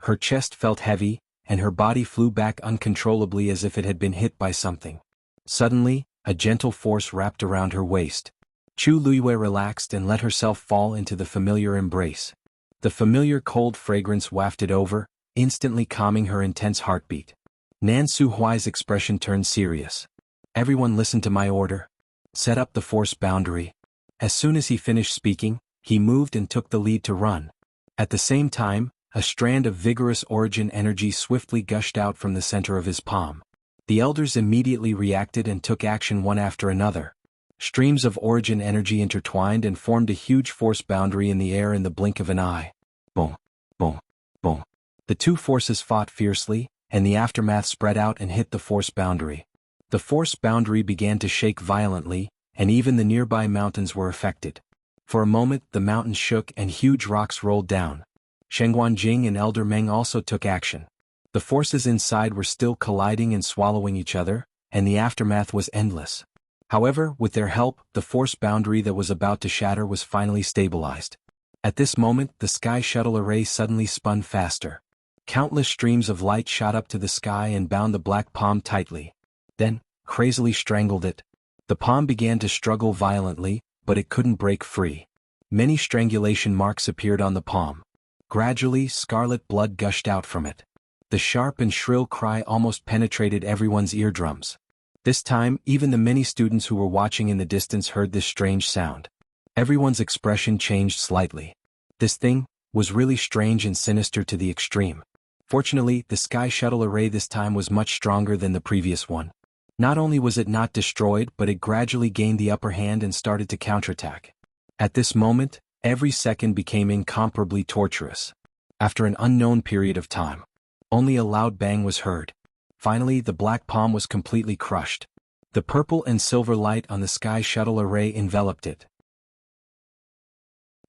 Her chest felt heavy, and her body flew back uncontrollably as if it had been hit by something. Suddenly, a gentle force wrapped around her waist. Chu Liyue relaxed and let herself fall into the familiar embrace. The familiar cold fragrance wafted over, instantly calming her intense heartbeat. Nan Su Huai's expression turned serious. Everyone listen to my order. Set up the force boundary. As soon as he finished speaking, he moved and took the lead to run. At the same time, a strand of vigorous origin energy swiftly gushed out from the center of his palm. The elders immediately reacted and took action one after another. Streams of origin energy intertwined and formed a huge force boundary in the air in the blink of an eye. Boom, boom, boom. The two forces fought fiercely, and the aftermath spread out and hit the force boundary. The force boundary began to shake violently, and even the nearby mountains were affected. For a moment the mountains shook and huge rocks rolled down. Shengguan Jing and Elder Meng also took action. The forces inside were still colliding and swallowing each other, and the aftermath was endless. However, with their help, the force boundary that was about to shatter was finally stabilized. At this moment, the sky shuttle array suddenly spun faster. Countless streams of light shot up to the sky and bound the black palm tightly. Then, crazily strangled it. The palm began to struggle violently, but it couldn't break free. Many strangulation marks appeared on the palm. Gradually, scarlet blood gushed out from it. The sharp and shrill cry almost penetrated everyone's eardrums. This time, even the many students who were watching in the distance heard this strange sound. Everyone's expression changed slightly. This thing was really strange and sinister to the extreme. Fortunately, the sky shuttle array this time was much stronger than the previous one. Not only was it not destroyed, but it gradually gained the upper hand and started to counterattack. At this moment, every second became incomparably torturous. After an unknown period of time, only a loud bang was heard. Finally, the black palm was completely crushed. The purple and silver light on the sky shuttle array enveloped it.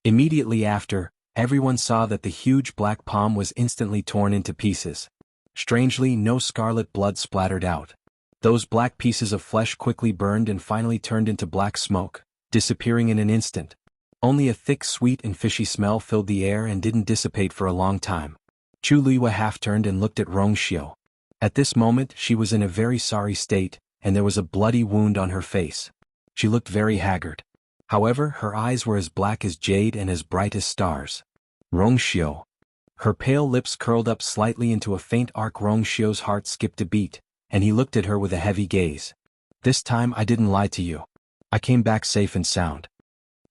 Immediately after, everyone saw that the huge black palm was instantly torn into pieces. Strangely, no scarlet blood splattered out. Those black pieces of flesh quickly burned and finally turned into black smoke, disappearing in an instant. Only a thick, sweet and fishy smell filled the air and didn't dissipate for a long time. Chu Liwa half-turned and looked at Rongxiu. At this moment, she was in a very sorry state, and there was a bloody wound on her face. She looked very haggard. However, her eyes were as black as jade and as bright as stars. Rongxiu. Her pale lips curled up slightly into a faint arc. Rongxiu's heart skipped a beat, and he looked at her with a heavy gaze. This time I didn't lie to you. I came back safe and sound.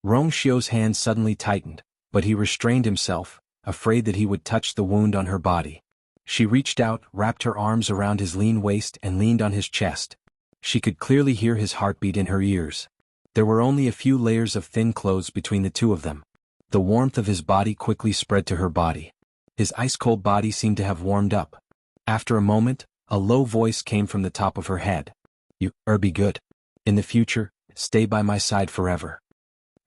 Rongxiu's hand suddenly tightened, but he restrained himself, afraid that he would touch the wound on her body. She reached out, wrapped her arms around his lean waist and leaned on his chest. She could clearly hear his heartbeat in her ears. There were only a few layers of thin clothes between the two of them. The warmth of his body quickly spread to her body. His ice-cold body seemed to have warmed up. After a moment, a low voice came from the top of her head. You be good. In the future, stay by my side forever.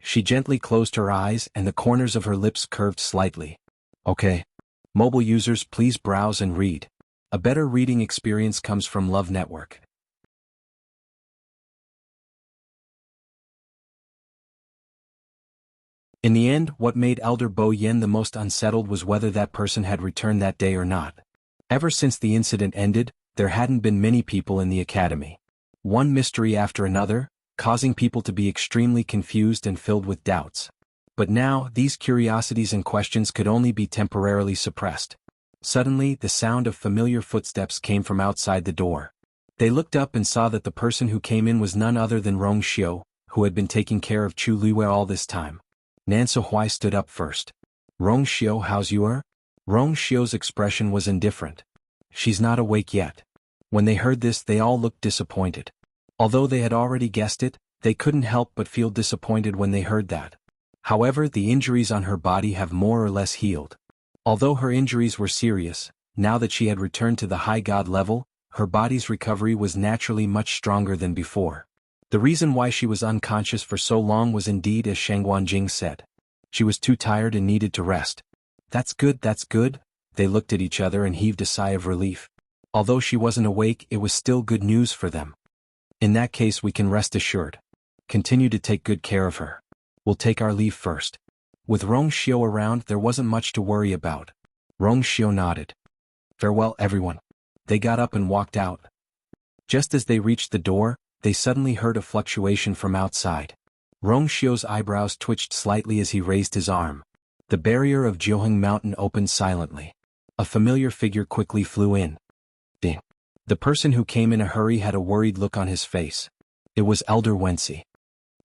She gently closed her eyes and the corners of her lips curved slightly. Okay. Mobile users, please browse and read. A better reading experience comes from Love Network. In the end, what made Elder Bo Yin the most unsettled was whether that person had returned that day or not. Ever since the incident ended, there hadn't been many people in the academy. One mystery after another, causing people to be extremely confused and filled with doubts. But now, these curiosities and questions could only be temporarily suppressed. Suddenly, the sound of familiar footsteps came from outside the door. They looked up and saw that the person who came in was none other than Rongxiu, who had been taking care of Chu Liwei all this time. Xuanhuan stood up first. Rongxiu, how's you are? Rongxiu's expression was indifferent. She's not awake yet. When they heard this, they all looked disappointed. Although they had already guessed it, they couldn't help but feel disappointed when they heard that. However, the injuries on her body have more or less healed. Although her injuries were serious, now that she had returned to the high god level, her body's recovery was naturally much stronger than before. The reason why she was unconscious for so long was indeed as Shangguan Jing said. She was too tired and needed to rest. That's good, that's good. They looked at each other and heaved a sigh of relief. Although she wasn't awake, it was still good news for them. In that case, we can rest assured. Continue to take good care of her. We'll take our leave first. With Rongxiu around, there wasn't much to worry about. Rongxiu nodded. Farewell, everyone. They got up and walked out. Just as they reached the door, they suddenly heard a fluctuation from outside. Rongxiu's eyebrows twitched slightly as he raised his arm. The barrier of Jianghu Mountain opened silently. A familiar figure quickly flew in. Ding. The person who came in a hurry had a worried look on his face. It was Elder Wensi.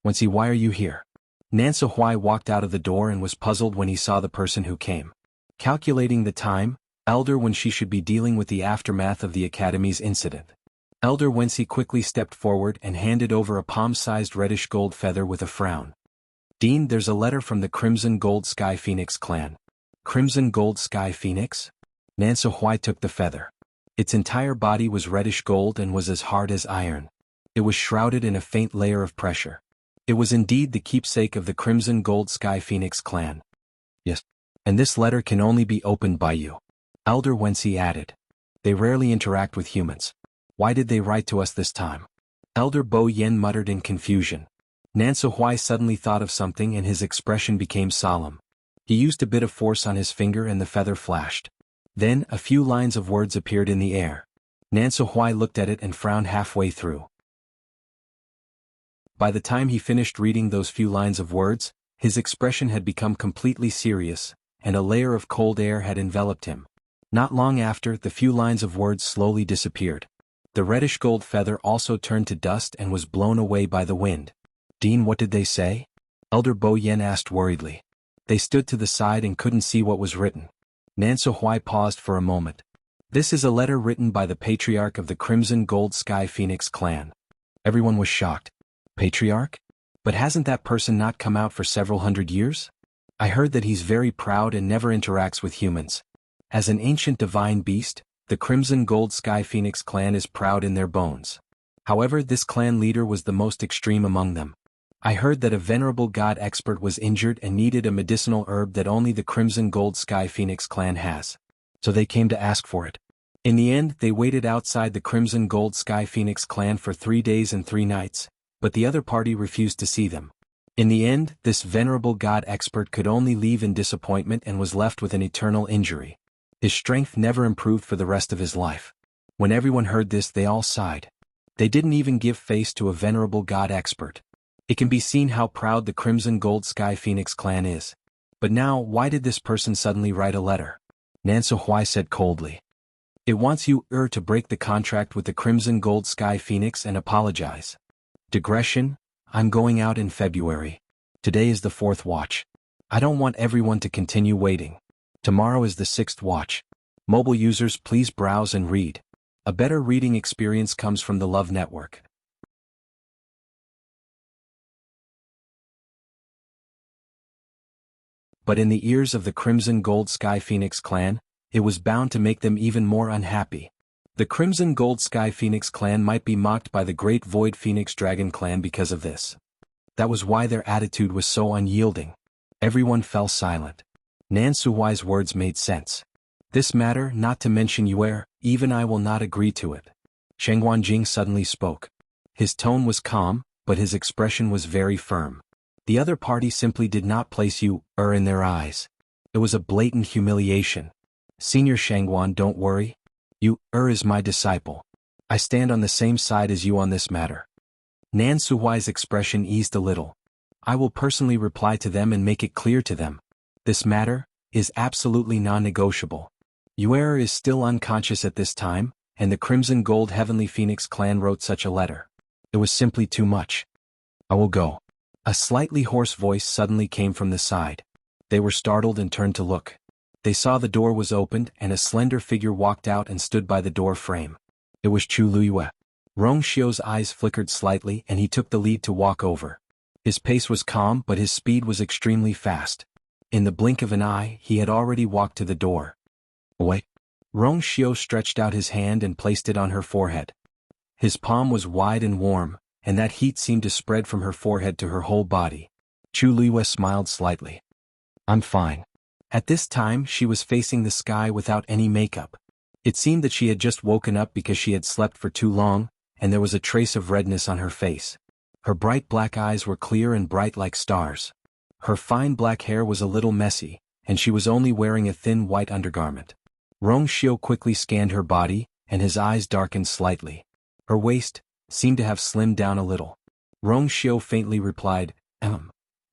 Wensi, why are you here? Xuanhuan walked out of the door and was puzzled when he saw the person who came. Calculating the time, Elder Wensi should be dealing with the aftermath of the Academy's incident. Elder Wensi quickly stepped forward and handed over a palm-sized reddish gold feather with a frown. Dean, there's a letter from the Crimson Gold Sky Phoenix clan. Crimson Gold Sky Phoenix? Xuanhuan took the feather. Its entire body was reddish gold and was as hard as iron. It was shrouded in a faint layer of pressure. It was indeed the keepsake of the Crimson Gold Sky Phoenix clan. Yes. And this letter can only be opened by you. Elder Wensi added. They rarely interact with humans. Why did they write to us this time? Elder Bo Yen muttered in confusion. Xuanhuan suddenly thought of something and his expression became solemn. He used a bit of force on his finger and the feather flashed. Then, a few lines of words appeared in the air. Xuanhuan looked at it and frowned halfway through. By the time he finished reading those few lines of words, his expression had become completely serious, and a layer of cold air had enveloped him. Not long after, the few lines of words slowly disappeared. The reddish-gold feather also turned to dust and was blown away by the wind. "Dean, what did they say?" Elder Bo Yen asked worriedly. They stood to the side and couldn't see what was written. Xuanhuan paused for a moment. "This is a letter written by the patriarch of the Crimson Gold Sky Phoenix clan." Everyone was shocked. Patriarch? But hasn't that person not come out for several hundred years? I heard that he's very proud and never interacts with humans. As an ancient divine beast, the Crimson Gold Sky Phoenix clan is proud in their bones. However, this clan leader was the most extreme among them. I heard that a venerable god expert was injured and needed a medicinal herb that only the Crimson Gold Sky Phoenix clan has. So they came to ask for it. In the end, they waited outside the Crimson Gold Sky Phoenix clan for 3 days and 3 nights, but the other party refused to see them. In the end, this venerable god expert could only leave in disappointment and was left with an eternal injury. His strength never improved for the rest of his life. When everyone heard this, they all sighed. They didn't even give face to a venerable god expert. It can be seen how proud the Crimson Gold Sky Phoenix clan is. But now, why did this person suddenly write a letter? Xuanhuan said coldly. It wants you to break the contract with the Crimson Gold Sky Phoenix and apologize. Digression, I'm going out in February. Today is the 4th watch. I don't want everyone to continue waiting. Tomorrow is the 6th watch. Mobile users, please browse and read. A better reading experience comes from the Love Network. But in the ears of the Crimson Gold Sky Phoenix clan, it was bound to make them even more unhappy. The Crimson Gold Sky Phoenix clan might be mocked by the Great Void Phoenix Dragon clan because of this. That was why their attitude was so unyielding. Everyone fell silent. Xuanhuan's words made sense. This matter, not to mention Yuer, even I will not agree to it. Xianxia suddenly spoke. His tone was calm, but his expression was very firm. The other party simply did not place you in their eyes. It was a blatant humiliation. Senior Xianxia, don't worry. You is my disciple. I stand on the same side as you on this matter. Xuanhuan's expression eased a little. I will personally reply to them and make it clear to them. This matter is absolutely non-negotiable. Yuer is still unconscious at this time, and the Crimson Gold Heavenly Phoenix clan wrote such a letter. It was simply too much. I will go. A slightly hoarse voice suddenly came from the side. They were startled and turned to look. They saw the door was opened and a slender figure walked out and stood by the door frame. It was Chu Luyue. Rong Xiu's eyes flickered slightly and he took the lead to walk over. His pace was calm but his speed was extremely fast. In the blink of an eye, he had already walked to the door. Wait. Rong Xiu stretched out his hand and placed it on her forehead. His palm was wide and warm, and that heat seemed to spread from her forehead to her whole body. Chu Luyue smiled slightly. I'm fine. At this time, she was facing the sky without any makeup. It seemed that she had just woken up because she had slept for too long, and there was a trace of redness on her face. Her bright black eyes were clear and bright like stars. Her fine black hair was a little messy, and she was only wearing a thin white undergarment. Rong Xiu quickly scanned her body, and his eyes darkened slightly. Her waist seemed to have slimmed down a little. Rong Xiu faintly replied,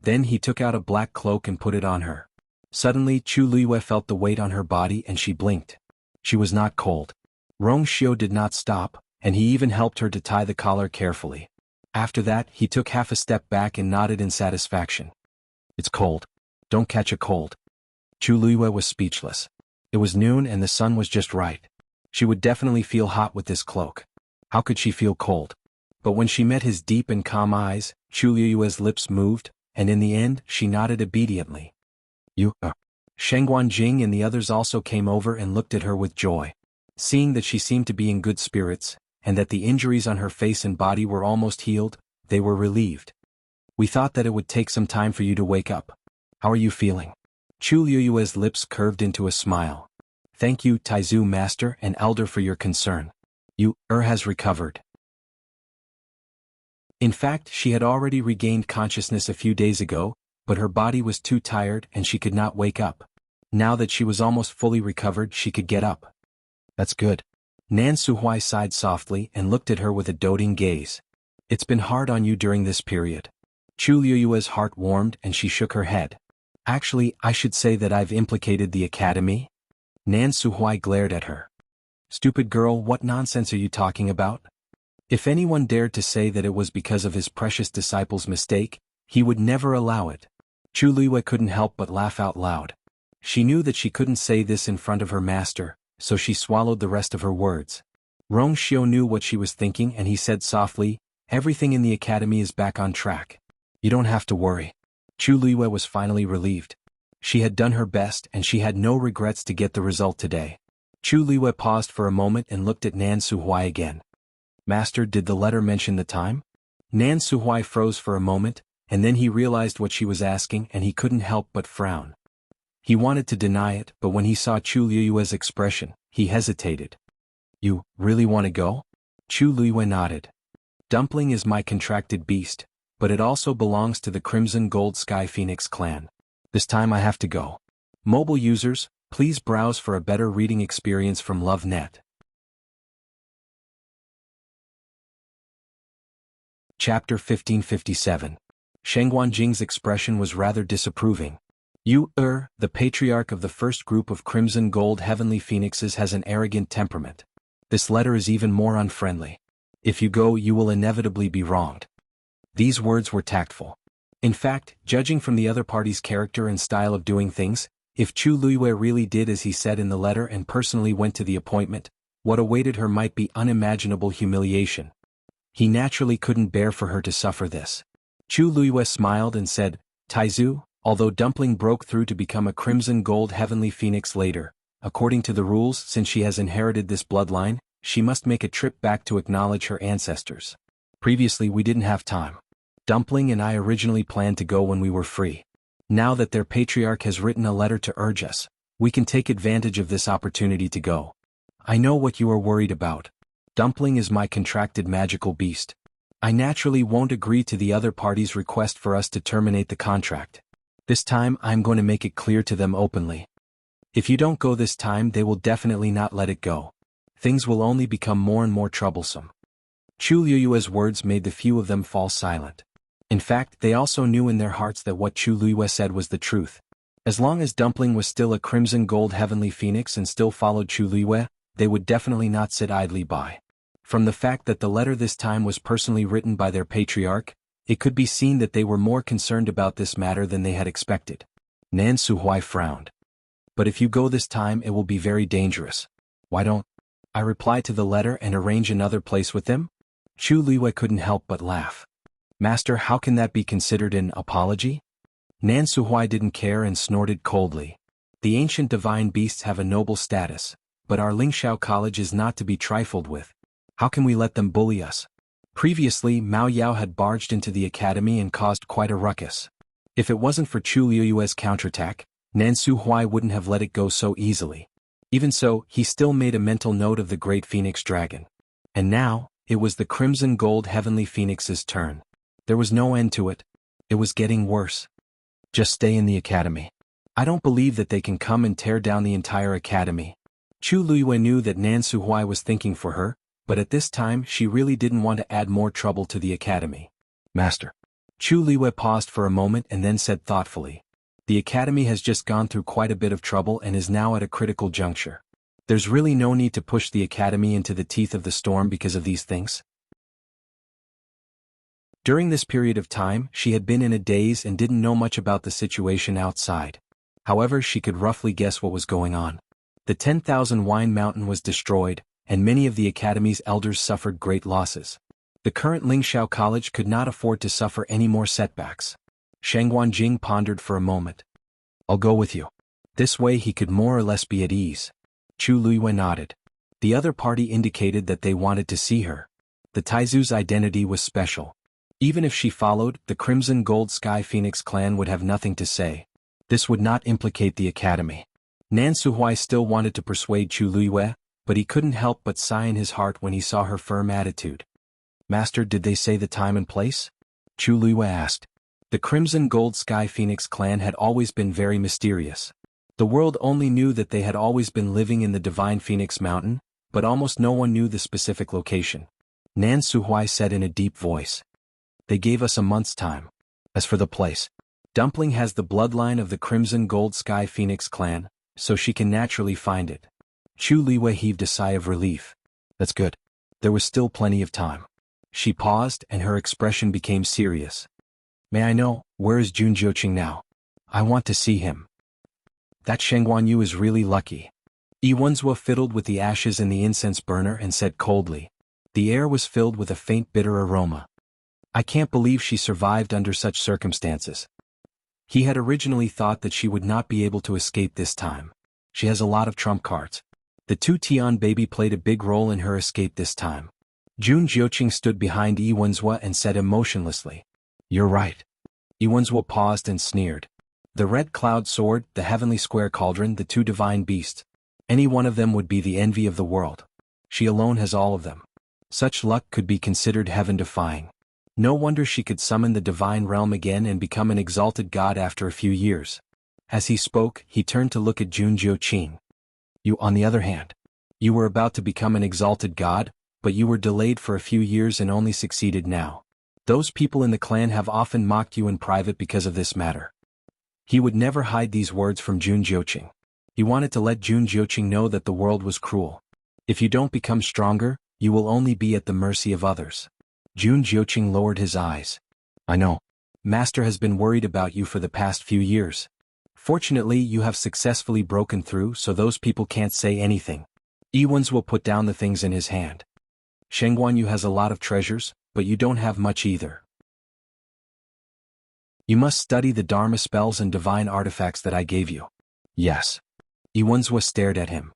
Then he took out a black cloak and put it on her. Suddenly Chu Luyue felt the weight on her body and she blinked. She was not cold. Rong Xiu did not stop, and he even helped her to tie the collar carefully. After that, he took half a step back and nodded in satisfaction. It's cold. Don't catch a cold. Chu Luyue was speechless. It was noon and the sun was just right. She would definitely feel hot with this cloak. How could she feel cold? But when she met his deep and calm eyes, Chu Luyue's lips moved, and in the end, she nodded obediently. Xianxia and the others also came over and looked at her with joy. Seeing that she seemed to be in good spirits, and that the injuries on her face and body were almost healed, they were relieved. We thought that it would take some time for you to wake up. How are you feeling? Chu Luyue's lips curved into a smile. Thank you, Taizu Master and Elder, for your concern. Has recovered. In fact, she had already regained consciousness a few days ago, but her body was too tired and she could not wake up. Now that she was almost fully recovered, she could get up. That's good. Nan Suhui sighed softly and looked at her with a doting gaze. It's been hard on you during this period. Chu Liyue's heart warmed and she shook her head. Actually, I should say that I've implicated the academy? Nan Suhui glared at her. Stupid girl, what nonsense are you talking about? If anyone dared to say that it was because of his precious disciple's mistake, he would never allow it. Chu Liyue couldn't help but laugh out loud. She knew that she couldn't say this in front of her master, so she swallowed the rest of her words. Rong Xiu knew what she was thinking and he said softly, everything in the academy is back on track. You don't have to worry. Chu Liyue was finally relieved. She had done her best and she had no regrets to get the result today. Chu Liyue paused for a moment and looked at Nan Suhui again. Master, did the letter mention the time? Nan Suhui froze for a moment, and then he realized what she was asking and he couldn't help but frown. He wanted to deny it, but when he saw Chu Liyue's expression, he hesitated. You really want to go? Chu Liyue nodded. Dumpling is my contracted beast, but it also belongs to the Crimson Gold Sky Phoenix clan. This time I have to go. Mobile users, please browse for a better reading experience from LoveNet. Chapter 1557. Shengguan Jing's expression was rather disapproving. You, the patriarch of the first group of Crimson Gold Heavenly Phoenixes has an arrogant temperament. This letter is even more unfriendly. If you go, you will inevitably be wronged. These words were tactful. In fact, judging from the other party's character and style of doing things, if Chu Liyue really did as he said in the letter and personally went to the appointment, what awaited her might be unimaginable humiliation. He naturally couldn't bear for her to suffer this. Chu Liyue smiled and said, Taizu, although Dumpling broke through to become a Crimson Gold Heavenly Phoenix later, according to the rules, since she has inherited this bloodline, she must make a trip back to acknowledge her ancestors. Previously we didn't have time. Dumpling and I originally planned to go when we were free. Now that their patriarch has written a letter to urge us, we can take advantage of this opportunity to go. I know what you are worried about. Dumpling is my contracted magical beast. I naturally won't agree to the other party's request for us to terminate the contract. This time I'm going to make it clear to them openly. If you don't go this time, they will definitely not let it go. Things will only become more and more troublesome. Chu Liyue's words made the few of them fall silent. In fact, they also knew in their hearts that what Chu Liyue said was the truth. As long as Dumpling was still a Crimson Gold Heavenly Phoenix and still followed Chu Liyue, they would definitely not sit idly by. From the fact that the letter this time was personally written by their patriarch, it could be seen that they were more concerned about this matter than they had expected. Nan Suhui frowned. But if you go this time, it will be very dangerous. Why don't I reply to the letter and arrange another place with them? Chu Liyue couldn't help but laugh. Master, how can that be considered an apology? Nan Suhui didn't care and snorted coldly. The ancient divine beasts have a noble status, but our Lingxiao College is not to be trifled with. How can we let them bully us? Previously, Mao Yao had barged into the academy and caused quite a ruckus. If it wasn't for Chu Liyue's counterattack, Nan Suhui wouldn't have let it go so easily. Even so, he still made a mental note of the Great Phoenix Dragon. And now, it was the Crimson Gold Heavenly Phoenix's turn. There was no end to it. It was getting worse. Just stay in the academy. I don't believe that they can come and tear down the entire academy. Chu Liyue knew that Nan Suhui was thinking for her, but at this time she really didn't want to add more trouble to the academy. Master. Chu Liyue paused for a moment and then said thoughtfully. The academy has just gone through quite a bit of trouble and is now at a critical juncture. There's really no need to push the academy into the teeth of the storm because of these things. During this period of time, she had been in a daze and didn't know much about the situation outside. However, she could roughly guess what was going on. The 10,000 Wine Mountain was destroyed, and many of the academy's elders suffered great losses. The current Lingxiao College could not afford to suffer any more setbacks. Shengguan Jing pondered for a moment. I'll go with you. This way he could more or less be at ease. Chu Liyue nodded. The other party indicated that they wanted to see her. The Taizu's identity was special. Even if she followed, the Crimson Gold Sky Phoenix clan would have nothing to say. This would not implicate the academy. Nan Suhui still wanted to persuade Chu Liyue, but he couldn't help but sigh in his heart when he saw her firm attitude. Master, did they say the time and place? Chu Liyue asked. The Crimson Gold Sky Phoenix clan had always been very mysterious. The world only knew that they had always been living in the divine Phoenix Mountain, but almost no one knew the specific location. Nan Suhui said in a deep voice. They gave us a month's time. As for the place, Dumpling has the bloodline of the Crimson Gold Sky Phoenix clan, so she can naturally find it. Chu Liwei heaved a sigh of relief. That's good. There was still plenty of time. She paused and her expression became serious. May I know, where is Jun Jiuqing now? I want to see him. That Xuanhuan Yu is really lucky. Yiwenzhua fiddled with the ashes in the incense burner and said coldly. The air was filled with a faint bitter aroma. I can't believe she survived under such circumstances. He had originally thought that she would not be able to escape this time. She has a lot of trump cards. The 2 Tian baby played a big role in her escape this time. Jun Jiuqing stood behind Yiwenzhua and said emotionlessly. You're right. Yiwenzhua paused and sneered. The red cloud sword, the heavenly square cauldron, the 2 divine beasts. Any one of them would be the envy of the world. She alone has all of them. Such luck could be considered heaven-defying. No wonder she could summon the divine realm again and become an exalted god after a few years. As he spoke, he turned to look at Jun Jiuqing. You, on the other hand. You were about to become an exalted god, but you were delayed for a few years and only succeeded now. Those people in the clan have often mocked you in private because of this matter. He would never hide these words from Jun Jiuqing. He wanted to let Jun Jiuqing know that the world was cruel. If you don't become stronger, you will only be at the mercy of others. Jun Jiuqing lowered his eyes. I know. Master has been worried about you for the past few years. Fortunately, you have successfully broken through, so those people can't say anything. Yiwenzhua put down the things in his hand. Xuanhuan Yu has a lot of treasures, but you don't have much either. You must study the Dharma spells and divine artifacts that I gave you. Yes. Yiwenzhua stared at him.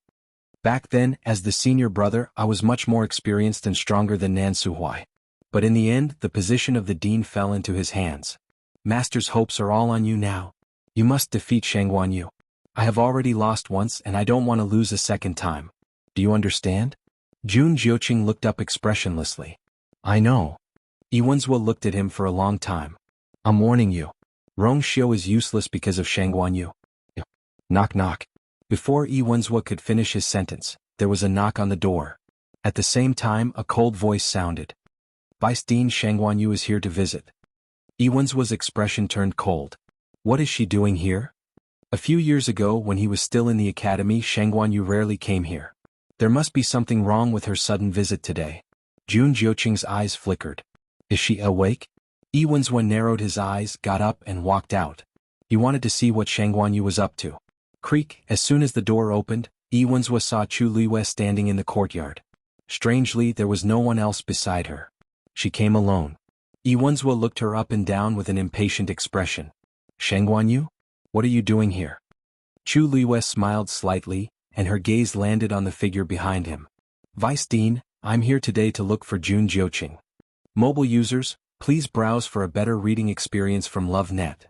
Back then, as the senior brother, I was much more experienced and stronger than Nan Suhui. But in the end, the position of the dean fell into his hands. Master's hopes are all on you now. You must defeat Xuanhuan Yu. I have already lost once and I don't want to lose a second time. Do you understand? Jun Jiuqing looked up expressionlessly. I know. Yiwenzhua looked at him for a long time. I'm warning you. Rong Xiu is useless because of Xuanhuan Yu. Knock knock. Before Yiwenzhua could finish his sentence, there was a knock on the door. At the same time, a cold voice sounded. Vice Dean Xuanhuan Yu is here to visit. Yiwenzhua's expression turned cold. What is she doing here? A few years ago, when he was still in the academy, Xuanhuan Yu rarely came here. There must be something wrong with her sudden visit today. Jun Jiuqing's eyes flickered. Is she awake? Yiwenzhua narrowed his eyes, got up and walked out. He wanted to see what Xuanhuan Yu was up to. Creak, as soon as the door opened, Yiwenzhua saw Chu Liwei standing in the courtyard. Strangely, there was no one else beside her. She came alone. Yiwenzhua looked her up and down with an impatient expression. Xuanhuan Yu? What are you doing here? Chu Liwei smiled slightly, and her gaze landed on the figure behind him. Vice Dean, I'm here today to look for Jun Jiuqing. Mobile users, please browse for a better reading experience from LoveNet.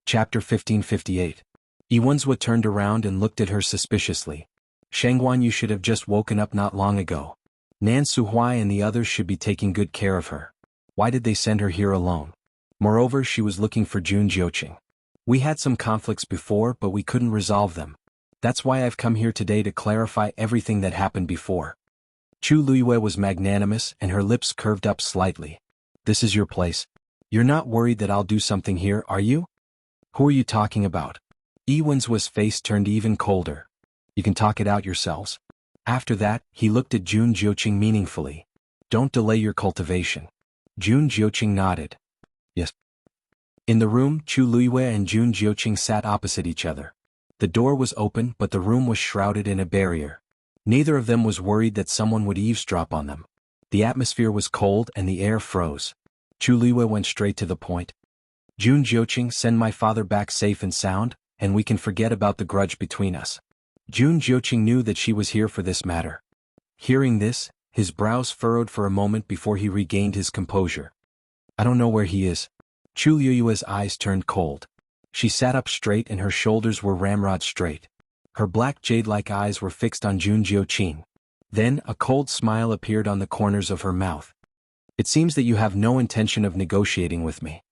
Chapter 1558. Yiwenzhua turned around and looked at her suspiciously. Xuanhuan Yu should have just woken up not long ago. Nan Suhui and the others should be taking good care of her. Why did they send her here alone? Moreover, she was looking for Jun Jiuqing. We had some conflicts before, but we couldn't resolve them. That's why I've come here today to clarify everything that happened before. Chu Liwei was magnanimous and her lips curved up slightly. This is your place. You're not worried that I'll do something here, are you? Who are you talking about? Yiwenzhua's face turned even colder. You can talk it out yourselves. After that, he looked at Jun Jiuqing meaningfully. Don't delay your cultivation. Jun Jiuqing nodded. Yes. In the room, Chu Liwei and Jun Jiuqing sat opposite each other. The door was open, but the room was shrouded in a barrier. Neither of them was worried that someone would eavesdrop on them. The atmosphere was cold and the air froze. Chu Liwei went straight to the point. Jun Jiuqing, send my father back safe and sound, and we can forget about the grudge between us. Jun Jiuqing knew that she was here for this matter. Hearing this, his brows furrowed for a moment before he regained his composure. I don't know where he is. Chu Liwei's eyes turned cold. She sat up straight and her shoulders were ramrod straight. Her black jade-like eyes were fixed on Jun Jiuqing. Then, a cold smile appeared on the corners of her mouth. It seems that you have no intention of negotiating with me.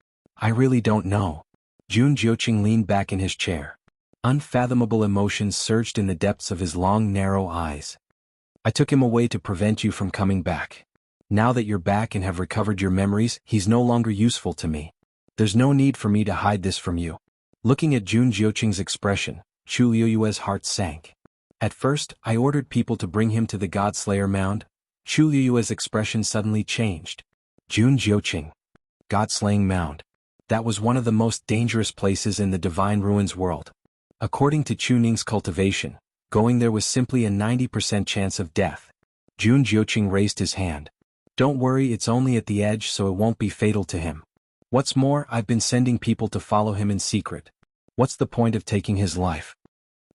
I really don't know. Jun Jiuqing leaned back in his chair. Unfathomable emotions surged in the depths of his long, narrow eyes. I took him away to prevent you from coming back. Now that you're back and have recovered your memories, he's no longer useful to me. There's no need for me to hide this from you. Looking at Jun Jiuqing's expression, Chu Liyue's heart sank. At first, I ordered people to bring him to the Godslayer mound. Chu Liyue's expression suddenly changed. Jun Jiuqing. God-slaying mound. That was one of the most dangerous places in the Divine Ruins world. According to Chu Ning's cultivation, going there was simply a 90% chance of death. Jun Jiuqing raised his hand. Don't worry, it's only at the edge so it won't be fatal to him. What's more, I've been sending people to follow him in secret. What's the point of taking his life?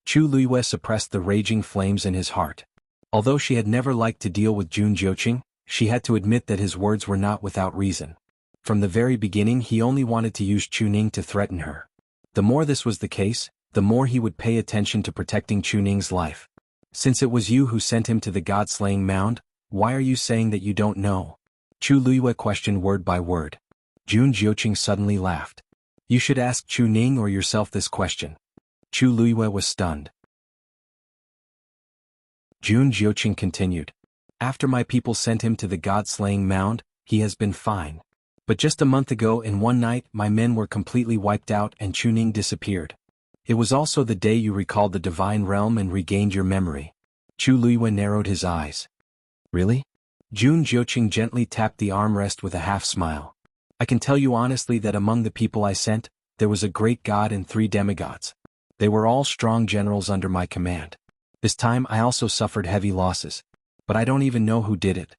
Chu Liyue suppressed the raging flames in his heart. Although she had never liked to deal with Jun Jiuqing, she had to admit that his words were not without reason. From the very beginning he only wanted to use Chu Ning to threaten her. The more this was the case, the more he would pay attention to protecting Chu Ning's life. Since it was you who sent him to the God-slaying mound, why are you saying that you don't know? Chu Liyue questioned word by word. Jun Jiuqing suddenly laughed. You should ask Chu Ning or yourself this question. Chu Liyue was stunned. Jun Jiuqing continued. After my people sent him to the God-slaying mound, he has been fine. But just a month ago in one night my men were completely wiped out and Chu Ning disappeared. It was also the day you recalled the divine realm and regained your memory. Chu Liyue narrowed his eyes. Really? Jun Jiuqing gently tapped the armrest with a half-smile. I can tell you honestly that among the people I sent, there was a great god and 3 demigods. They were all strong generals under my command. This time I also suffered heavy losses. But I don't even know who did it.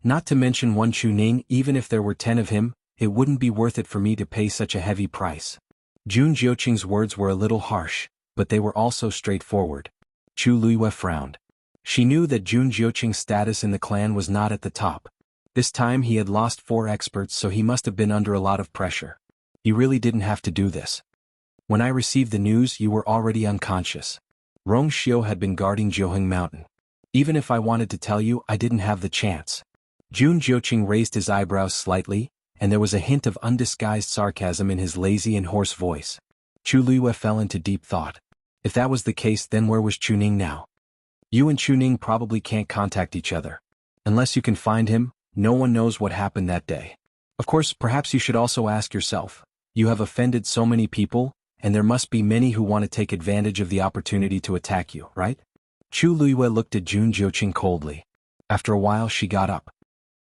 Not to mention one Chu Ning, even if there were 10 of him, it wouldn't be worth it for me to pay such a heavy price. Jun Jiuqing's words were a little harsh, but they were also straightforward. Chu Liyue frowned. She knew that Jun Jiuqing's status in the clan was not at the top. This time he had lost 4 experts, so he must have been under a lot of pressure. You really didn't have to do this. When I received the news you were already unconscious. Rong Xiu had been guarding Jiuheng Mountain. Even if I wanted to tell you, I didn't have the chance. Jun Jiuqing raised his eyebrows slightly, and there was a hint of undisguised sarcasm in his lazy and hoarse voice. Chu Liyue fell into deep thought. If that was the case, then where was Chu Ning now? You and Chu Ning probably can't contact each other. Unless you can find him, no one knows what happened that day. Of course, perhaps you should also ask yourself, you have offended so many people, and there must be many who want to take advantage of the opportunity to attack you, right? Chu Liyue looked at Jun Jiuqing coldly. After a while she got up.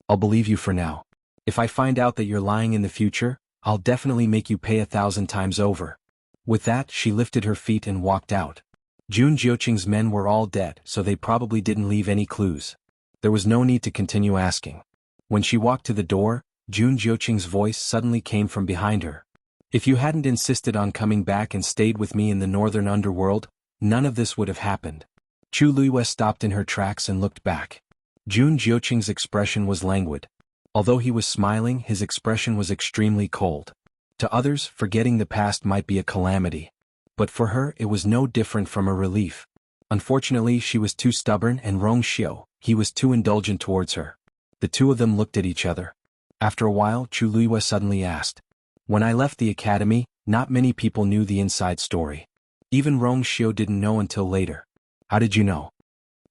I'll believe you for now. If I find out that you're lying in the future, I'll definitely make you pay 1,000 times over. With that, she lifted her feet and walked out. Jun Jiuqing's men were all dead, so they probably didn't leave any clues. There was no need to continue asking. When she walked to the door, Jun Jiuqing's voice suddenly came from behind her. If you hadn't insisted on coming back and stayed with me in the northern underworld, none of this would have happened. Chu Liyue stopped in her tracks and looked back. Jun Jiuqing's expression was languid. Although he was smiling, his expression was extremely cold. To others, forgetting the past might be a calamity. But for her, it was no different from a relief. Unfortunately, she was too stubborn, and Rong Xiu, he was too indulgent towards her. The two of them looked at each other. After a while, Chu Liyue suddenly asked. When I left the academy, not many people knew the inside story. Even Rong Xiu didn't know until later. How did you know?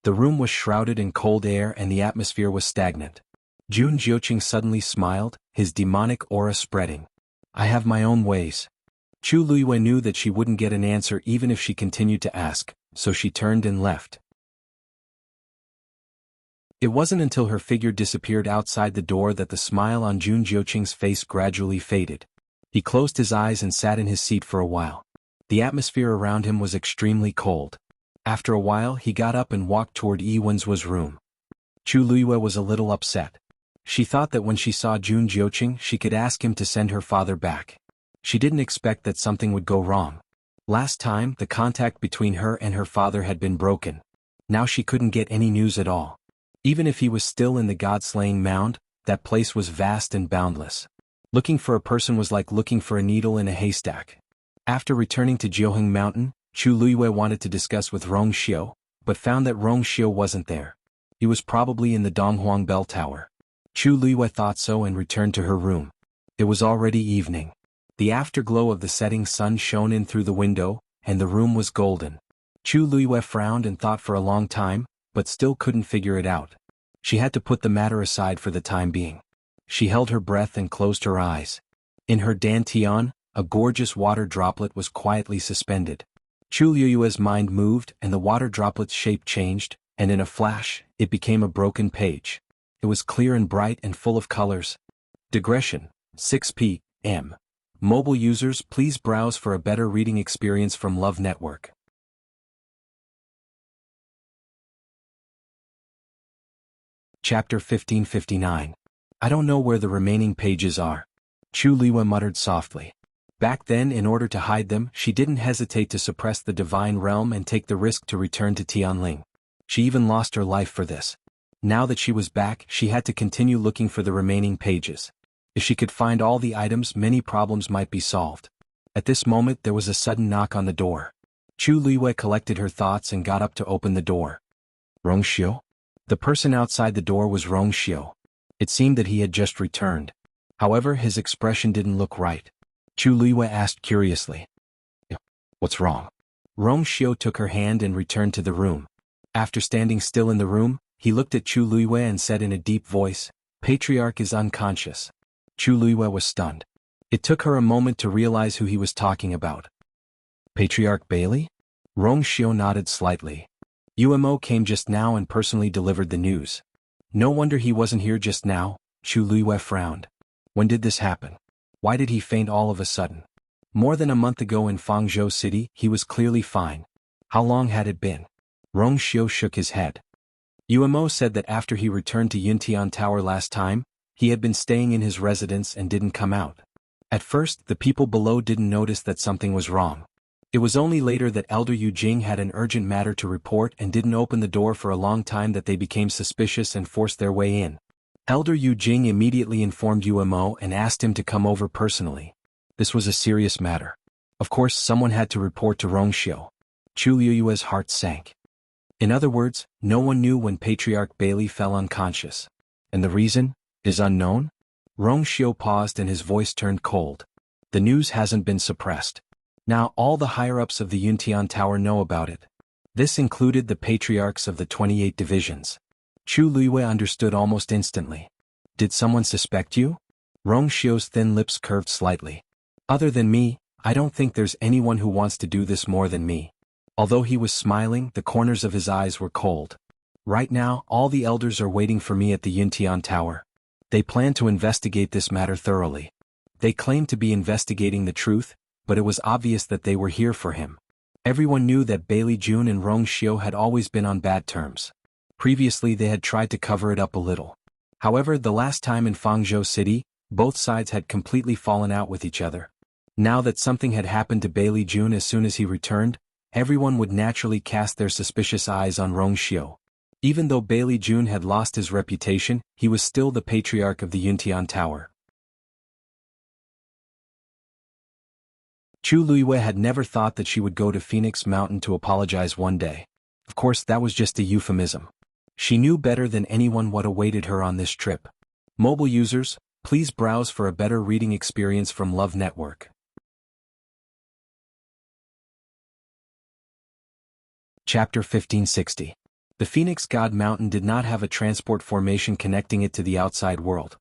The room was shrouded in cold air and the atmosphere was stagnant. Jun Jiuqing suddenly smiled, his demonic aura spreading. I have my own ways. Chu Liyue knew that she wouldn't get an answer even if she continued to ask, so she turned and left. It wasn't until her figure disappeared outside the door that the smile on Jun Jiuqing's face gradually faded. He closed his eyes and sat in his seat for a while. The atmosphere around him was extremely cold. After a while he got up and walked toward Yi Wenzuo's room. Chu Liyue was a little upset. She thought that when she saw Jun Jiuqing she could ask him to send her father back. She didn't expect that something would go wrong. Last time, the contact between her and her father had been broken. Now she couldn't get any news at all. Even if he was still in the God-slaying mound, that place was vast and boundless. Looking for a person was like looking for a needle in a haystack. After returning to Jiuheng Mountain, Chu Liyue wanted to discuss with Rong Xiu, but found that Rong Xiu wasn't there. He was probably in the Donghuang Bell Tower. Chu Liyue thought so and returned to her room. It was already evening. The afterglow of the setting sun shone in through the window, and the room was golden. Chu Luiyue frowned and thought for a long time, but still couldn't figure it out. She had to put the matter aside for the time being. She held her breath and closed her eyes. In her dantian, a gorgeous water droplet was quietly suspended. Chu Luiyue's mind moved and the water droplet's shape changed, and in a flash, it became a broken page. It was clear and bright and full of colors. Digression, 6 p.m. Mobile users, please browse for a better reading experience from Love Network. Chapter 1559. I don't know where the remaining pages are. Chu Luiyue muttered softly. Back then, in order to hide them, she didn't hesitate to suppress the divine realm and take the risk to return to Tianling. She even lost her life for this. Now that she was back, she had to continue looking for the remaining pages. If she could find all the items, many problems might be solved. At this moment, there was a sudden knock on the door. Chu Luiyue collected her thoughts and got up to open the door. Rongxiu? The person outside the door was Rongxiu. It seemed that he had just returned. However, his expression didn't look right. Chu Luiyue asked curiously. What's wrong? Rongxiu took her hand and returned to the room. After standing still in the room, he looked at Chu Luiyue and said in a deep voice, Patriarch is unconscious. Chu Luiyue was stunned. It took her a moment to realize who he was talking about. Patriarch Bailey? Rongxiu nodded slightly. Umo came just now and personally delivered the news. No wonder he wasn't here just now. Chu Luiyue frowned. When did this happen? Why did he faint all of a sudden? More than a month ago in Fangzhou City, he was clearly fine. How long had it been? Rongxiu shook his head. Umo said that after he returned to Yuntian Tower last time, he had been staying in his residence and didn't come out. At first, the people below didn't notice that something was wrong. It was only later that Elder Yu Jing had an urgent matter to report and didn't open the door for a long time that they became suspicious and forced their way in. Elder Yu Jing immediately informed Umo and asked him to come over personally. This was a serious matter. Of course, someone had to report to Rongxiu. Chu Luiyue's heart sank. In other words, no one knew when Patriarch Bailey fell unconscious. And the reason is unknown? Rongxiu paused and his voice turned cold. The news hasn't been suppressed. Now all the higher-ups of the Yuntian Tower know about it. This included the patriarchs of the 28 divisions. Chu Luiyue understood almost instantly. Did someone suspect you? Rongxiu's thin lips curved slightly. Other than me, I don't think there's anyone who wants to do this more than me. Although he was smiling, the corners of his eyes were cold. Right now, all the elders are waiting for me at the Yuntian Tower. They plan to investigate this matter thoroughly. They claim to be investigating the truth, but it was obvious that they were here for him. Everyone knew that Bailey Jun and Rongxiu had always been on bad terms. Previously they had tried to cover it up a little. However, the last time in Fangzhou City, both sides had completely fallen out with each other. Now that something had happened to Bailey Jun as soon as he returned, everyone would naturally cast their suspicious eyes on Rongxiu. Even though Bailey Jun had lost his reputation, he was still the patriarch of the Yuntian Tower. Chu Luiyue had never thought that she would go to Phoenix Mountain to apologize one day. Of course, that was just a euphemism. She knew better than anyone what awaited her on this trip. Mobile users, please browse for a better reading experience from Love Network. Chapter 1560. The Phoenix God Mountain did not have a transport formation connecting it to the outside world.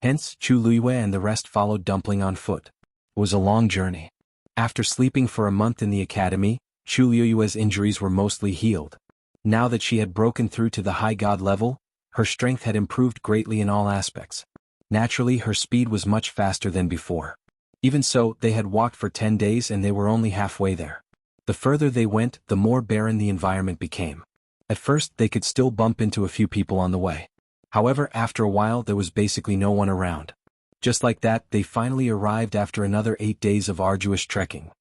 Hence, Chu Luiyue and the rest followed Dumpling on foot. It was a long journey. After sleeping for a month in the academy, Chu Luiyue's injuries were mostly healed. Now that she had broken through to the high god level, her strength had improved greatly in all aspects. Naturally, her speed was much faster than before. Even so, they had walked for 10 days and they were only halfway there. The further they went, the more barren the environment became. At first, they could still bump into a few people on the way. However, after a while there was basically no one around. Just like that, they finally arrived after another 8 days of arduous trekking.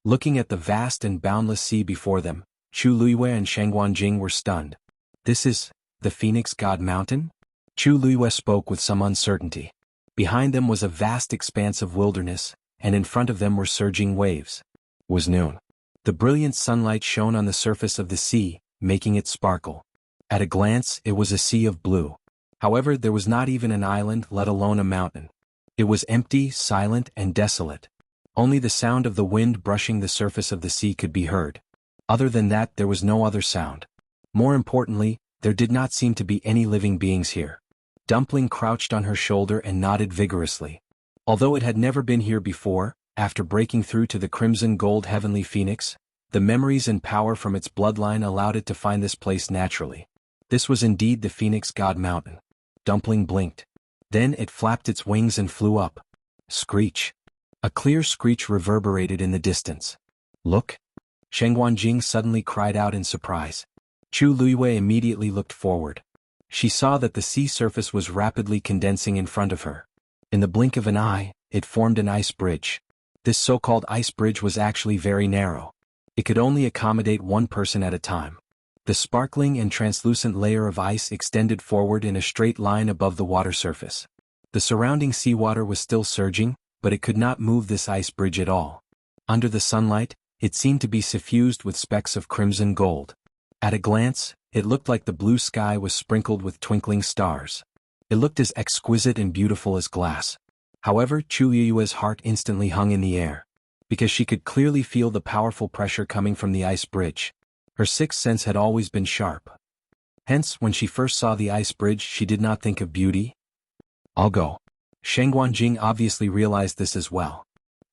Looking at the vast and boundless sea before them, Chu Luiyue and Xuanhuan Jing were stunned. This is the Phoenix God Mountain? Chu Luiyue spoke with some uncertainty. Behind them was a vast expanse of wilderness, and in front of them were surging waves. It was noon. The brilliant sunlight shone on the surface of the sea, making it sparkle. At a glance, it was a sea of blue. However, there was not even an island, let alone a mountain. It was empty, silent, and desolate. Only the sound of the wind brushing the surface of the sea could be heard. Other than that, there was no other sound. More importantly, there did not seem to be any living beings here. Dumpling crouched on her shoulder and nodded vigorously. Although it had never been here before, after breaking through to the crimson gold heavenly phoenix, the memories and power from its bloodline allowed it to find this place naturally. This was indeed the Phoenix God Mountain. Dumpling blinked. Then it flapped its wings and flew up. Screech. A clear screech reverberated in the distance. Look! Xuanhuan suddenly cried out in surprise. Chu Luiyue immediately looked forward. She saw that the sea surface was rapidly condensing in front of her. In the blink of an eye, it formed an ice bridge. This so-called ice bridge was actually very narrow. It could only accommodate one person at a time. The sparkling and translucent layer of ice extended forward in a straight line above the water surface. The surrounding seawater was still surging, but it could not move this ice bridge at all. Under the sunlight, it seemed to be suffused with specks of crimson gold. At a glance, it looked like the blue sky was sprinkled with twinkling stars. It looked as exquisite and beautiful as glass. However, Chu Liyue's heart instantly hung in the air, because she could clearly feel the powerful pressure coming from the ice bridge. Her sixth sense had always been sharp. Hence, when she first saw the ice bridge, she did not think of beauty. I'll go. Xuanhuan obviously realized this as well.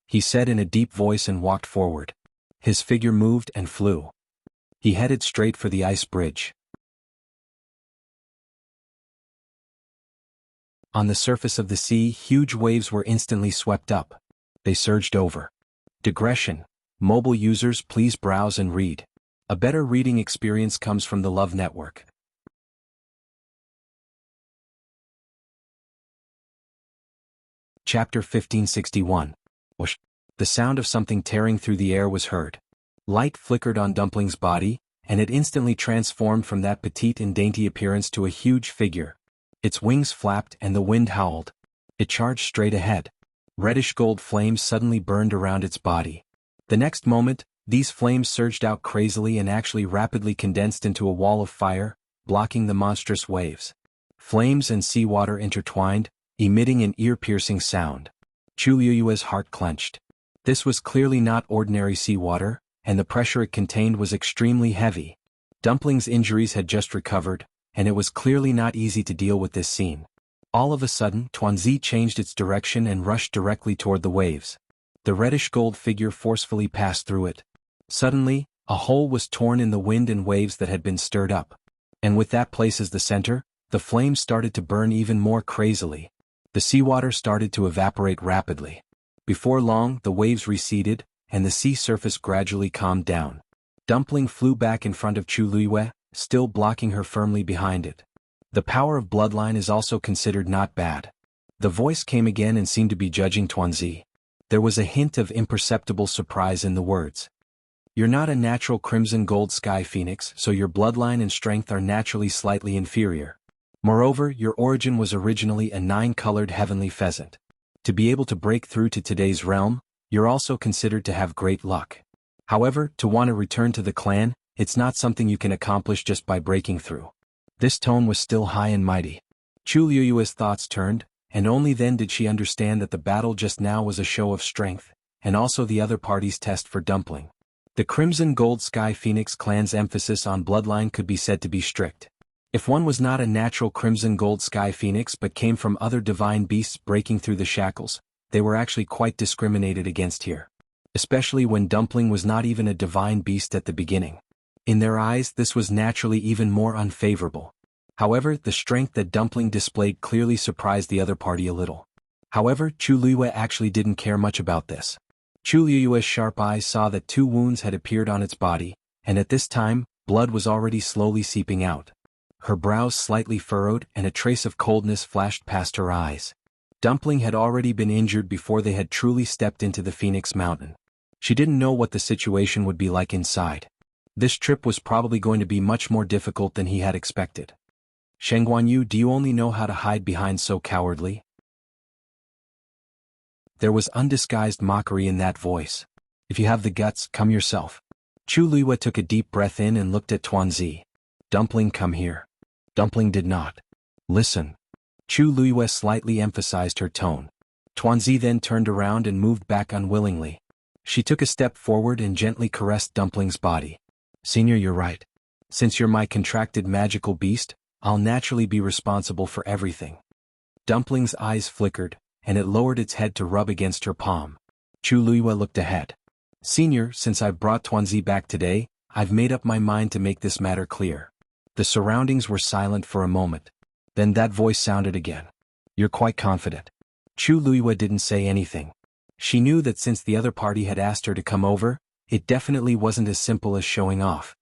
He said in a deep voice and walked forward. His figure moved and flew. He headed straight for the ice bridge. On the surface of the sea, huge waves were instantly swept up. They surged over. Digression. Mobile users, please browse and read. A better reading experience comes from the Love Network. Chapter 1561. Whoosh. The sound of something tearing through the air was heard. Light flickered on Dumpling's body, and it instantly transformed from that petite and dainty appearance to a huge figure. Its wings flapped and the wind howled. It charged straight ahead. Reddish gold flames suddenly burned around its body. The next moment, these flames surged out crazily and actually rapidly condensed into a wall of fire, blocking the monstrous waves. Flames and seawater intertwined, emitting an ear-piercing sound. Chu Liyue's heart clenched. This was clearly not ordinary seawater, and the pressure it contained was extremely heavy. Dumpling's injuries had just recovered, and it was clearly not easy to deal with this scene. All of a sudden, Tuanzi changed its direction and rushed directly toward the waves. The reddish gold figure forcefully passed through it. Suddenly, a hole was torn in the wind and waves that had been stirred up. And with that place as the center, the flames started to burn even more crazily. The seawater started to evaporate rapidly. Before long, the waves receded, and the sea surface gradually calmed down. Dumpling flew back in front of Chu Liyue, still blocking her firmly behind it. The power of bloodline is also considered not bad. The voice came again and seemed to be judging Tuanzi. There was a hint of imperceptible surprise in the words. You're not a natural crimson gold sky phoenix, so your bloodline and strength are naturally slightly inferior. Moreover, your origin was originally a 9-colored heavenly pheasant. To be able to break through to today's realm, you're also considered to have great luck. However, to want to return to the clan, it's not something you can accomplish just by breaking through. This tone was still high and mighty. Chu Liyue's thoughts turned, and only then did she understand that the battle just now was a show of strength, and also the other party's test for Dumpling. The Crimson Gold Sky Phoenix clan's emphasis on bloodline could be said to be strict. If one was not a natural Crimson Gold Sky Phoenix but came from other divine beasts breaking through the shackles, they were actually quite discriminated against here. Especially when Dumpling was not even a divine beast at the beginning. In their eyes, this was naturally even more unfavorable. However, the strength that Dumpling displayed clearly surprised the other party a little. However, Chu Liyue actually didn't care much about this. Chu Liyue's sharp eyes saw that 2 wounds had appeared on its body, and at this time, blood was already slowly seeping out. Her brows slightly furrowed and a trace of coldness flashed past her eyes. Dumpling had already been injured before they had truly stepped into the Phoenix Mountain. She didn't know what the situation would be like inside. This trip was probably going to be much more difficult than he had expected. Xuanhuan, do you only know how to hide behind so cowardly? There was undisguised mockery in that voice. If you have the guts, come yourself. Chu Liyue took a deep breath in and looked at Tuanzi. Dumpling, come here. Dumpling did not. Listen. Chu Liyue slightly emphasized her tone. Tuanzi then turned around and moved back unwillingly. She took a step forward and gently caressed Dumpling's body. Senior, you're right. Since you're my contracted magical beast, I'll naturally be responsible for everything. Dumpling's eyes flickered, and it lowered its head to rub against her palm. Chu Luiyue looked ahead. Senior, since I've brought Tuanzi back today, I've made up my mind to make this matter clear. The surroundings were silent for a moment. Then that voice sounded again. You're quite confident. Chu Luiyue didn't say anything. She knew that since the other party had asked her to come over, it definitely wasn't as simple as showing off.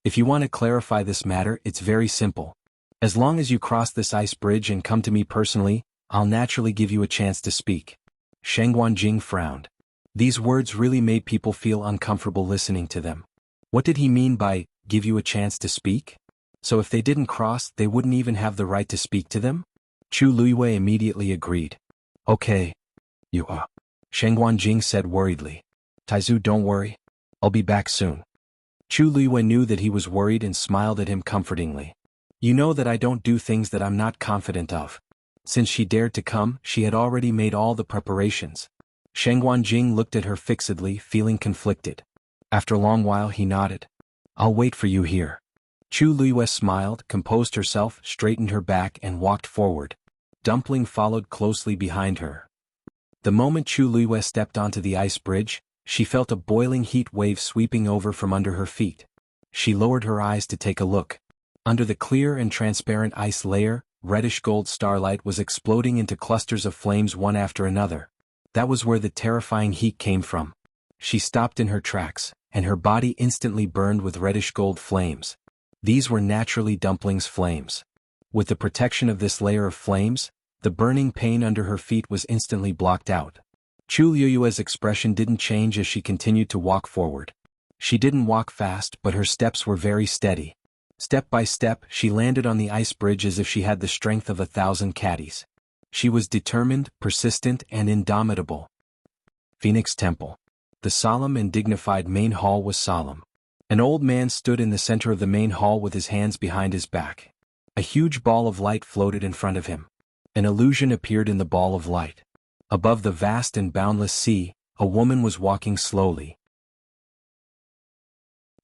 If you want to clarify this matter, it's very simple. As long as you cross this ice bridge and come to me personally, I'll naturally give you a chance to speak. Shengguan Jing frowned. These words really made people feel uncomfortable listening to them. What did he mean by, give you a chance to speak? So if they didn't cross, they wouldn't even have the right to speak to them? Chu Luiyue immediately agreed. Okay. You are. Shengguan Jing said worriedly. Taizu, don't worry. I'll be back soon. Chu Luiyue knew that he was worried and smiled at him comfortingly. You know that I don't do things that I'm not confident of. Since she dared to come, she had already made all the preparations. Shengguan Jing looked at her fixedly, feeling conflicted. After a long while he nodded. I'll wait for you here. Chu Luiyue smiled, composed herself, straightened her back and walked forward. Dumpling followed closely behind her. The moment Chu Luiyue stepped onto the ice bridge, she felt a boiling heat wave sweeping over from under her feet. She lowered her eyes to take a look. Under the clear and transparent ice layer, reddish-gold starlight was exploding into clusters of flames one after another. That was where the terrifying heat came from. She stopped in her tracks, and her body instantly burned with reddish-gold flames. These were naturally Dumpling's flames. With the protection of this layer of flames, the burning pain under her feet was instantly blocked out. Chu Luiyue's expression didn't change as she continued to walk forward. She didn't walk fast, but her steps were very steady. Step by step, she landed on the ice bridge as if she had the strength of 1,000 caddies. She was determined, persistent, and indomitable. Phoenix Temple. The solemn and dignified main hall was solemn. An old man stood in the center of the main hall with his hands behind his back. A huge ball of light floated in front of him. An illusion appeared in the ball of light. Above the vast and boundless sea, a woman was walking slowly.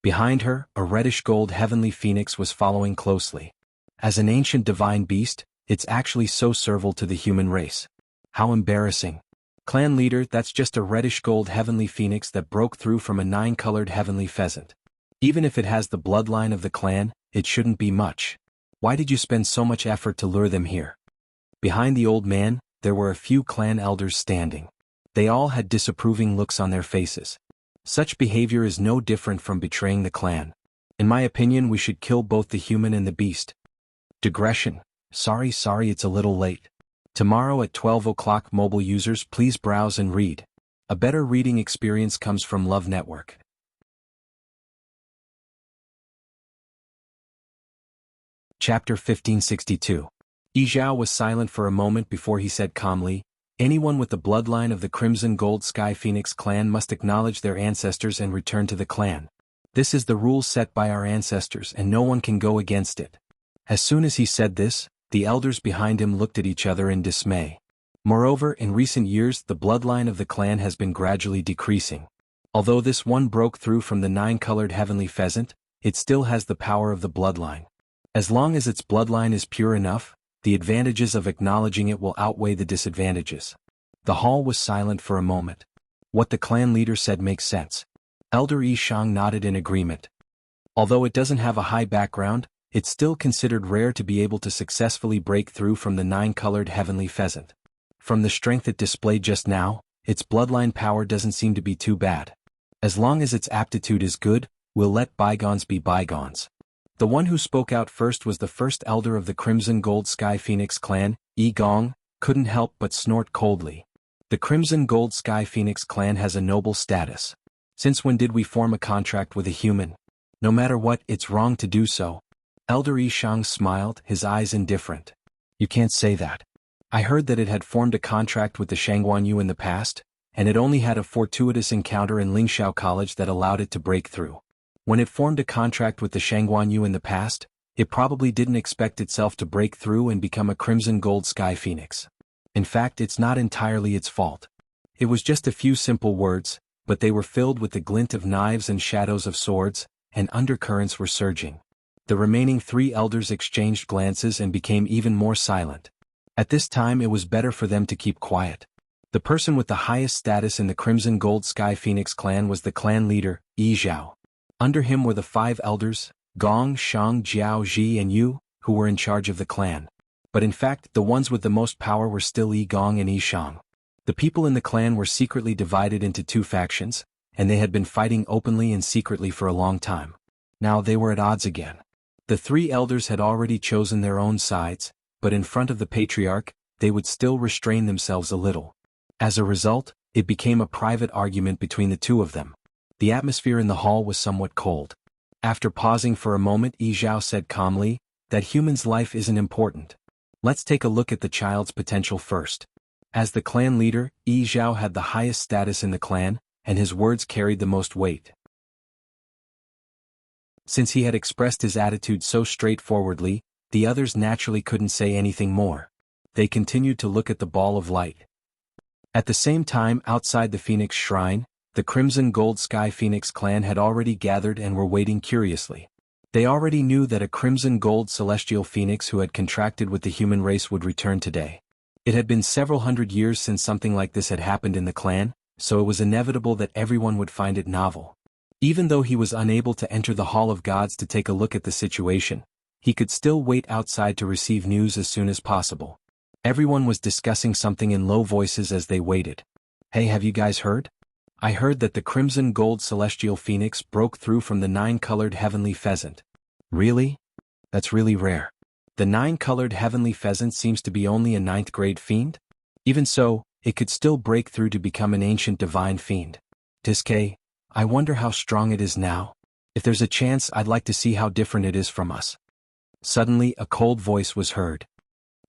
Behind her, a reddish-gold heavenly phoenix was following closely. As an ancient divine beast, it's actually so servile to the human race. How embarrassing. Clan leader, that's just a reddish-gold heavenly phoenix that broke through from a 9-colored heavenly pheasant. Even if it has the bloodline of the clan, it shouldn't be much. Why did you spend so much effort to lure them here? Behind the old man, there were a few clan elders standing. They all had disapproving looks on their faces. Such behavior is no different from betraying the clan. In my opinion, we should kill both the human and the beast. Digression. Sorry, it's a little late. Tomorrow at 12 o'clock, mobile users, please browse and read. A better reading experience comes from Love Network. Chapter 1562. Yizhao was silent for a moment before he said calmly, anyone with the bloodline of the Crimson Gold Sky Phoenix clan must acknowledge their ancestors and return to the clan. This is the rule set by our ancestors and no one can go against it. As soon as he said this, the elders behind him looked at each other in dismay. Moreover, in recent years the bloodline of the clan has been gradually decreasing. Although this one broke through from the 9-colored heavenly pheasant, it still has the power of the bloodline. As long as its bloodline is pure enough, the advantages of acknowledging it will outweigh the disadvantages. The hall was silent for a moment. What the clan leader said makes sense. Elder Yishang nodded in agreement. Although it doesn't have a high background, it's still considered rare to be able to successfully break through from the 9-colored heavenly pheasant. From the strength it displayed just now, its bloodline power doesn't seem to be too bad. As long as its aptitude is good, we'll let bygones be bygones. The one who spoke out first was the first elder of the Crimson Gold Sky Phoenix clan, Yi Gong, couldn't help but snort coldly. The Crimson Gold Sky Phoenix clan has a noble status. Since when did we form a contract with a human? No matter what, it's wrong to do so. Elder Yishang smiled, his eyes indifferent. You can't say that. I heard that it had formed a contract with the Xuanhuan in the past, and it only had a fortuitous encounter in Lingxiao College that allowed it to break through. When it formed a contract with the Xuanhuan in the past, it probably didn't expect itself to break through and become a Crimson Gold Sky Phoenix. In fact, it's not entirely its fault. It was just a few simple words, but they were filled with the glint of knives and shadows of swords, and undercurrents were surging. The remaining 3 elders exchanged glances and became even more silent. At this time it was better for them to keep quiet. The person with the highest status in the Crimson Gold Sky Phoenix clan was the clan leader, Yi Zhao. Under him were the 5 elders, Gong, Shang, Jiao, Ji and Yu, who were in charge of the clan. But in fact, the ones with the most power were still Yi Gong and Yi Shang. The people in the clan were secretly divided into 2 factions, and they had been fighting openly and secretly for a long time. Now they were at odds again. The 3 elders had already chosen their own sides, but in front of the patriarch, they would still restrain themselves a little. As a result, it became a private argument between the 2 of them. The atmosphere in the hall was somewhat cold. After pausing for a moment, Yi Zhao said calmly, "That human's life isn't important. Let's take a look at the child's potential first." As the clan leader, Yi Zhao had the highest status in the clan, and his words carried the most weight. Since he had expressed his attitude so straightforwardly, the others naturally couldn't say anything more. They continued to look at the ball of light. At the same time, outside the Phoenix Shrine, the Crimson Gold Sky Phoenix clan had already gathered and were waiting curiously. They already knew that a Crimson Gold Celestial Phoenix who had contracted with the human race would return today. It had been several hundred years since something like this had happened in the clan, so it was inevitable that everyone would find it novel. Even though he was unable to enter the Hall of Gods to take a look at the situation, he could still wait outside to receive news as soon as possible. Everyone was discussing something in low voices as they waited. "Hey, have you guys heard? I heard that the Crimson Gold Celestial Phoenix broke through from the 9-colored Heavenly Pheasant." "Really? That's really rare. The 9-colored Heavenly Pheasant seems to be only a 9th-grade fiend? Even so, it could still break through to become an ancient divine fiend. Tiske, I wonder how strong it is now. If there's a chance, I'd like to see how different it is from us." Suddenly, a cold voice was heard.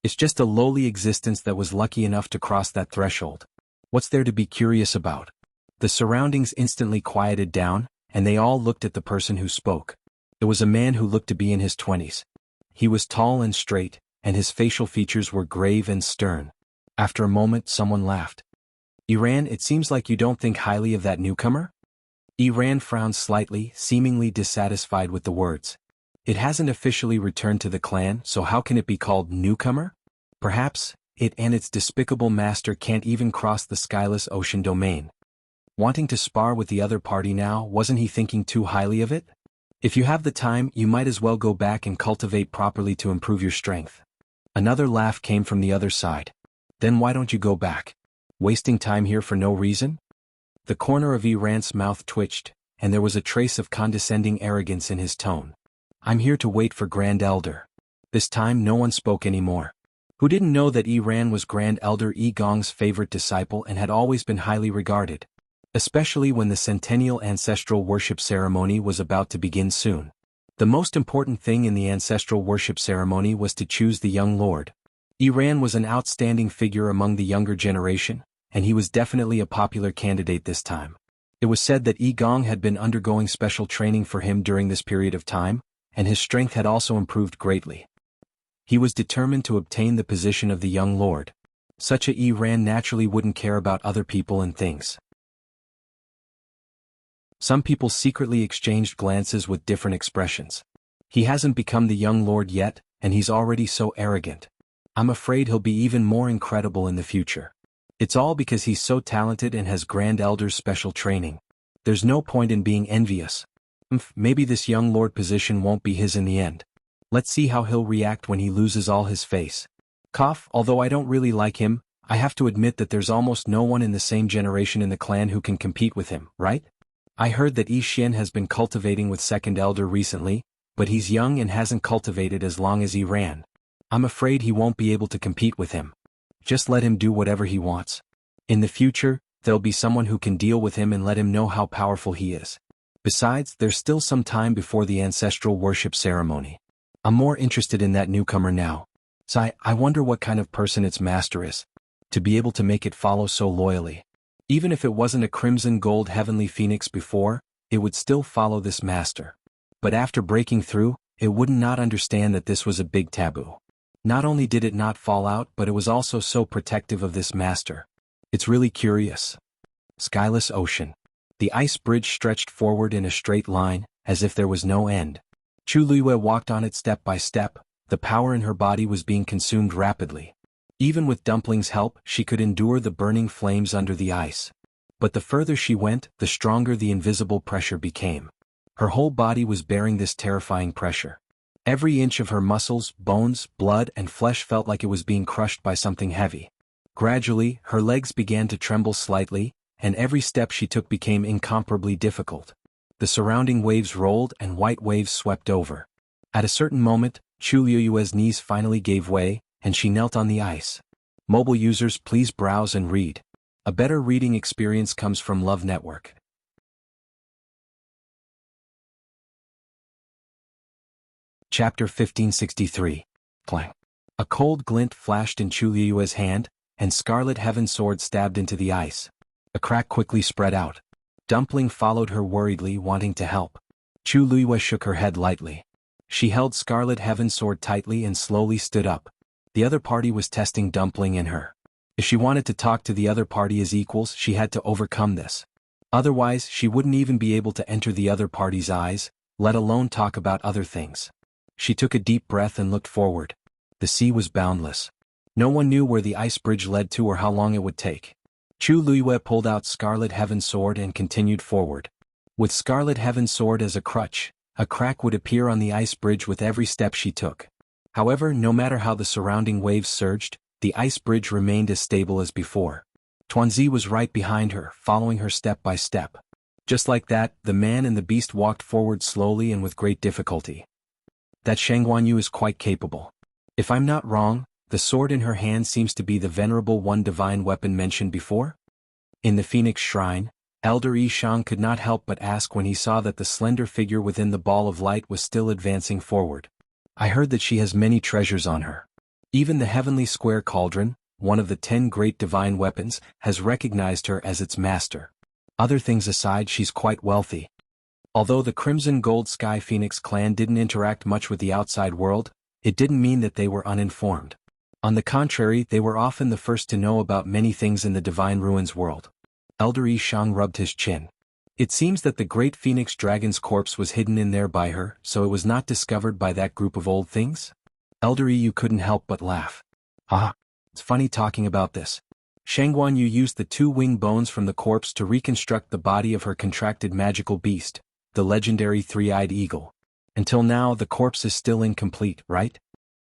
"It's just a lowly existence that was lucky enough to cross that threshold. What's there to be curious about?" The surroundings instantly quieted down, and they all looked at the person who spoke. It was a man who looked to be in his 20s. He was tall and straight, and his facial features were grave and stern. After a moment, someone laughed. "Iran, it seems like you don't think highly of that newcomer?" Iran frowned slightly, seemingly dissatisfied with the words. "It hasn't officially returned to the clan, so how can it be called newcomer? Perhaps it and its despicable master can't even cross the skyless ocean domain. Wanting to spar with the other party now, wasn't he thinking too highly of it? If you have the time, you might as well go back and cultivate properly to improve your strength." Another laugh came from the other side. "Then why don't you go back? Wasting time here for no reason?" The corner of Iran's mouth twitched, and there was a trace of condescending arrogance in his tone. "I'm here to wait for Grand Elder." This time no one spoke anymore. Who didn't know that Iran was Grand Elder Yi Gong's favorite disciple and had always been highly regarded? Especially when the centennial ancestral worship ceremony was about to begin soon. The most important thing in the ancestral worship ceremony was to choose the young lord. Iran was an outstanding figure among the younger generation, and he was definitely a popular candidate this time. It was said that Yi Gong had been undergoing special training for him during this period of time, and his strength had also improved greatly. He was determined to obtain the position of the young lord. Such a Iran naturally wouldn't care about other people and things. Some people secretly exchanged glances with different expressions. "He hasn't become the young lord yet, and he's already so arrogant. I'm afraid he'll be even more incredible in the future. It's all because he's so talented and has Grand Elder's special training. There's no point in being envious. Maybe this young lord position won't be his in the end. Let's see how he'll react when he loses all his face." Although I don't really like him, I have to admit that there's almost no one in the same generation in the clan who can compete with him, right? I heard that Yi Xian has been cultivating with Second Elder recently, but he's young and hasn't cultivated as long as he ran. I'm afraid he won't be able to compete with him. Just let him do whatever he wants. In the future, there'll be someone who can deal with him and let him know how powerful he is. Besides, there's still some time before the ancestral worship ceremony. I'm more interested in that newcomer now. So I wonder what kind of person its master is, to be able to make it follow so loyally. Even if it wasn't a crimson gold heavenly phoenix before, it would still follow this master. But after breaking through, it would not understand that this was a big taboo. Not only did it not fall out, but it was also so protective of this master. It's really curious. Skyless ocean. The ice bridge stretched forward in a straight line, as if there was no end. Chu Luiyue walked on it step by step. The power in her body was being consumed rapidly. Even with Dumpling's help, she could endure the burning flames under the ice. But the further she went, the stronger the invisible pressure became. Her whole body was bearing this terrifying pressure. Every inch of her muscles, bones, blood, and flesh felt like it was being crushed by something heavy. Gradually, her legs began to tremble slightly, and every step she took became incomparably difficult. The surrounding waves rolled and white waves swept over. At a certain moment, Chu Luiyue's knees finally gave way, and she knelt on the ice. Mobile users, please browse and read. A better reading experience comes from Love Network. Chapter 1563. Clang. A cold glint flashed in Chu Luiyue's hand, and Scarlet Heaven Sword stabbed into the ice. A crack quickly spread out. Dumpling followed her worriedly, wanting to help. Chu Luiyue shook her head lightly. She held Scarlet Heaven Sword tightly and slowly stood up. The other party was testing Dumpling and her. If she wanted to talk to the other party as equals, she had to overcome this. Otherwise, she wouldn't even be able to enter the other party's eyes, let alone talk about other things. She took a deep breath and looked forward. The sea was boundless. No one knew where the ice bridge led to or how long it would take. Chu Luiyue pulled out Scarlet Heaven Sword and continued forward. With Scarlet Heaven Sword as a crutch, a crack would appear on the ice bridge with every step she took. However, no matter how the surrounding waves surged, the ice bridge remained as stable as before. Tuanzi was right behind her, following her step by step. Just like that, the man and the beast walked forward slowly and with great difficulty. That xuanhuan is quite capable. If I'm not wrong, the sword in her hand seems to be the venerable one divine weapon mentioned before? In the Phoenix Shrine, Elder Yishang could not help but ask when he saw that the slender figure within the ball of light was still advancing forward. I heard that she has many treasures on her. Even the heavenly square cauldron, one of the 10 great divine weapons, has recognized her as its master. Other things aside, she's quite wealthy. Although the Crimson Gold Sky Phoenix clan didn't interact much with the outside world, it didn't mean that they were uninformed. On the contrary, they were often the first to know about many things in the Divine Ruins world. Elder Yishang rubbed his chin. It seems that the great Phoenix Dragon's corpse was hidden in there by her, so it was not discovered by that group of old things? Elder Yu couldn't help but laugh. Ah, it's funny talking about this. Xuanhuan Yu used the 2 wing bones from the corpse to reconstruct the body of her contracted magical beast, the legendary 3-eyed eagle. Until now, the corpse is still incomplete, right?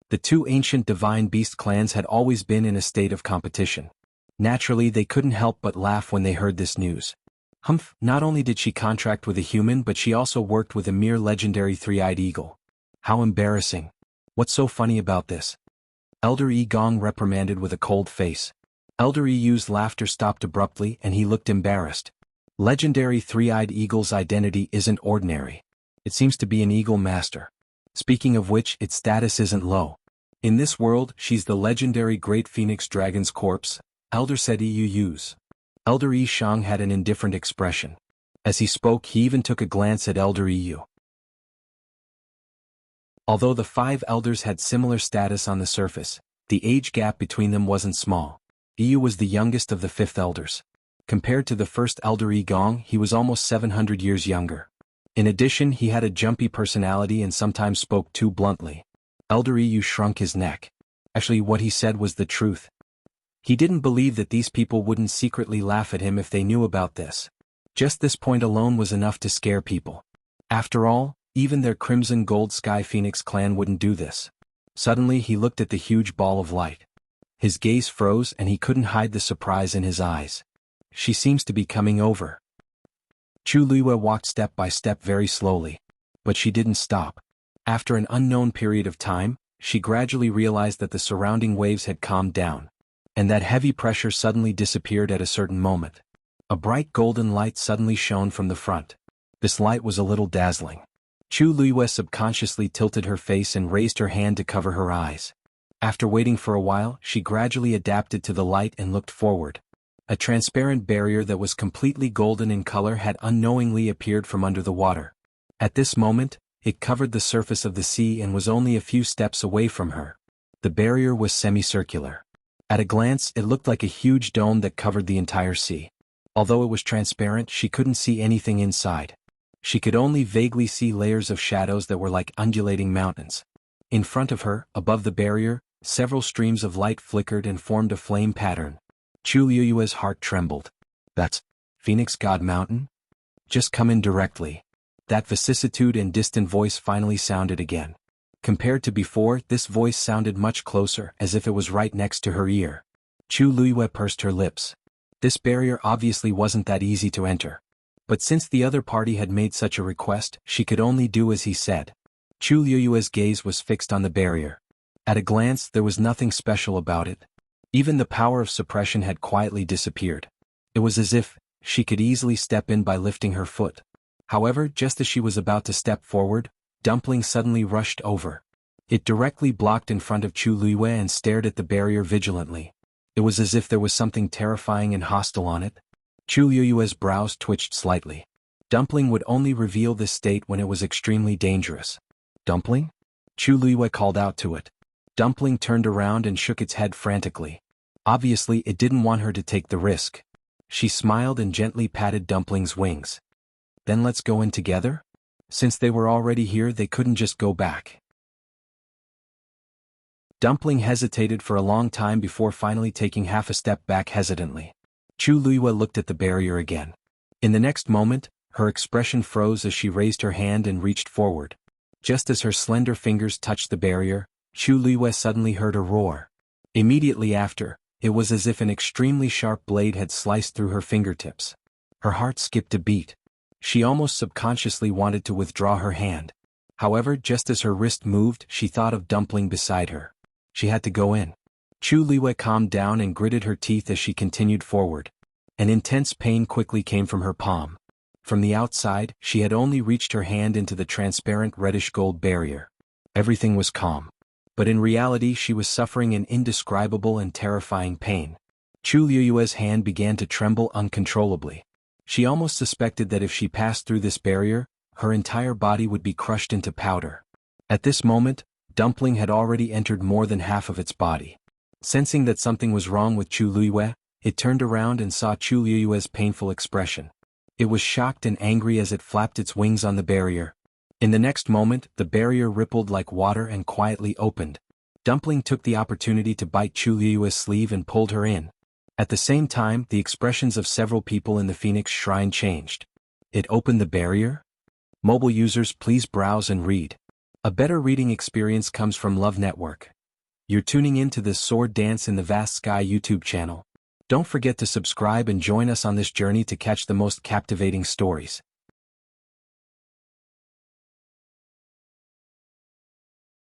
The 2 ancient divine beast clans had always been in a state of competition. Naturally, they couldn't help but laugh when they heard this news. Humph, not only did she contract with a human, but she also worked with a mere legendary 3-eyed eagle. How embarrassing. What's so funny about this? Elder Yi Gong reprimanded with a cold face. Elder Yu's laughter stopped abruptly and he looked embarrassed. Legendary 3-eyed eagle's identity isn't ordinary. It seems to be an eagle master. Speaking of which, its status isn't low. In this world, she's the legendary Great Phoenix Dragon's corpse, Elder said Yus. Elder Yishang had an indifferent expression. As he spoke, he even took a glance at Elder Yu. Although the 5 elders had similar status on the surface, the age gap between them wasn't small. Yu was the youngest of the 5th elders. Compared to the first Elder Yi Gong, he was almost 700 years younger. In addition, he had a jumpy personality and sometimes spoke too bluntly. Elder Yu shrunk his neck. Actually, what he said was the truth. He didn't believe that these people wouldn't secretly laugh at him if they knew about this. Just this point alone was enough to scare people. After all, even their Crimson Gold Sky Phoenix clan wouldn't do this. Suddenly he looked at the huge ball of light. His gaze froze and he couldn't hide the surprise in his eyes. She seems to be coming over. Chu Luiyue walked step by step very slowly. But she didn't stop. After an unknown period of time, she gradually realized that the surrounding waves had calmed down. And that heavy pressure suddenly disappeared at a certain moment. A bright golden light suddenly shone from the front. This light was a little dazzling. Chu Luiyue subconsciously tilted her face and raised her hand to cover her eyes. After waiting for a while, she gradually adapted to the light and looked forward. A transparent barrier that was completely golden in color had unknowingly appeared from under the water. At this moment, it covered the surface of the sea and was only a few steps away from her. The barrier was semicircular. At a glance, it looked like a huge dome that covered the entire sea. Although it was transparent, she couldn't see anything inside. She could only vaguely see layers of shadows that were like undulating mountains. In front of her, above the barrier, several streams of light flickered and formed a flame pattern. Chu Liyue's heart trembled. That's Phoenix God Mountain? Just come in directly. That vicissitude and distant voice finally sounded again. Compared to before, this voice sounded much closer, as if it was right next to her ear. Chu Liyue pursed her lips. This barrier obviously wasn't that easy to enter. But since the other party had made such a request, she could only do as he said. Chu Liyue's gaze was fixed on the barrier. At a glance, there was nothing special about it. Even the power of suppression had quietly disappeared. It was as if she could easily step in by lifting her foot. However, just as she was about to step forward, Dumpling suddenly rushed over. It directly blocked in front of Chu Liyue and stared at the barrier vigilantly. It was as if there was something terrifying and hostile on it. Chu Liyue's brows twitched slightly. Dumpling would only reveal this state when it was extremely dangerous. Dumpling? Chu Liyue called out to it. Dumpling turned around and shook its head frantically. Obviously, it didn't want her to take the risk. She smiled and gently patted Dumpling's wings. Then let's go in together? Since they were already here, they couldn't just go back. Dumpling hesitated for a long time before finally taking half a step back hesitantly. Chu Liyue looked at the barrier again. In the next moment, her expression froze as she raised her hand and reached forward. Just as her slender fingers touched the barrier, Chu Liyue suddenly heard a roar. Immediately after, it was as if an extremely sharp blade had sliced through her fingertips. Her heart skipped a beat. She almost subconsciously wanted to withdraw her hand. However, just as her wrist moved, she thought of Dumpling beside her. She had to go in. Chu Liyue calmed down and gritted her teeth as she continued forward. An intense pain quickly came from her palm. From the outside, she had only reached her hand into the transparent reddish-gold barrier. Everything was calm. But in reality, she was suffering an indescribable and terrifying pain. Chu Liyue's hand began to tremble uncontrollably. She almost suspected that if she passed through this barrier, her entire body would be crushed into powder. At this moment, Dumpling had already entered more than half of its body. Sensing that something was wrong with Chu Liyue, it turned around and saw Chu Liyue's painful expression. It was shocked and angry as it flapped its wings on the barrier. In the next moment, the barrier rippled like water and quietly opened. Dumpling took the opportunity to bite Chu Liyue's sleeve and pulled her in. At the same time, the expressions of several people in the Phoenix Shrine changed. It opened the barrier? Mobile users, please browse and read. A better reading experience comes from Love Network. You're tuning in to this Sword Dance in the Vast Sky YouTube channel. Don't forget to subscribe and join us on this journey to catch the most captivating stories.